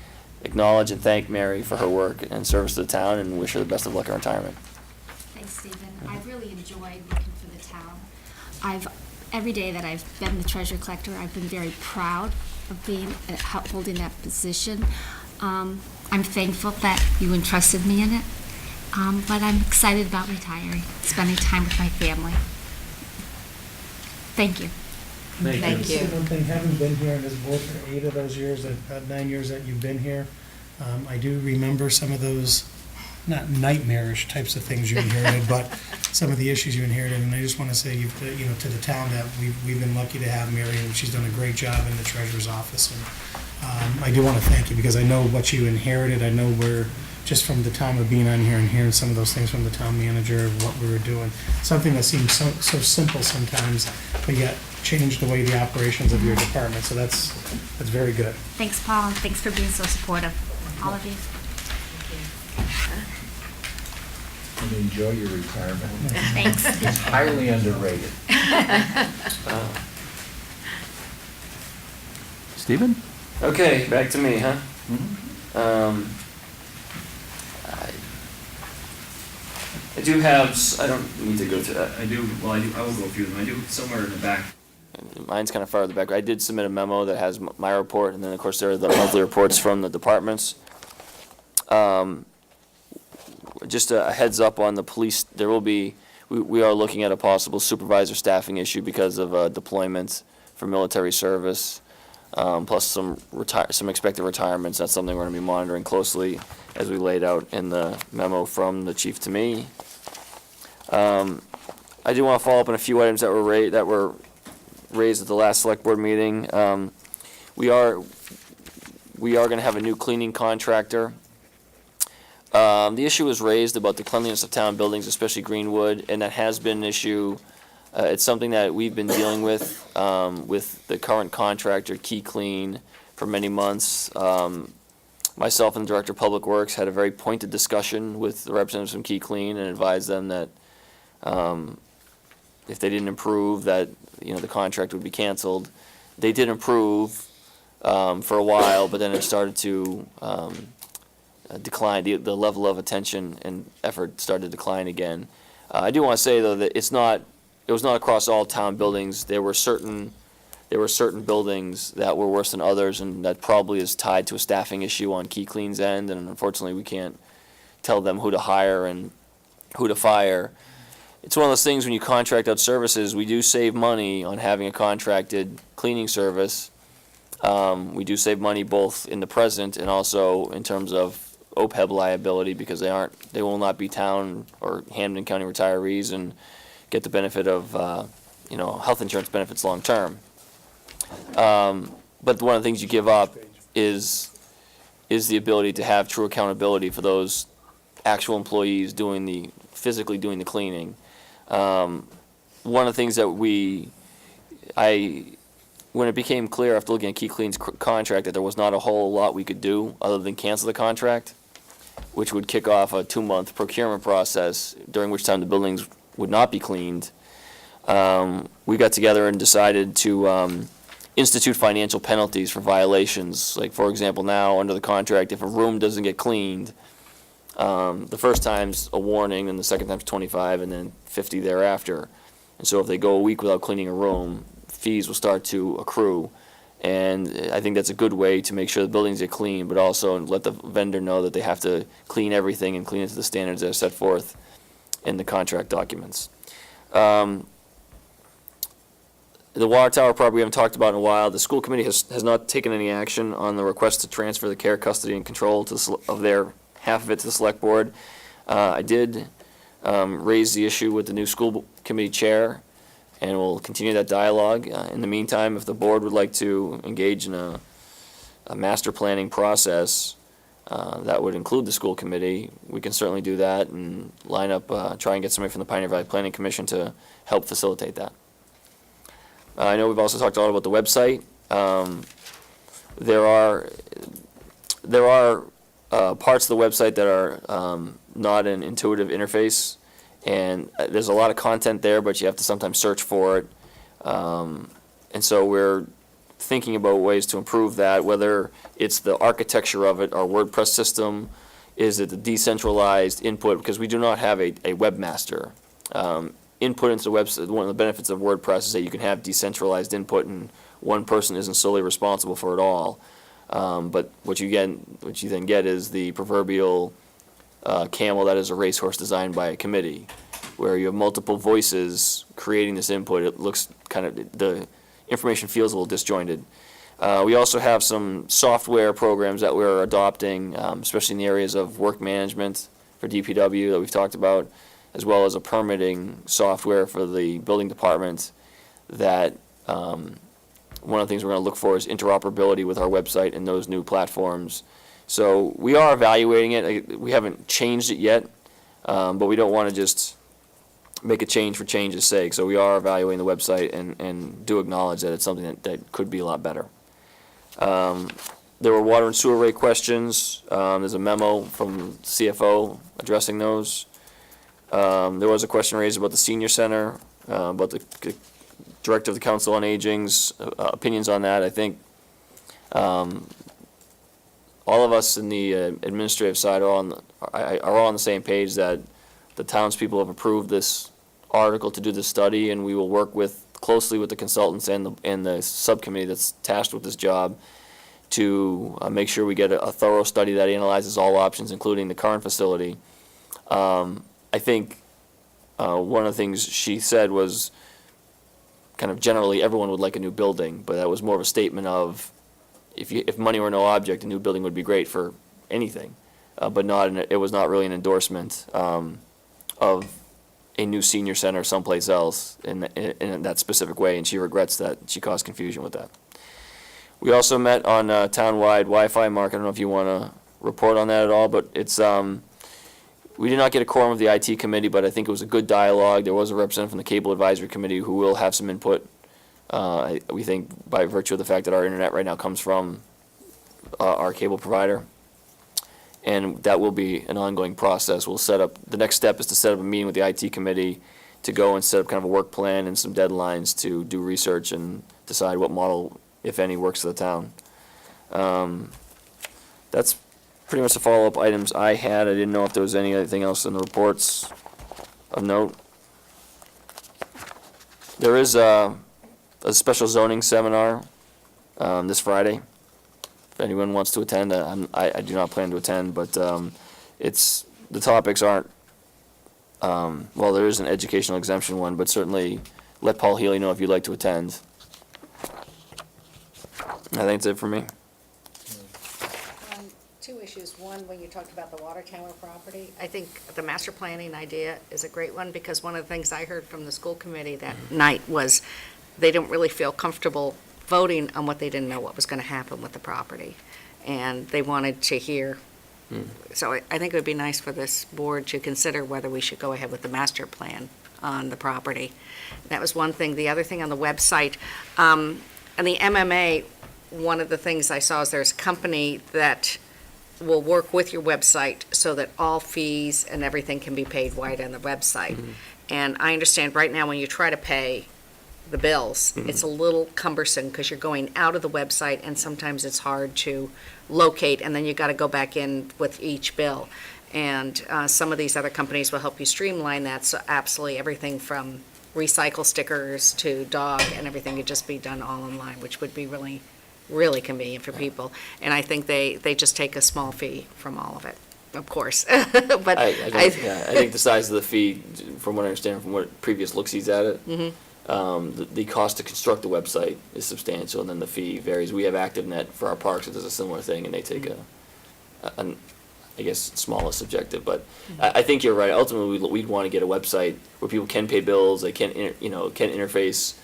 acknowledge and thank Mary for her work and service to the town, and wish her the best of luck in retirement.
Thanks, Stephen. I've really enjoyed working for the town. Every day that I've been the treasure collector, I've been very proud of holding that position. I'm thankful that you entrusted me in it, but I'm excited about retiring, spending time with my family. Thank you.
Thank you.
One thing, having been here in this board for 8 of those years, 9 years that you've been here, I do remember some of those, not nightmarish types of things you inherited, but some of the issues you inherited. And I just want to say, to the town, that we've been lucky to have Mary, and she's done a great job in the treasurer's office. And I do want to thank you because I know what you inherited. I know where, just from the time of being on here and hearing some of those things from the town manager of what we were doing. Something that seems so simple sometimes, but yet changed the way the operations of your department. So that's very good.
Thanks, Paul, and thanks for being so supportive, all of you.
And enjoy your retirement.
Thanks.
It's highly underrated.
Stephen?
Okay, back to me, huh? I do have, I don't need to go through that. I will go through them. I do somewhere in the back. Mine's kind of far in the back. I did submit a memo that has my report, and then, of course, there are the monthly reports from the departments. Just a heads up on the police, there will be, we are looking at a possible supervisor staffing issue because of deployment for military service, plus some expected retirements. That's something we're going to be monitoring closely, as we laid out in the memo from the chief to me. I do want to follow up on a few items that were raised at the last select board meeting. We are going to have a new cleaning contractor. The issue was raised about the cleanliness of town buildings, especially Greenwood, and that has been an issue. It's something that we've been dealing with the current contractor, Key Clean, for many months. Myself and the Director of Public Works had a very pointed discussion with the representatives from Key Clean and advised them that if they didn't improve, that the contract would be canceled. They did improve for a while, but then it started to decline. The level of attention and effort started to decline again. I do want to say though that it was not across all town buildings. There were certain buildings that were worse than others, and that probably is tied to a staffing issue on Key Clean's end, and unfortunately we can't tell them who to hire and who to fire. It's one of those things when you contract out services, we do save money on having a contracted cleaning service. We do save money both in the present and also in terms of OPEB liability, because they will not be town or Hampden County retirees and get the benefit of health insurance benefits long term. But one of the things you give up is the ability to have true accountability for those actual employees physically doing the cleaning. One of the things that when it became clear after looking at Key Clean's contract that there was not a whole lot we could do other than cancel the contract, which would kick off a 2-month procurement process, during which time the buildings would not be cleaned, we got together and decided to institute financial penalties for violations. Like, for example, now under the contract, if a room doesn't get cleaned, the first time's a warning, and the second time's 25, and then 50 thereafter. And so if they go a week without cleaning a room, fees will start to accrue. And I think that's a good way to make sure the buildings get clean, but also let the vendor know that they have to clean everything and clean it to the standards that are set forth in the contract documents. The water tower property we haven't talked about in a while. The school committee has not taken any action on the request to transfer the care, custody, and control of their half of it to the select board. I did raise the issue with the new school committee chair, and we'll continue that dialogue. In the meantime, if the board would like to engage in a master planning process that would include the school committee, we can certainly do that and line up, try and get somebody from the Pioneer Valley Planning Commission to help facilitate that. I know we've also talked a lot about the website. There are parts of the website that are not an intuitive interface, and there's a lot of content there, but you have to sometimes search for it. And so we're thinking about ways to improve that, whether it's the architecture of it, our WordPress system, is it the decentralized input, because we do not have a webmaster. Input into the website, one of the benefits of WordPress is that you can have decentralized input and one person isn't solely responsible for it all. But what you then get is the proverbial camel that is a racehorse designed by a committee, where you have multiple voices creating this input. It looks the information feels a little disjointed. We also have some software programs that we're adopting, especially in the areas of work management for DPW that we've talked about, as well as a permitting software for the building department that one of the things we're gonna look for is interoperability with our website and those new platforms. So we are evaluating it. We haven't changed it yet, but we don't wanna just make a change for change's sake. So we are evaluating the website and do acknowledge that it's something that could be a lot better. There were water and sewer rate questions. There's a memo from CFO addressing those. There was a question raised about the senior center, about the Director of the Council on Aging's opinions on that. I think all of us in the administrative side are all on the same page that the townspeople have approved this article to do the study, and we will work closely with the consultants and the subcommittee that's tasked with this job to make sure we get a thorough study that analyzes all options, including the current facility. I think one of the things she said was kind of generally everyone would like a new building, but that was more of a statement of if money were no object, a new building would be great for anything, but it was not really an endorsement of a new senior center someplace else in that specific way, and she regrets that she caused confusion with that. We also met on townwide Wi-Fi. Mark, I don't know if you want to report on that at all, but it's we did not get a quorum of the IT committee, but I think it was a good dialogue. There was a representative from the Cable Advisory Committee who will have some input. We think by virtue of the fact that our internet right now comes from our cable provider, and that will be an ongoing process. We'll set up, the next step is to set up a meeting with the IT committee to go and set up kind of a work plan and some deadlines to do research and decide what model, if any, works for the town. That's pretty much the follow-up items I had. I didn't know if there was anything else in the reports of note. There is a special zoning seminar this Friday. If anyone wants to attend, I do not plan to attend, but the topics aren't, well, there is an educational exemption one, but certainly let Paul Healy know if you'd like to attend. I think that's it for me.
Two issues. One, when you talked about the water tower property, I think the master planning idea is a great one, because one of the things I heard from the school committee that night was they don't really feel comfortable voting on what they didn't know what was going to happen with the property. And they wanted to hear. So I think it would be nice for this board to consider whether we should go ahead with the master plan on the property. That was one thing. The other thing on the website, and the MMA, one of the things I saw is there's a company that will work with your website so that all fees and everything can be paid right on the website. And I understand right now when you try to pay the bills, it's a little cumbersome because you're going out of the website and sometimes it's hard to locate, and then you got to go back in with each bill. And some of these other companies will help you streamline that, so absolutely everything from recycle stickers to dog and everything could just be done all online, which would be really, really convenient for people. And I think they just take a small fee from all of it, of course. But
I think the size of the fee, from what I understand from what previous looks-sees at it, the cost to construct the website is substantial, and then the fee varies. We have ActiveNet for our parks, it does a similar thing, and they take I guess, smallest objective. But I think you're right. Ultimately, we'd want to get a website where people can pay bills, they can, can interface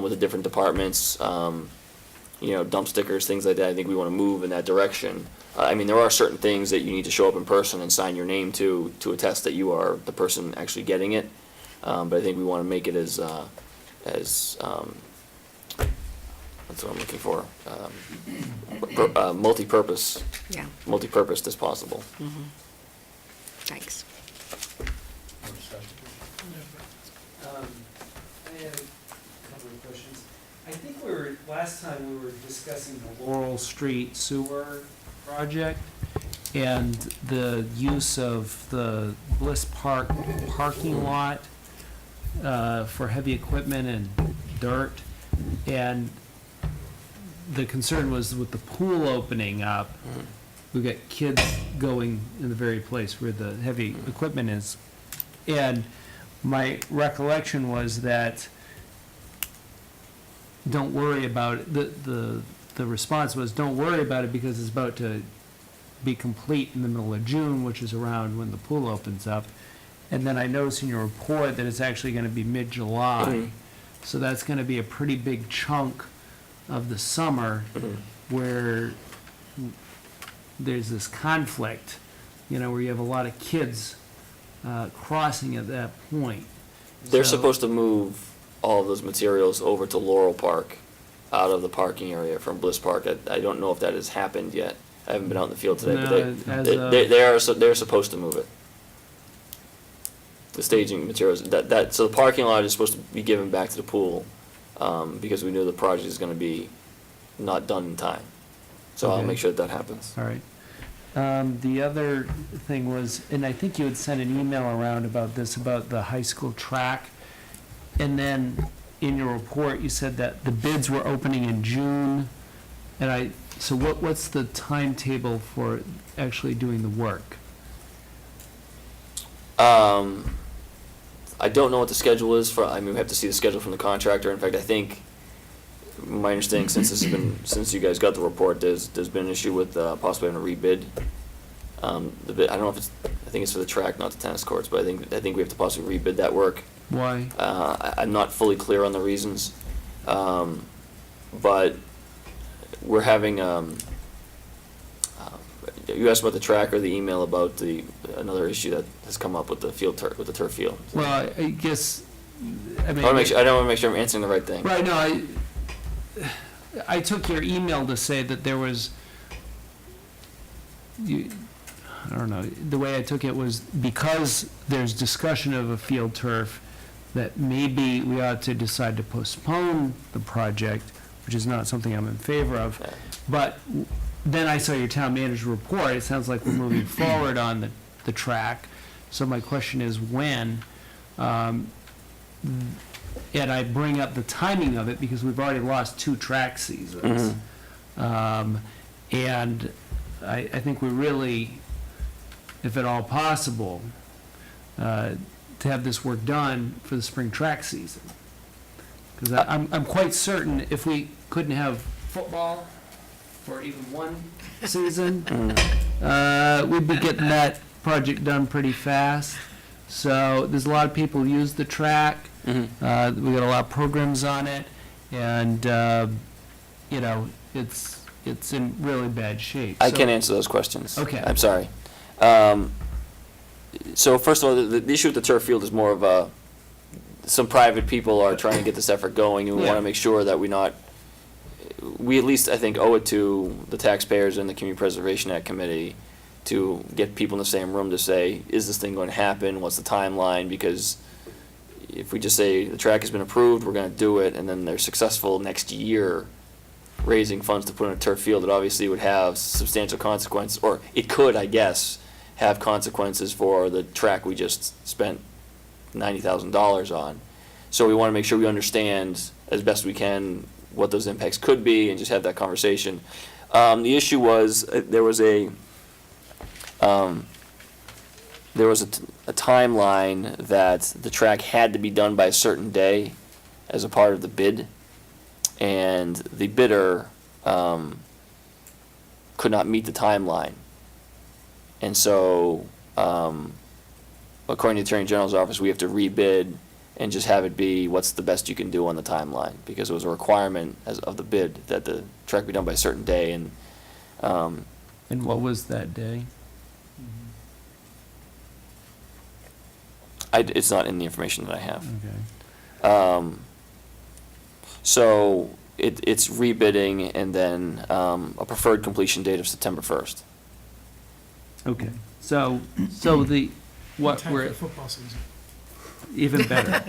with the different departments, dump stickers, things like that. I think we want to move in that direction. I mean, there are certain things that you need to show up in person and sign your name to attest that you are the person actually getting it. But I think we want to make it as that's what I'm looking for, multi-purpose as possible.
Thanks.
I had a couple of questions. I think last time we were discussing the Laurel Street sewer project and the use of the Bliss Park parking lot for heavy equipment and dirt. And the concern was with the pool opening up, we've got kids going in the very place where the heavy equipment is. And my recollection was that don't worry about it. The response was don't worry about it because it's about to be complete in the middle of June, which is around when the pool opens up. And then I noticed in your report that it's actually going to be mid-July. So that's going to be a pretty big chunk of the summer where there's this conflict, where you have a lot of kids crossing at that point.
They're
So-
supposed to move all of those materials over to Laurel Park, out of the parking area from Bliss Park. I don't know if that has happened yet. I haven't been out in the field today,
No,
but
as
they're supposed to move it. The staging materials, so the parking lot is supposed to be given back to the pool, because we knew the project is gonna be not done in time. So I'll
Okay.
make sure that happens.
All right. The other thing was, and I think you had sent an email around about this, about the high school track. And then in your report, you said that the bids were opening in June. So what's the timetable for actually doing the work?
I don't know what the schedule is we have to see the schedule from the contractor. In fact, I think, my understanding, since you guys got the report, there's been an issue with possibly having to rebid. The bid, I don't know if I think it's for the track, not the tennis courts, but I think we have to possibly rebid that work.
Why?
I'm not fully clear on the reasons, but we're having, you asked about the track or the email about another issue that has come up with the with the turf field.
Well, I guess, I mean.
I want to make sure I'm answering the right thing.
Right, no, I took your email to say that there was, I don't know, the way I took it was because there's discussion of a field turf, that maybe we ought to decide to postpone the project, which is not something I'm in favor of. But then I saw your town manager's report, it sounds like we're moving forward on the track. So my question is when? And I bring up the timing of it because we've already lost 2 track seasons. And I think we really, if at all possible, to have this work done for the spring track season. Because I'm quite certain if we couldn't have football for even one season, we'd be getting that project done pretty fast. So there's a lot of people who use the track. We got a lot of programs on it, and it's in really bad shape.
I
So-
can't answer those questions.
Okay.
I'm sorry. So first of all, the issue with the turf field is more of some private people are trying to get this effort going, and we want
Yeah.
to make sure that we at least, I think, owe it to the taxpayers and the Community Preservation Act Committee to get people in the same room to say, is this thing going to happen? What's the timeline? Because if we just say the track has been approved, we're going to do it, and then they're successful next year raising funds to put in a turf field, it obviously would have substantial consequences, or it could, I guess, have consequences for the track we just spent $90,000 on. So we want to make sure we understand as best we can what those impacts could be and just have that conversation. The issue was, there was a timeline that the track had to be done by a certain day as a part of the bid, and the bidder could not meet the timeline. And so, according to the Attorney General's office, we have to rebid and just have it be what's the best you can do on the timeline, because it was a requirement of the bid that the track be done by a certain day, and
And what was that day?
it's not in the information that I have.
Okay.
So it's rebidding, and then a preferred completion date of September 1st.
Okay. So what
Time
we're,
for football season.
even better.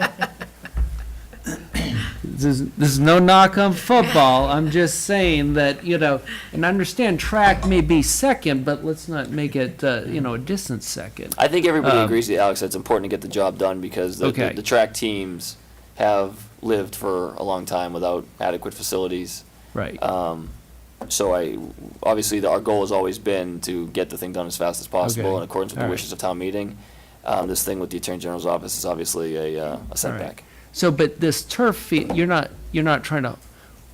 This is no knock on football, I'm just saying that, and I understand track may be second, but let's not make it, a distant second.
I think everybody agrees with Alex that it's important to get the job done, because
Okay.
the track teams have lived for a long time without adequate facilities.
Right.
So obviously, our goal has always been to get the thing done as fast as possible
Okay.
in accordance with
All
the
right.
wishes of town meeting. This thing with the Attorney General's office is obviously a setback.
So, but this turf field, you're not trying to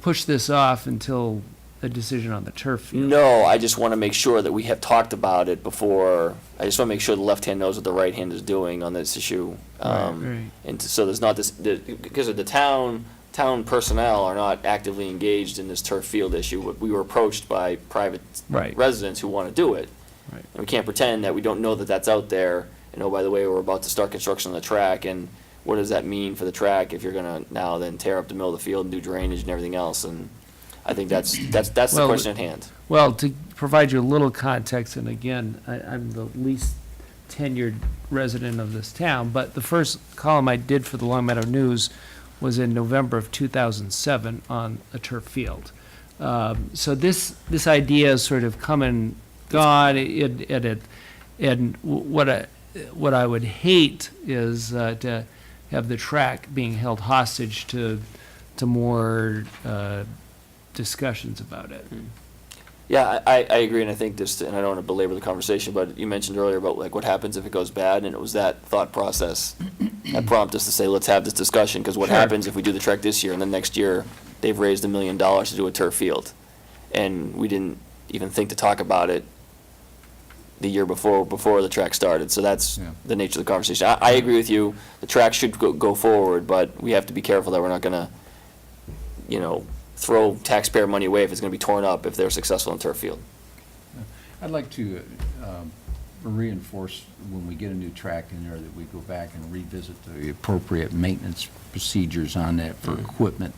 push this off until a decision on the turf field?
No, I just want to make sure that we have talked about it before. I just want to make sure the left hand knows what the right hand is doing on this issue.
Right.
And so there's not this, because of the town town personnel are not actively engaged in this turf field issue. We were approached by private
Right.
residents who want to do it.
Right.
And we can't pretend that we don't know that that's out there, and oh, by the way, we're about to start construction on the track, and what does that mean for the track if you're gonna now then tear up the middle of the field and do drainage and everything else, and I think that's the
Well,
question at hand.
Well, to provide you a little context, and again, I'm the least tenured resident of this town, but the first column I did for the Long Meadow News was in November of 2007 on a turf field. So this idea is sort of come and gone, and what I would hate is to have the track being held hostage to more discussions about it.
Yeah, I agree, and I think this, and I don't want to belabor the conversation, but you mentioned earlier about like what happens if it goes bad, and it was that thought process that prompted us to say, let's have this discussion, because what
Sure.
happens if we do the track this year, and then next year, they've raised $1 million to do a turf field, and we didn't even think to talk about it the year before the track started, so that's
Yeah.
the nature of the conversation. I agree with you, the track should go forward, but we have to be careful that we're not gonna, throw taxpayer money away if it's going to be torn up if they're successful in turf field.
I'd like to reinforce when we get a new track in there that we go back and revisit the appropriate maintenance procedures on that for equipment.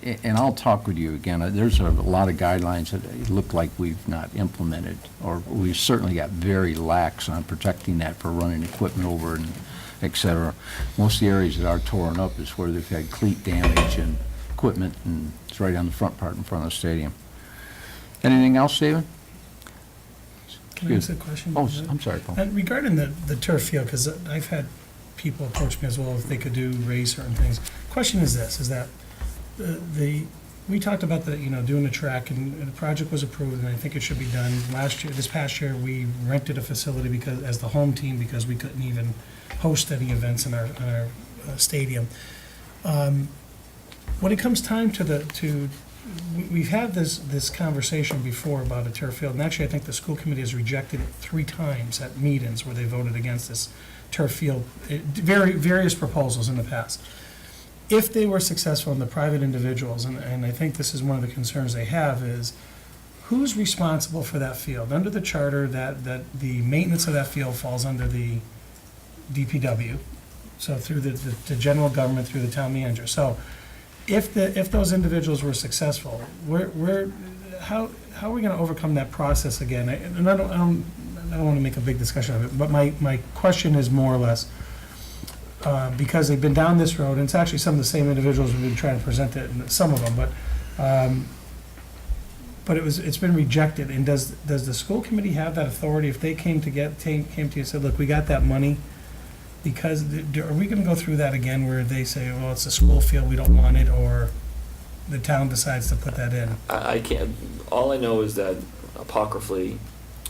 And I'll talk with you again. There's a lot of guidelines that look like we've not implemented, or we've certainly got very lax on protecting that for running equipment over and et cetera. Most of the areas that are torn up is where they've had cleat damage and equipment, and it's right on the front part in front of the stadium. Anything else, David?
Can I ask a question?
Oh, I'm sorry, Paul.
And regarding the turf field, because I've had people approach me as well if they could raise certain things. Question is this, is that we talked about doing the track, and the project was approved, and I think it should be done. This past year, we rented a facility as the home team, because we couldn't even host any events in our stadium. When it comes time we've had this conversation before about a turf field, and actually I think the school committee has rejected it 3 times at meetings where they voted against this turf field, various proposals in the past. If they were successful in the private individuals, and I think this is one of the concerns they have, is who's responsible for that field? Under the charter, that the maintenance of that field falls under the DPW, so through the general government, through the town manager. So if those individuals were successful, how are we going to overcome that process again? And I don't want to make a big discussion of it, but my question is more or less, because they've been down this road, and it's actually some of the same individuals who've been trying to present it, and some of them, but it's been rejected. And does the school committee have that authority if they came to you and said, look, we got that money? Because are we going to go through that again where they say, well, it's a school field, we don't want it, or the town decides to put that in?
I can't, all I know is that apocryphally,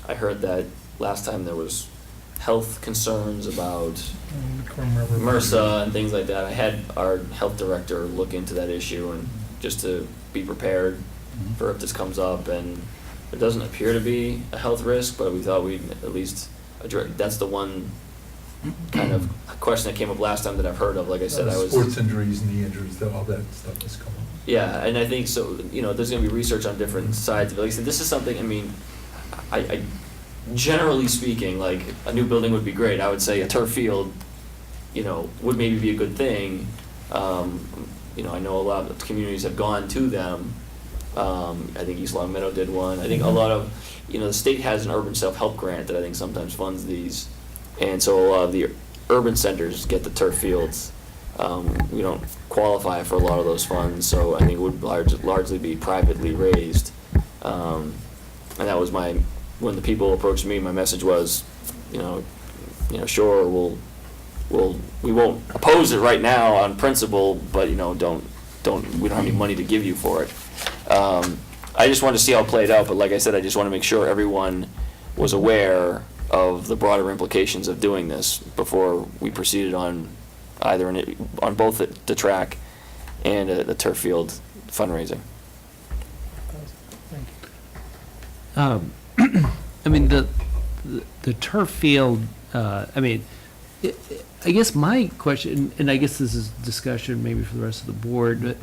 I heard that last time there was health concerns about MRSA and things like that. I had our health director look into that issue, and just to be prepared for if this comes up, and it doesn't appear to be a health risk, but we thought we'd at least address, that's the one kind of question that came up last time that I've heard of. Like I said, I was
sports injuries, knee injuries, all that stuff has come up.
Yeah, and I think so, there's gonna be research on different sides of it. Like I said, this is something, I mean, I generally speaking, like, a new building would be great. I would say a turf field, would maybe be a good thing. I know a lot of communities have gone to them. I think East Long Meadow did one. I think a lot of, the state has an urban self-help grant that I think sometimes funds these. And so a lot of the urban centers get the turf fields. We don't qualify for a lot of those funds, so I think it would largely be privately raised. And that was when the people approached me, my message was, sure, we won't oppose it right now on principle, but we don't have any money to give you for it. I just wanted to see how it played out, but like I said, I just want to make sure everyone was aware of the broader implications of doing this before we proceeded on on both the track and the turf field fundraising.
I mean, the turf field, I guess my question, and I guess this is discussion maybe for the rest of the board, but,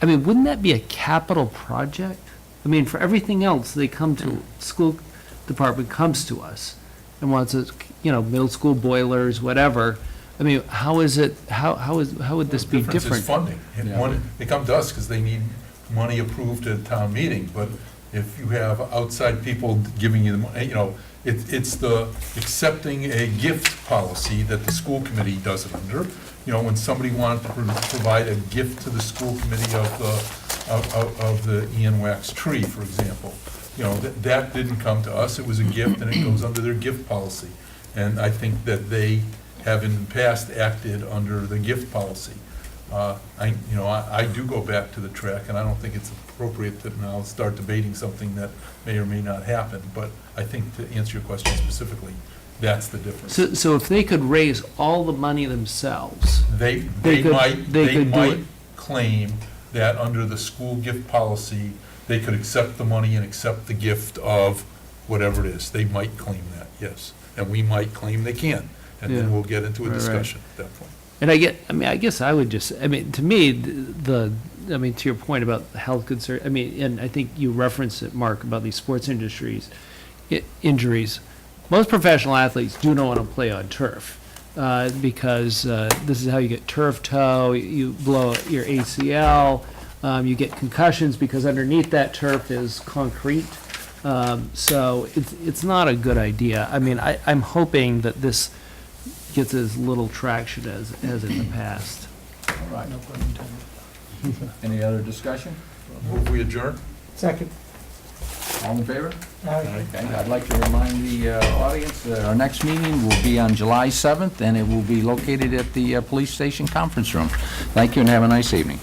I mean, wouldn't that be a capital project? I mean, for everything else, they come to, school department comes to us and wants us, middle school boilers, whatever. I mean, how would this be
The difference
different?
is funding.
Yeah.
They come to us because they need money approved at a town meeting, but if you have outside people giving you the money, it's the accepting a gift policy that the school committee does it under. When somebody wanted to provide a gift to the school committee of the Ian Wax tree, for example, that didn't come to us, it was a gift, and it goes under their gift policy. And I think that they have in the past acted under the gift policy. I do go back to the track, and I don't think it's appropriate to now start debating something that may or may not happen, but I think to answer your question specifically, that's the difference.
So if they could raise all the money themselves,
They
could-
might
they could do it.
claim that under the school gift policy, they could accept the money and accept the gift of whatever it is. They might claim that, yes. And we might claim they can, and
Yeah.
then we'll get into a
Right, right.
discussion at that point.
and I guess I would just, to me, to your point about the health concern, and I think you referenced it, Mark, about these sports injuries. Most professional athletes do not want to play on turf, because this is how you get turf toe, you blow your ACL, you get concussions because underneath that turf is concrete. So it's not a good idea. I'm hoping that this gets as little traction as in the past.
All right. Any other discussion?
Move we adjourn?
Second.
All in favor? Okay, I'd like to remind the audience that our next meeting will be on July 7th, and it will be located at the police station conference room. Thank you and have a nice evening.